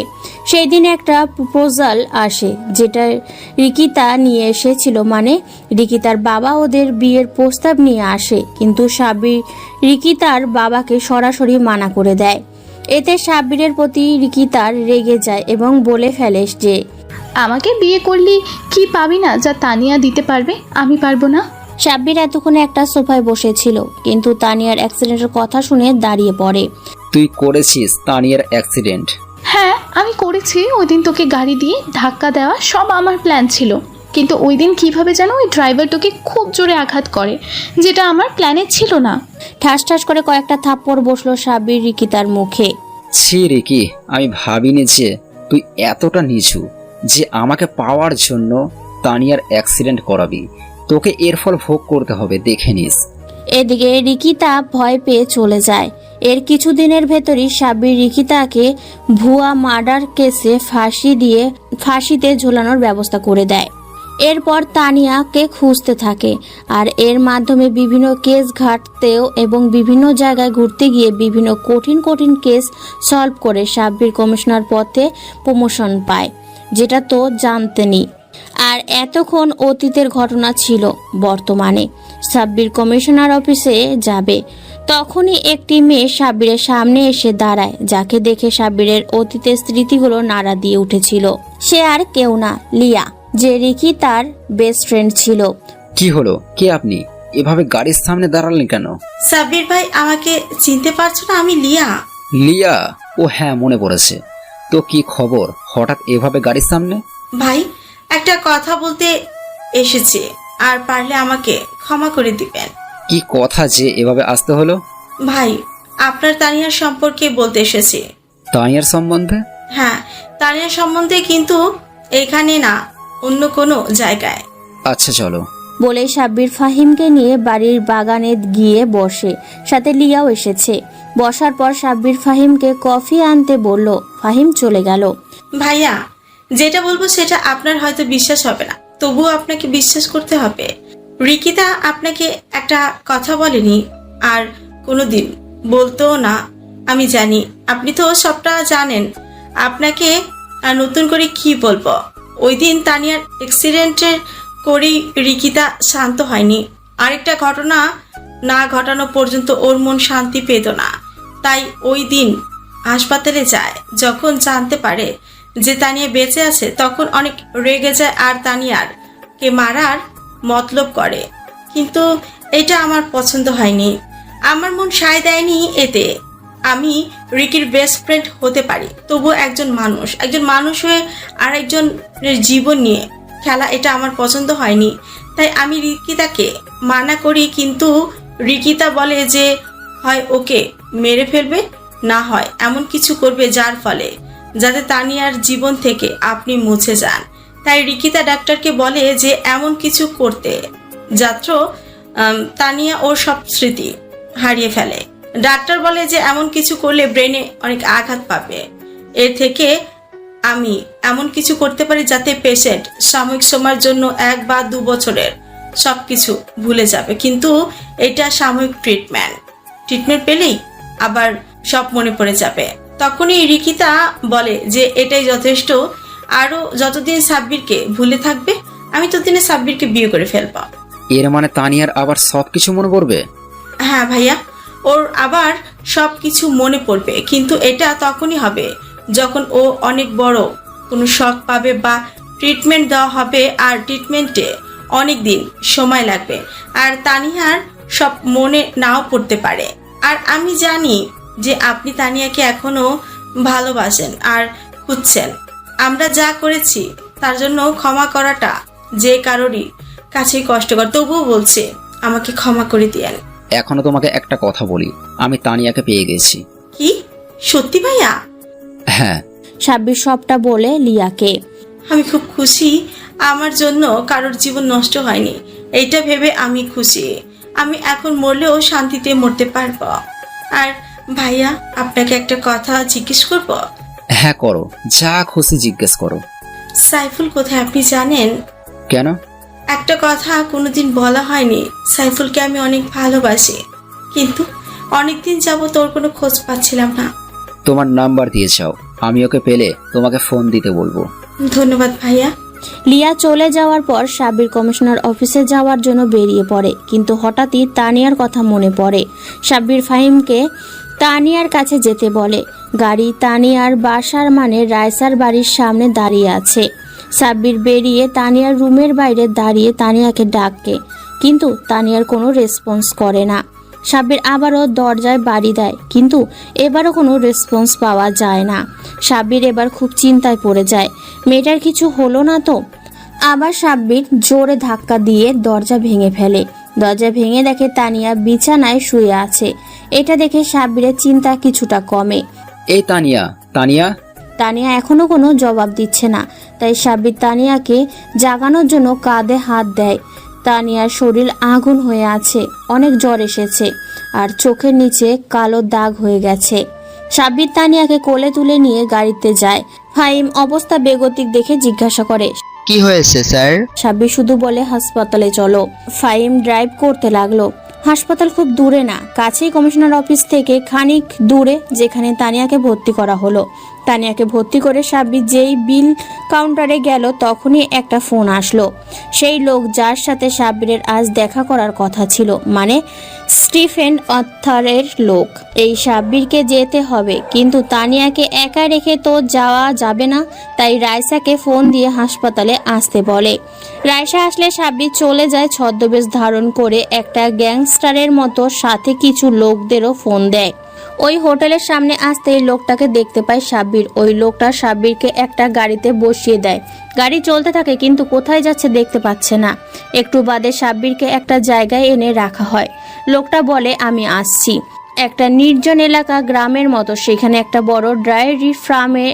সেই দিন একটা প্রপোজাল আসে, যেটা রিকিতা নিয়ে এসেছিল। মানে রিকিতার বাবা ওদের বিয়ের প্রস্তাব নিয়ে আসে, কিন্তু সাব্বির রিকিতার বাবাকে সরাসরি মানা করে দেয়। এতে সাব্বিরের প্রতি রিকিতার রেগে যায় এবং বলে ফেলে যে আমাকে বিয়ে করলি কি পাবি না যা তানিয়া দিতে পারবে, আমি পারবো না। সাব্বির এতক্ষণে একটা সোফায় বসেছিল, কিন্তু তানিয়ার অ্যাক্সিডেন্টের কথা শুনে দাঁড়িয়ে পড়ে। তুই করেছিস তানিয়ার অ্যাক্সিডেন্ট? হ্যাঁ, আমি করেছি। ওই দিন তোকে গাড়ি দিয়ে ধাক্কা দেওয়া সব আমার প্ল্যান ছিল, কিন্তু ওই দিন কিভাবে যেন ওই ড্রাইভার তোকে খুব জোরে আঘাত করে, যেটা আমার প্ল্যানে ছিল না। ঠাস ঠাস করে কয়েকটা থাপ্পড় বসলো সাব্বির রিকিতার মুখে। ছি রিকি, আমি ভাবিনি যে তুই এতটা নিচু যে আমাকে পাওয়ার জন্য তানিয়ার অ্যাক্সিডেন্ট করাবি। তোকে এর ফল ভোগ করতে হবে, দেখে নিস। এদিকে রিকিতা ভয় পেয়ে চলে যায়। এর কিছুদিনের ভেতরই সাব্বির রিকিতাকে ভুয়া মার্ডার কেসে ফাঁসিতে ঝোলানোর ব্যবস্থা করে দেয়। এরপর তানিয়াকে খুঁজতে থাকে আর এর মাধ্যমে বিভিন্ন কেস ঘাটতেও এবং বিভিন্ন জায়গায় ঘুরতে গিয়ে বিভিন্ন কঠিন কঠিন কেস সলভ করে সাব্বির কমিশনার পদে প্রমোশন পায়, যেটা তো জানতেনি। আর এতক্ষণ অতীতের ঘটনা ছিল। বর্তমানে সাব্বির কমিশনার অফিসে যাবে, তখনই একটি মেয়ে সাব্বিরের সামনে এসে দাঁড়ায়, যাকে দেখে সাব্বিরের অতীতের স্মৃতিগুলো নাড়া দিয়ে উঠেছিল। সে আর কেউ না, লিয়া, যে রিকি তার বেস্ট ফ্রেন্ড ছিল। কি হলো? কে আপনি? এভাবে গাড়ির সামনে দাঁড়ালেন কেন? সাব্বির ভাই, আমাকে চিনতে পারছো না? আমি লিয়া। লিয়া? ও হ্যাঁ, মনে পড়েছে। তো কি খবর হঠাৎ এভাবে গাড়ির সামনে? ভাই, একটা কথা বলতে এসেছে, আর পারলে আমাকে ক্ষমা করে দিবেন। কি কথা যে এভাবে আসতে হলো? ভাই, আপনার তানিয়ার সম্পর্কে বলতে এসেছি। তানিয়ার সম্বন্ধে? হ্যাঁ, তানিয়ার সম্বন্ধে, কিন্তু এখানে না, অন্য কোনো জায়গায়। আচ্ছা চলো। বলে সাব্বির ফাহিমকে নিয়ে বাড়ির বাগানে গিয়ে বসে, সাথে লিয়াও এসেছে। বসার পর সাব্বির ফাহিমকে কফি আনতে বলল। ফাহিম চলে গেল। ভাইয়া, যেটা বলবো সেটা আপনার হয়তো বিশ্বাস হবে না, তবুও আপনাকে বিশ্বাস করতে হবে। রিকিতা আপনাকে একটা কথা বলেনি, আর কোনোদিন বলতেও না। আমি জানি, আপনি তো সবটা জানেন। আপনাকে আর নতুন করে কি বলবো? ওই দিন তানিয়ার অ্যাক্সিডেন্টের করেই রিকিতা শান্ত হয়নি। আরেকটা ঘটনা না ঘটানো পর্যন্ত ওর মন শান্তি পেত না। তাই ওই দিন হাসপাতালে যায়। যখন জানতে পারে যে তানিয়া বেঁচে আছে, তখন অনেক রেগে যায় আর তানিয়ার কে মারার মতলব করে। কিন্তু এটা আমার পছন্দ হয়নি। আমার মন সায় দেয়নি এতে। আমি রিকির বেস্ট ফ্রেন্ড হতে পারি, তবুও একজন মানুষ হয়ে আর একজনের জীবন নিয়ে খেলা, এটা আমার পছন্দ হয়নি। তাই আমি রিকিতাকে মানা করি, কিন্তু রিকিতা বলে যে হয় ওকে মেরে ফেলবে, না হয় এমন কিছু করবে যার ফলে যাতে তানিয়ার জীবন থেকে আপনি মুছে যান। তাই রিকিতা ডাক্তারকে বলে যে এমন কিছু করতে যাত্র তানিয়া ওর সব স্মৃতি হারিয়ে ফেলে। ডাক্তার বলে যে এমন কিছু করলে ব্রেনে অনেক আঘাত পাবে। এর থেকে আমি এমন কিছু করতে পারি যাতে পেশেন্ট সাময়িক সময়ের জন্য 1 বা 2 বছরের সবকিছু ভুলে যাবে, কিন্তু এটা সাময়িক ট্রিটমেন্ট পেলেই আবার সব মনে পড়ে যাবে। তখনই রিকিতা বলে যে এটাই যথেষ্ট, আরো যতদিন সাব্বিরকে ভুলে থাকবে আমি ততদিনে সাব্বিরকে বিয়ে করে ফেলবো। এর মানে তানিয়ার আবার সবকিছু মনে পড়বে? হ্যাঁ ভাইয়া, ওর আবার সবকিছু মনে পড়বে, কিন্তু এটা তখনই হবে যখন ও অনেক বড় কোনো শখ পাবে বা ট্রিটমেন্ট দেওয়া হবে। আর ট্রিটমেন্টে অনেক দিন সময় লাগবে, আর তানিয়ার সব মনে নাও পড়তে পারে। আর আমি জানি যে আপনি তানিয়াকে এখনো ভালোবাসেন আর খুঁজছেন। আমরা যা করেছি তার জন্য ক্ষমা করাটা যে কারোরই কাছেই কষ্টকর, তবুও বলছে আমাকে ক্ষমা করে দিয়েন। এখনো তোমাকে একটা কথা বলি, আমি তানিয়াকে পেয়ে গেছি। কি? সত্যি ভাইয়া? হ্যাঁ। সাব্বির সবটা বলে লিয়াকে। আমি খুব খুশি, আমার জন্য কারোর জীবন নষ্ট হয়নি, এইটা ভেবে আমি খুশি। আমি এখন মরলেও শান্তিতে মরতে পারবো। আর ভাইয়া, আপনাকে একটা কথা জিজ্ঞেস করব? হ্যাঁ করো, যা খুশি জিজ্ঞেস করো। সাইফুল কোথায় আপনি জানেন? কেন? একটা কথা কোনোদিন বলা হয়নি, সাইফুলকে আমি অনেক ভালোবাসি, কিন্তু অনেকদিন যাবত ওর কোনো খোঁজ পাচ্ছিলাম না। তোমার নাম্বার দিয়ে যাও, আমি ওকে পেলে তোমাকে ফোন দিতে বলবো। ধন্যবাদ ভাইয়া। লিয়া চলে যাওয়ার পর সাব্বির কমিশনার অফিসে যাওয়ার জন্য বেরিয়ে পড়ে, কিন্তু হঠাৎই তানিয়ার কথা মনে পড়ে। সাব্বির ফাহিমকে তানিয়ার কাছে যেতে বলে। গাড়ি তানিয়ার বাসার মানে রায়সার বাড়ির সামনে দাঁড়িয়ে আছে। সাব্বির বেরিয়ে তানিয়ার রুমের বাইরে দাঁড়িয়ে তানিয়াকে ডাকে, কিন্তু তানিয়ার কোনো রেসপন্স করে না। সাব্বির আবারও দরজায় বাড়ি দেয়, কিন্তু এবারও কোনো রেসপন্স পাওয়া যায় না। সাব্বির এবার খুব চিন্তায় পড়ে যায়, মেয়েটার কিছু হলো না তো। আবার সাব্বির জোরে ধাক্কা দিয়ে দরজা ভেঙে ফেলে। দরজা ভেঙে দেখে তানিয়া বিছানায় শুয়ে আছে। এটা দেখে সাব্বিরের চিন্তা কিছুটা কমে। এই তানিয়া, তানিয়া। তানিয়া এখনো কোনো জবাব দিচ্ছে না, তাই সাব্বির তানিয়াকে জাগানোর জন্য কাঁধে হাত দেয়। তানিয়ার শরীর আগুন হয়ে আছে, অনেক জ্বর এসেছে, আর চোখের নিচে কালো দাগ হয়ে গেছে। সাব্বির তানিয়াকে কোলে তুলে নিয়ে গাড়িতে যায়। ফাহিম অবস্থা বেগতিক দেখে জিজ্ঞাসা করে, কি হয়েছে স্যার? সাব্বির শুধু বলে হাসপাতালে চলো। ফাহিম ড্রাইভ করতে লাগলো। হাসপাতাল খুব দূরে না, কাছেই কমিশনার অফিস থেকে খানিক দূরে, যেখানে তানিয়াকে ভর্তি করা হলো। তানিয়াকে ভর্তি করে সাব্বির যেই বিল কাউন্টারে গেল তখনই একটা ফোন আসলো। সেই লোক যার সাথে সাব্বিরের আজ দেখা করার কথা ছিল, মানে স্টিফেন অথারের লোক। এই সাব্বিরকে যেতে হবে, কিন্তু তানিয়াকে একা রেখে তো যাওয়া যাবে না, তাই রাইসাকে ফোন দিয়ে হাসপাতালে আসতে বলে। রাইসা আসলে সাব্বির চলে যায় ছদ্মবেশ ধারণ করে, একটা গ্যাংস্টারের মতো, সাথে কিছু লোকদেরও ফোন দেয়। ওই হোটেলের সামনে আসতেই লোকটাকে দেখতে পায় সাব্বির। ওই লোকটা সাব্বিরকে একটা গাড়িতে বসিয়ে দেয়। গাড়ি চলতে থাকে, কিন্তু কোথায় যাচ্ছে দেখতে পাচ্ছে না। একটু বাদে সাব্বিরকে একটা জায়গায় এনে রাখা হয়। লোকটা বলে, আমি আসছি। একটা নির্জন এলাকা, গ্রামের মতো, সেখানে একটা বড় ডেয়ারি ফার্মে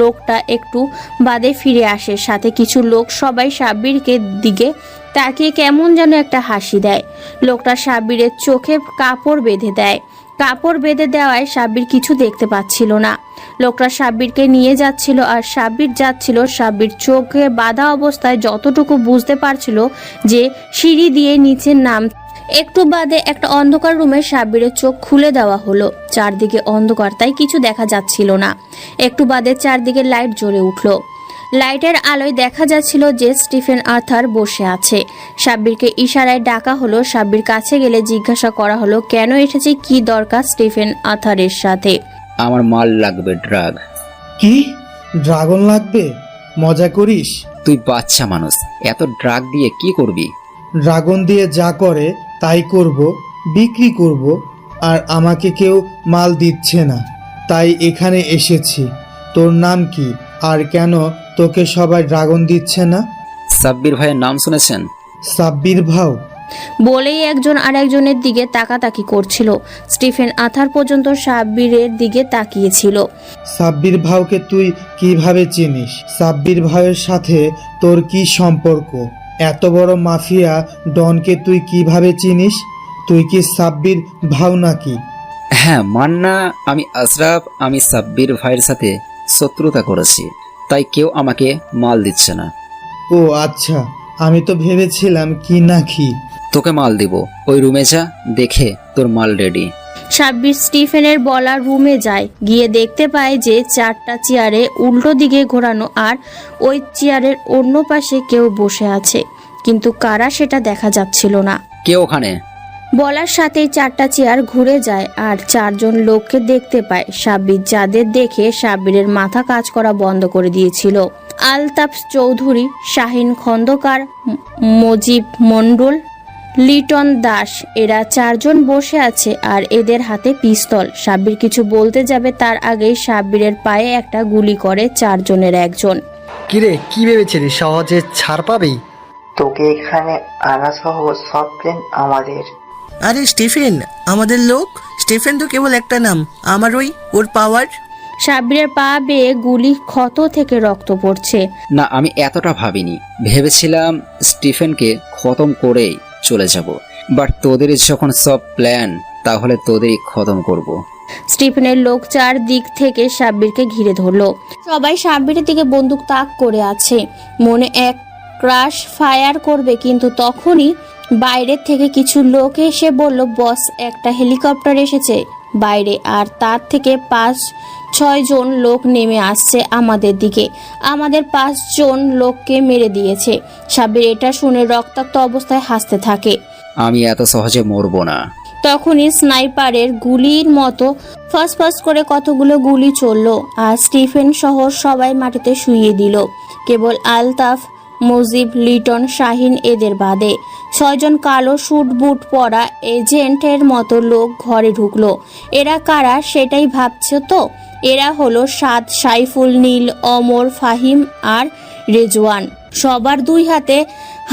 লোকটা একটু বাদে ফিরে আসে, সাথে কিছু লোক। সবাই সাব্বিরকে দিকে তাকিয়ে কেমন যেন একটা হাসি দেয়। লোকটা সাব্বিরের চোখে কাপড় বেঁধে দেয়। কাপড় বেঁধে দেওয়ায় সাব্বির কিছু দেখতে পাচ্ছিল না। লোকটা সাব্বিরকে নিয়ে যাচ্ছিল আর সাব্বির যাচ্ছিল। সাব্বির চোখে বাঁধা অবস্থায় যতটুকু বুঝতে পারছিল যে সিঁড়ি দিয়ে নিচে নাম। একটু বাদে একটা অন্ধকার রুমে সাব্বিরের চোখ খুলে দেওয়া হলো। চারদিকে অন্ধকার, তাই কিছু দেখা যাচ্ছিল না। একটু বাদে চারদিকে লাইট জ্বলে উঠলো। লাইটের আলোয় দেখা যাচ্ছিল যে স্টিফেন আর্থার বসে আছে। সাব্বিরকে ইশারায় ডাকা হলো। সাব্বির কাছে গেলে জিজ্ঞাসা করা হলো, কেন এসেছে, কি দরকার স্টিফেন আর্থারের সাথে? আমার মাল লাগবে, ড্রাগ। কি ড্রাগন লাগবে? মজা করিস? তুই বাচ্চা মানুষ, এত ড্রাগ দিয়ে কি করবি? ড্রাগন দিয়ে যা করে তাই করব, বিক্রি করব। আর আমাকে কেউ মাল দিচ্ছে না, তাই এখানে এসেছি। তোর নাম কি, আর কেন তোকে সবাই ড্রাগন দিচ্ছে না? সাব্বির ভাইয়ের নাম শুনেছেন? সাব্বির ভাও বলেই একজন আরেকজনের দিকে তাকাতাকি করছিল। স্টিফেন আথার পর্যন্ত সাব্বিরের দিকে তাকিয়েছিল। সাব্বির ভাওকে তুই কিভাবে চিনিস? সাব্বির ভাইয়ের সাথে তোর কি সম্পর্ক? এত বড় মাফিয়া ডনকে তুই কিভাবে চিনিস? তুই কি সাব্বির ভাও নাকি? হ্যাঁ, মান্না, আমি আশরাফ। আমি সাব্বির ভাইয়ের সাথে শত্রুতা করেছি, তাই কেউ আমাকে মাল দিচ্ছে না। ও আচ্ছা, আমি তো ভেবেছিলাম কি না কি। তোকে মাল দিব, ওই রুমে যা, দেখে তোর মাল রেডি। সাব্বির স্টিফেনের বলা রুমে যায়। গিয়ে দেখতে পায় যে চারটা চেয়ারে উল্টো দিকে ঘোরানো, আর ওই চেয়ারের অন্য পাশে কেউ বসে আছে, কিন্তু কারা সেটা দেখা যাচ্ছিল না। কে ওখানে? বলার সাথেই চারটা চেয়ার ঘুরে যায় আর চারজন লোককে দেখতে পায়। সাব্বির যাদের দেখে সাব্বিরের মাথা কাজ করা বন্ধ করে দিয়েছিল। আলতাফ চৌধুরী, শাহিন খন্দকার, মজিব মণ্ডল, লিটন দাস, এরা চারজন বসে আছে আর এদের হাতে পিস্তল। সাব্বির কিছু বলতে যাবে তার আগেই সাব্বিরের পায়ে একটা গুলি করে চারজনের একজন। কিরে, কি ভেবেছিলি সহজে ছাড় পাবি? তোকে এখানে আনা সহ সব প্ল্যান আমাদের। আরে স্টিফেন আমাদের লোক। স্টিফেন তো কেবল একটা নাম, আমার ওর পাওয়ার। সাব্বিরের পা বেয়ে গুলি ক্ষত থেকে রক্ত পড়ছে। না, আমি এতটা ভাবিনি। ভেবেছিলাম স্টিফেনকে খতম করেই চলে যাব, বাট তোদের যখন সব প্ল্যান, তাহলে তোদেরই খতম করব। স্টিফেনের লোক চার দিক থেকে সাব্বিরকে ঘিরে ধরলো। সবাই সাব্বিরের দিকে বন্দুক তাক করে আছে, মনে এক ক্রাশ ফায়ার করবে, কিন্তু তখনই বাইরের থেকে কিছু লোক এসে বলল, বস, একটা হেলিকপ্টার এসেছে বাইরে, আর তার থেকে 5-6 জন লোক নেমে আসছে আমাদের দিকে। আমাদের 5 জন লোককে মেরে দিয়েছে। সাব্বির এটা শুনে রক্তাক্ত অবস্থায় হাসতে থাকে। আমি এত সহজে মরবো না। তখনই স্নাইপারের গুলির মতো ফাঁস করে কতগুলো গুলি চললো আর স্টিফেন সহ সবাই মাটিতে শুইয়ে দিল। কেবল আলতাফ, মজিব, লিটন, শাহিন এদের বাদে 6 জন কালো স্যুট বুট পরা এজেন্টের মতো লোক ঘরে ঢুকলো। এরা কারা সেটাই ভাবছ তো? এরা হলো সাদ, সাইফুল, নীল, অমর, ফাহিম আর রেজওয়ান। সবার 2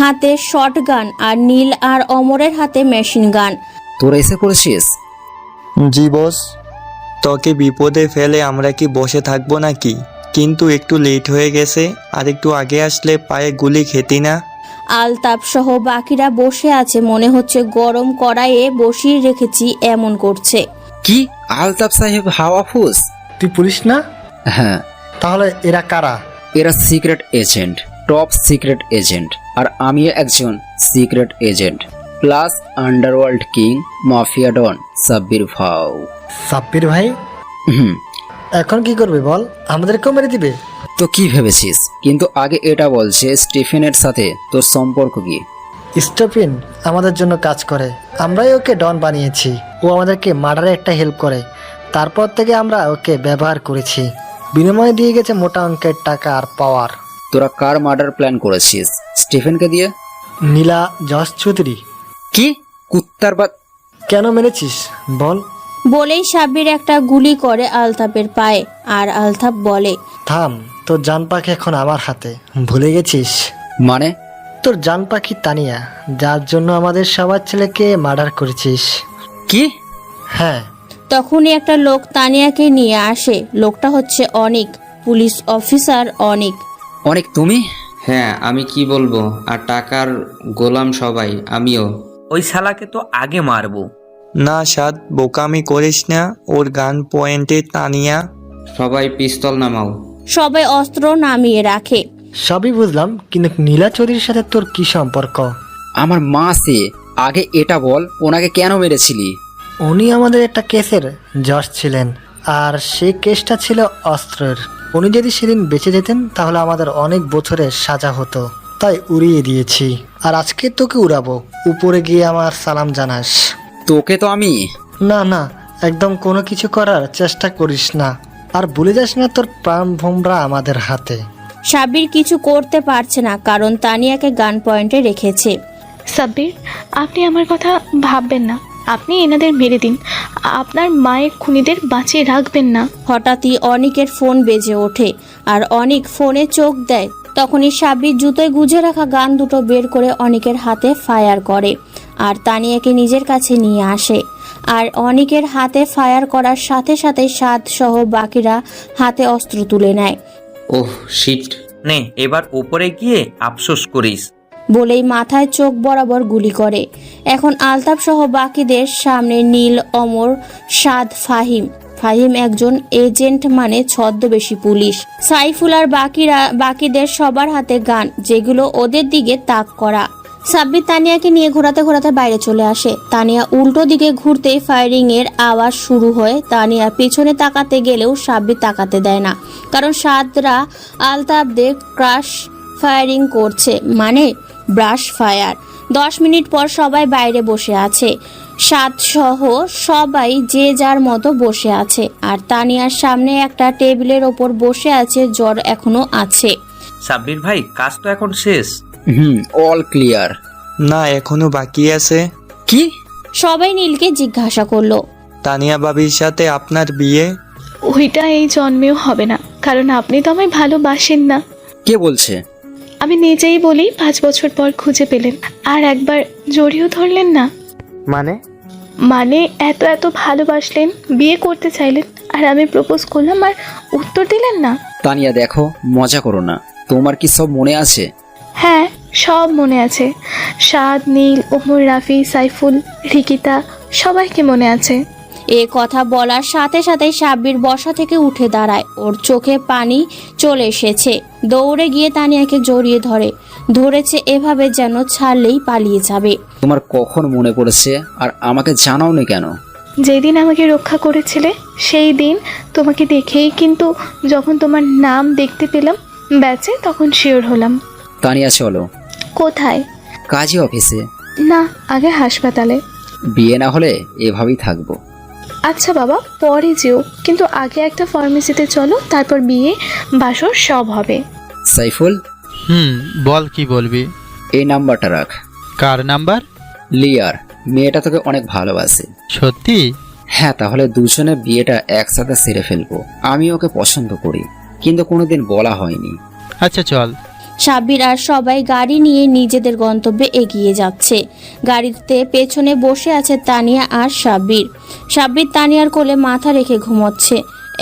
হাতে শটগান, আর নীল আর অমরের হাতে মেশিন গান। তোরা এসে পড়েছিস? জি বস। তোকে বিপদে ফেলে আমরা কি বসে থাকবো নাকি? কিন্তু একটু লেট হয়ে গেছে, আর একটু আগে আসলে পায়ে গুলি খেতি না। আলতাপ সহ বাকিরা বসে আছে, মনে হচ্ছে গরম কড়াইয়ে বসিয়ে রেখেছি এমন করছে। কি আলতাফ সাহেব হাওয়াফুস? তুই পুলিশ না? হ্যাঁ। তাহলে এরা কারা? এরা secret agent. Top secret agent আর আমিও একজন secret agent plus underworld king mafia don Sabbir ভাও। সাব্বির ভাই হুম, এখন কি করবে বল? আমাদেরকেও মেরে দিবে? তো কি ভেবেছিস? কিন্তু আগে এটা বলছে স্টিফেনের সাথে তোর সম্পর্ক কি? স্টিফেন আমাদের জন্য কাজ করে, আমরাই ওকে ডন বানিয়েছি। ও আমাদেরকে মার্ডারে একটা হেল্প করে, তারপর থেকে আমরা ওকে ব্যবহার করেছি। বিনিময়ে দিয়ে গেছে মোটা অঙ্কের টাকা আর পাওয়ার। তোরা কার মার্ডার প্ল্যান করেছিস? স্টিফেনকে দিয়ে? নীলা যশ চৌধুরী। কি কুত্তার বাদ! কেন মেরেছিস বল? বলেই সাব্বির একটা গুলি করে আলতাপের পায়ে, আর আলতাপ বলে, থাম, তোর জান পাখি এখন আমার হাতে, ভুলে গেছিস? মানে? তোর জান পাখি তানিয়া, যার জন্য আমাদের সবার ছেলেকে মার্ডার করেছিস। কি? হ্যাঁ। তখনই একটা লোক তানিয়াকে নিয়ে আসে। লোকটা হচ্ছে অনিক, পুলিশ অফিসার অনিক। অনেক তুমি? হ্যাঁ, আমি কি বলবো, আর টাকার গোলাম সবাই, আমিও। ওই শালাকে তো আগে মারবো। না সাদ, বোকামি করিস না। ওর গান পয়েন্টে তানিয়া। সবাই পিস্তল নামাও। সবাই অস্ত্র নামিয়ে রাখে। সবই বুঝলাম, কিন্তু নীলা চৌধুরীর সাথে তোর কি সম্পর্ক? আমার মা সে, আগে এটা বল, ওনাকে কেন মেরেছিলি? উনি আমাদের একটা কেসের জজ ছিলেন, আর সেই কেসটা ছিল অস্ত্রের। উনি যদি সেদিন বেঁচে যেতেন তাহলে আমাদের অনেক বছরের সাজা হতো, তাই উড়িয়ে দিয়েছি। আর আজকে তোকে উড়াবো, উপরে গিয়ে আমার সালাম জানাস। তোকে তো আমি... না না, একদম কোনো কিছু করার চেষ্টা করিস না, আর ভুলে যাস না তোর প্রাণ ভোমরা আমাদের হাতে। সাব্বির কিছু করতে পারছে না, কারণ তানিয়াকে গান পয়েন্টে রেখেছে। সাব্বির, আপনি আমার কথা ভাববেন না, আপনি এনাদের মেরে দিন, আপনার মায়ের খুনিদের বাঁচিয়ে রাখবেন না। হঠাৎই অনিকের ফোন বেজে ওঠে, আর অনিক ফোনে চোখ দেয়। তখনই সাব্বির জুতোয় গুজে রাখা গান দুটো বের করে অনিকের হাতে ফায়ার করে, আর তানিয়াকে নিজের কাছে নিয়ে আসে। আর অনিকের হাতে ফায়ার করার সাথে সাথে সাদ সহ বাকিরা হাতে অস্ত্র তুলে নেয়। Oh shit. নে এবার উপরে গিয়ে আফসোস করিস। বলেই মাথায় চোখ বরাবর গুলি করে। এখন আলতাপ সহ বাকিদের সামনে নীল, অমর, সাদ, ফাহিম একজন এজেন্ট, মানে ছদ্মবেশী পুলিশ। সাইফুল আর বাকিদের সবার হাতে গান, যেগুলো ওদের দিকে তাক করা। সাব্বির তানিয়াকে নিয়ে ঘোরাতে ঘোরাতে বাইরে চলে আসে। তানিয়া উল্টো দিকে ঘুরতেই ফায়ারিং এর আওয়াজ শুরু হয়। তানিয়া পেছনে তাকাতে গেলেও সাব্বির তাকাতে দেয় না, কারণ সাদরা আলতাপদের ক্রাশ ফায়ারিং করছে, মানে ব্রাশ ফায়ার। 10 মিনিট পর সবাই বাইরে বসে আছে, সাদ সহ সবাই যে যার মতো বসে আছে। আর তানিয়ার সামনে একটা টেবিলের ওপর বসে আছে, জ্বর এখনো আছে। সাব্বির ভাই, কাজ তো এখন শেষ। All clear. না, এখনো বাকি আছে। কি? সবাই নীলকে জিজ্ঞাসা করলো। তানিয়া বাবির সাথে আপনার বিয়ে? ওইটা এই জন্মেও হবে না, কারণ আপনি তো আমায় ভালোবাসেন না। কে বলছে? আমি নিজেই বলি, 5 বছর পর খুঁজে পেলেন, আর একবার জড়িয়েও ধরলেন না। মানে এত ভালোবাসলেন, বিয়ে করতে চাইলেন, আর আমি প্রপোজ করলাম আর উত্তর দিলেন না। তানিয়া দেখো, মজা করো না। তোমার কি সব মনে আছে? হ্যাঁ, সব মনে আছে। সাদ, নীল, ওমর, রাফি, সাইফুল, রিকিতা, সবাইকে মনে আছে। এ কথা বলার সাথে সাথে সাব্বির বসা থেকে উঠে দাঁড়ায়। ওর চোখে পানি চলে এসেছে। দৌড়ে গিয়ে তানিয়াকে জড়িয়ে ধরেছে এভাবে যেন ছাড়লেই পালিয়ে যাবে। তোমার কখন মনে পড়েছে আর আমাকে জানাওনি কেন? যেদিন আমাকে রক্ষা করেছিলে সেই দিন তোমাকে দেখেই, কিন্তু যখন তোমার নাম দেখতে পেলাম ব্যাচে, তখন শিওর হলাম। তানিয়া চলো। কোথায়? কাজী অফিসে। না, আগে হাসপাতালে। বিয়ে না হলে এভাবেই থাকবো। আচ্ছা বাবা, পরে যেও, কিন্তু আগে একটা ফার্মেসিতে চলো, তারপর বিয়ে বাসর সব হবে। সাইফুল। বল, কি বলবি? এই নাম্বারটা রাখ। কার নাম্বার? লিয়ার। মেয়েটা তোকে অনেক ভালোবাসে। সত্যি? হ্যাঁ, তাহলে দুজনে বিয়েটা একসাথে সেরে ফেলবো। আমি ওকে পছন্দ করি, কিন্তু কোনোদিন বলা হয়নি। আচ্ছা চল। সাব্বির আর সবাই গাড়ি নিয়ে নিজেদের গন্তব্যে এগিয়ে যাচ্ছে। গাড়িতে পেছনে বসে আছে তানিয়া আর সাব্বির তানিয়ার কোলে মাথা রেখে ঘুমোচ্ছে।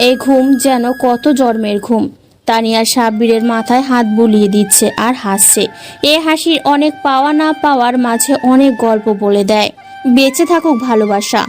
এই ঘুম যেন কত জন্মের ঘুম। তানিয়া সাব্বিরের মাথায় হাত বুলিয়ে দিচ্ছে আর হাসছে। এ হাসির অনেক পাওয়া না পাওয়ার মাঝে অনেক গল্প বলে দেয়। বেঁচে থাকুক ভালোবাসা।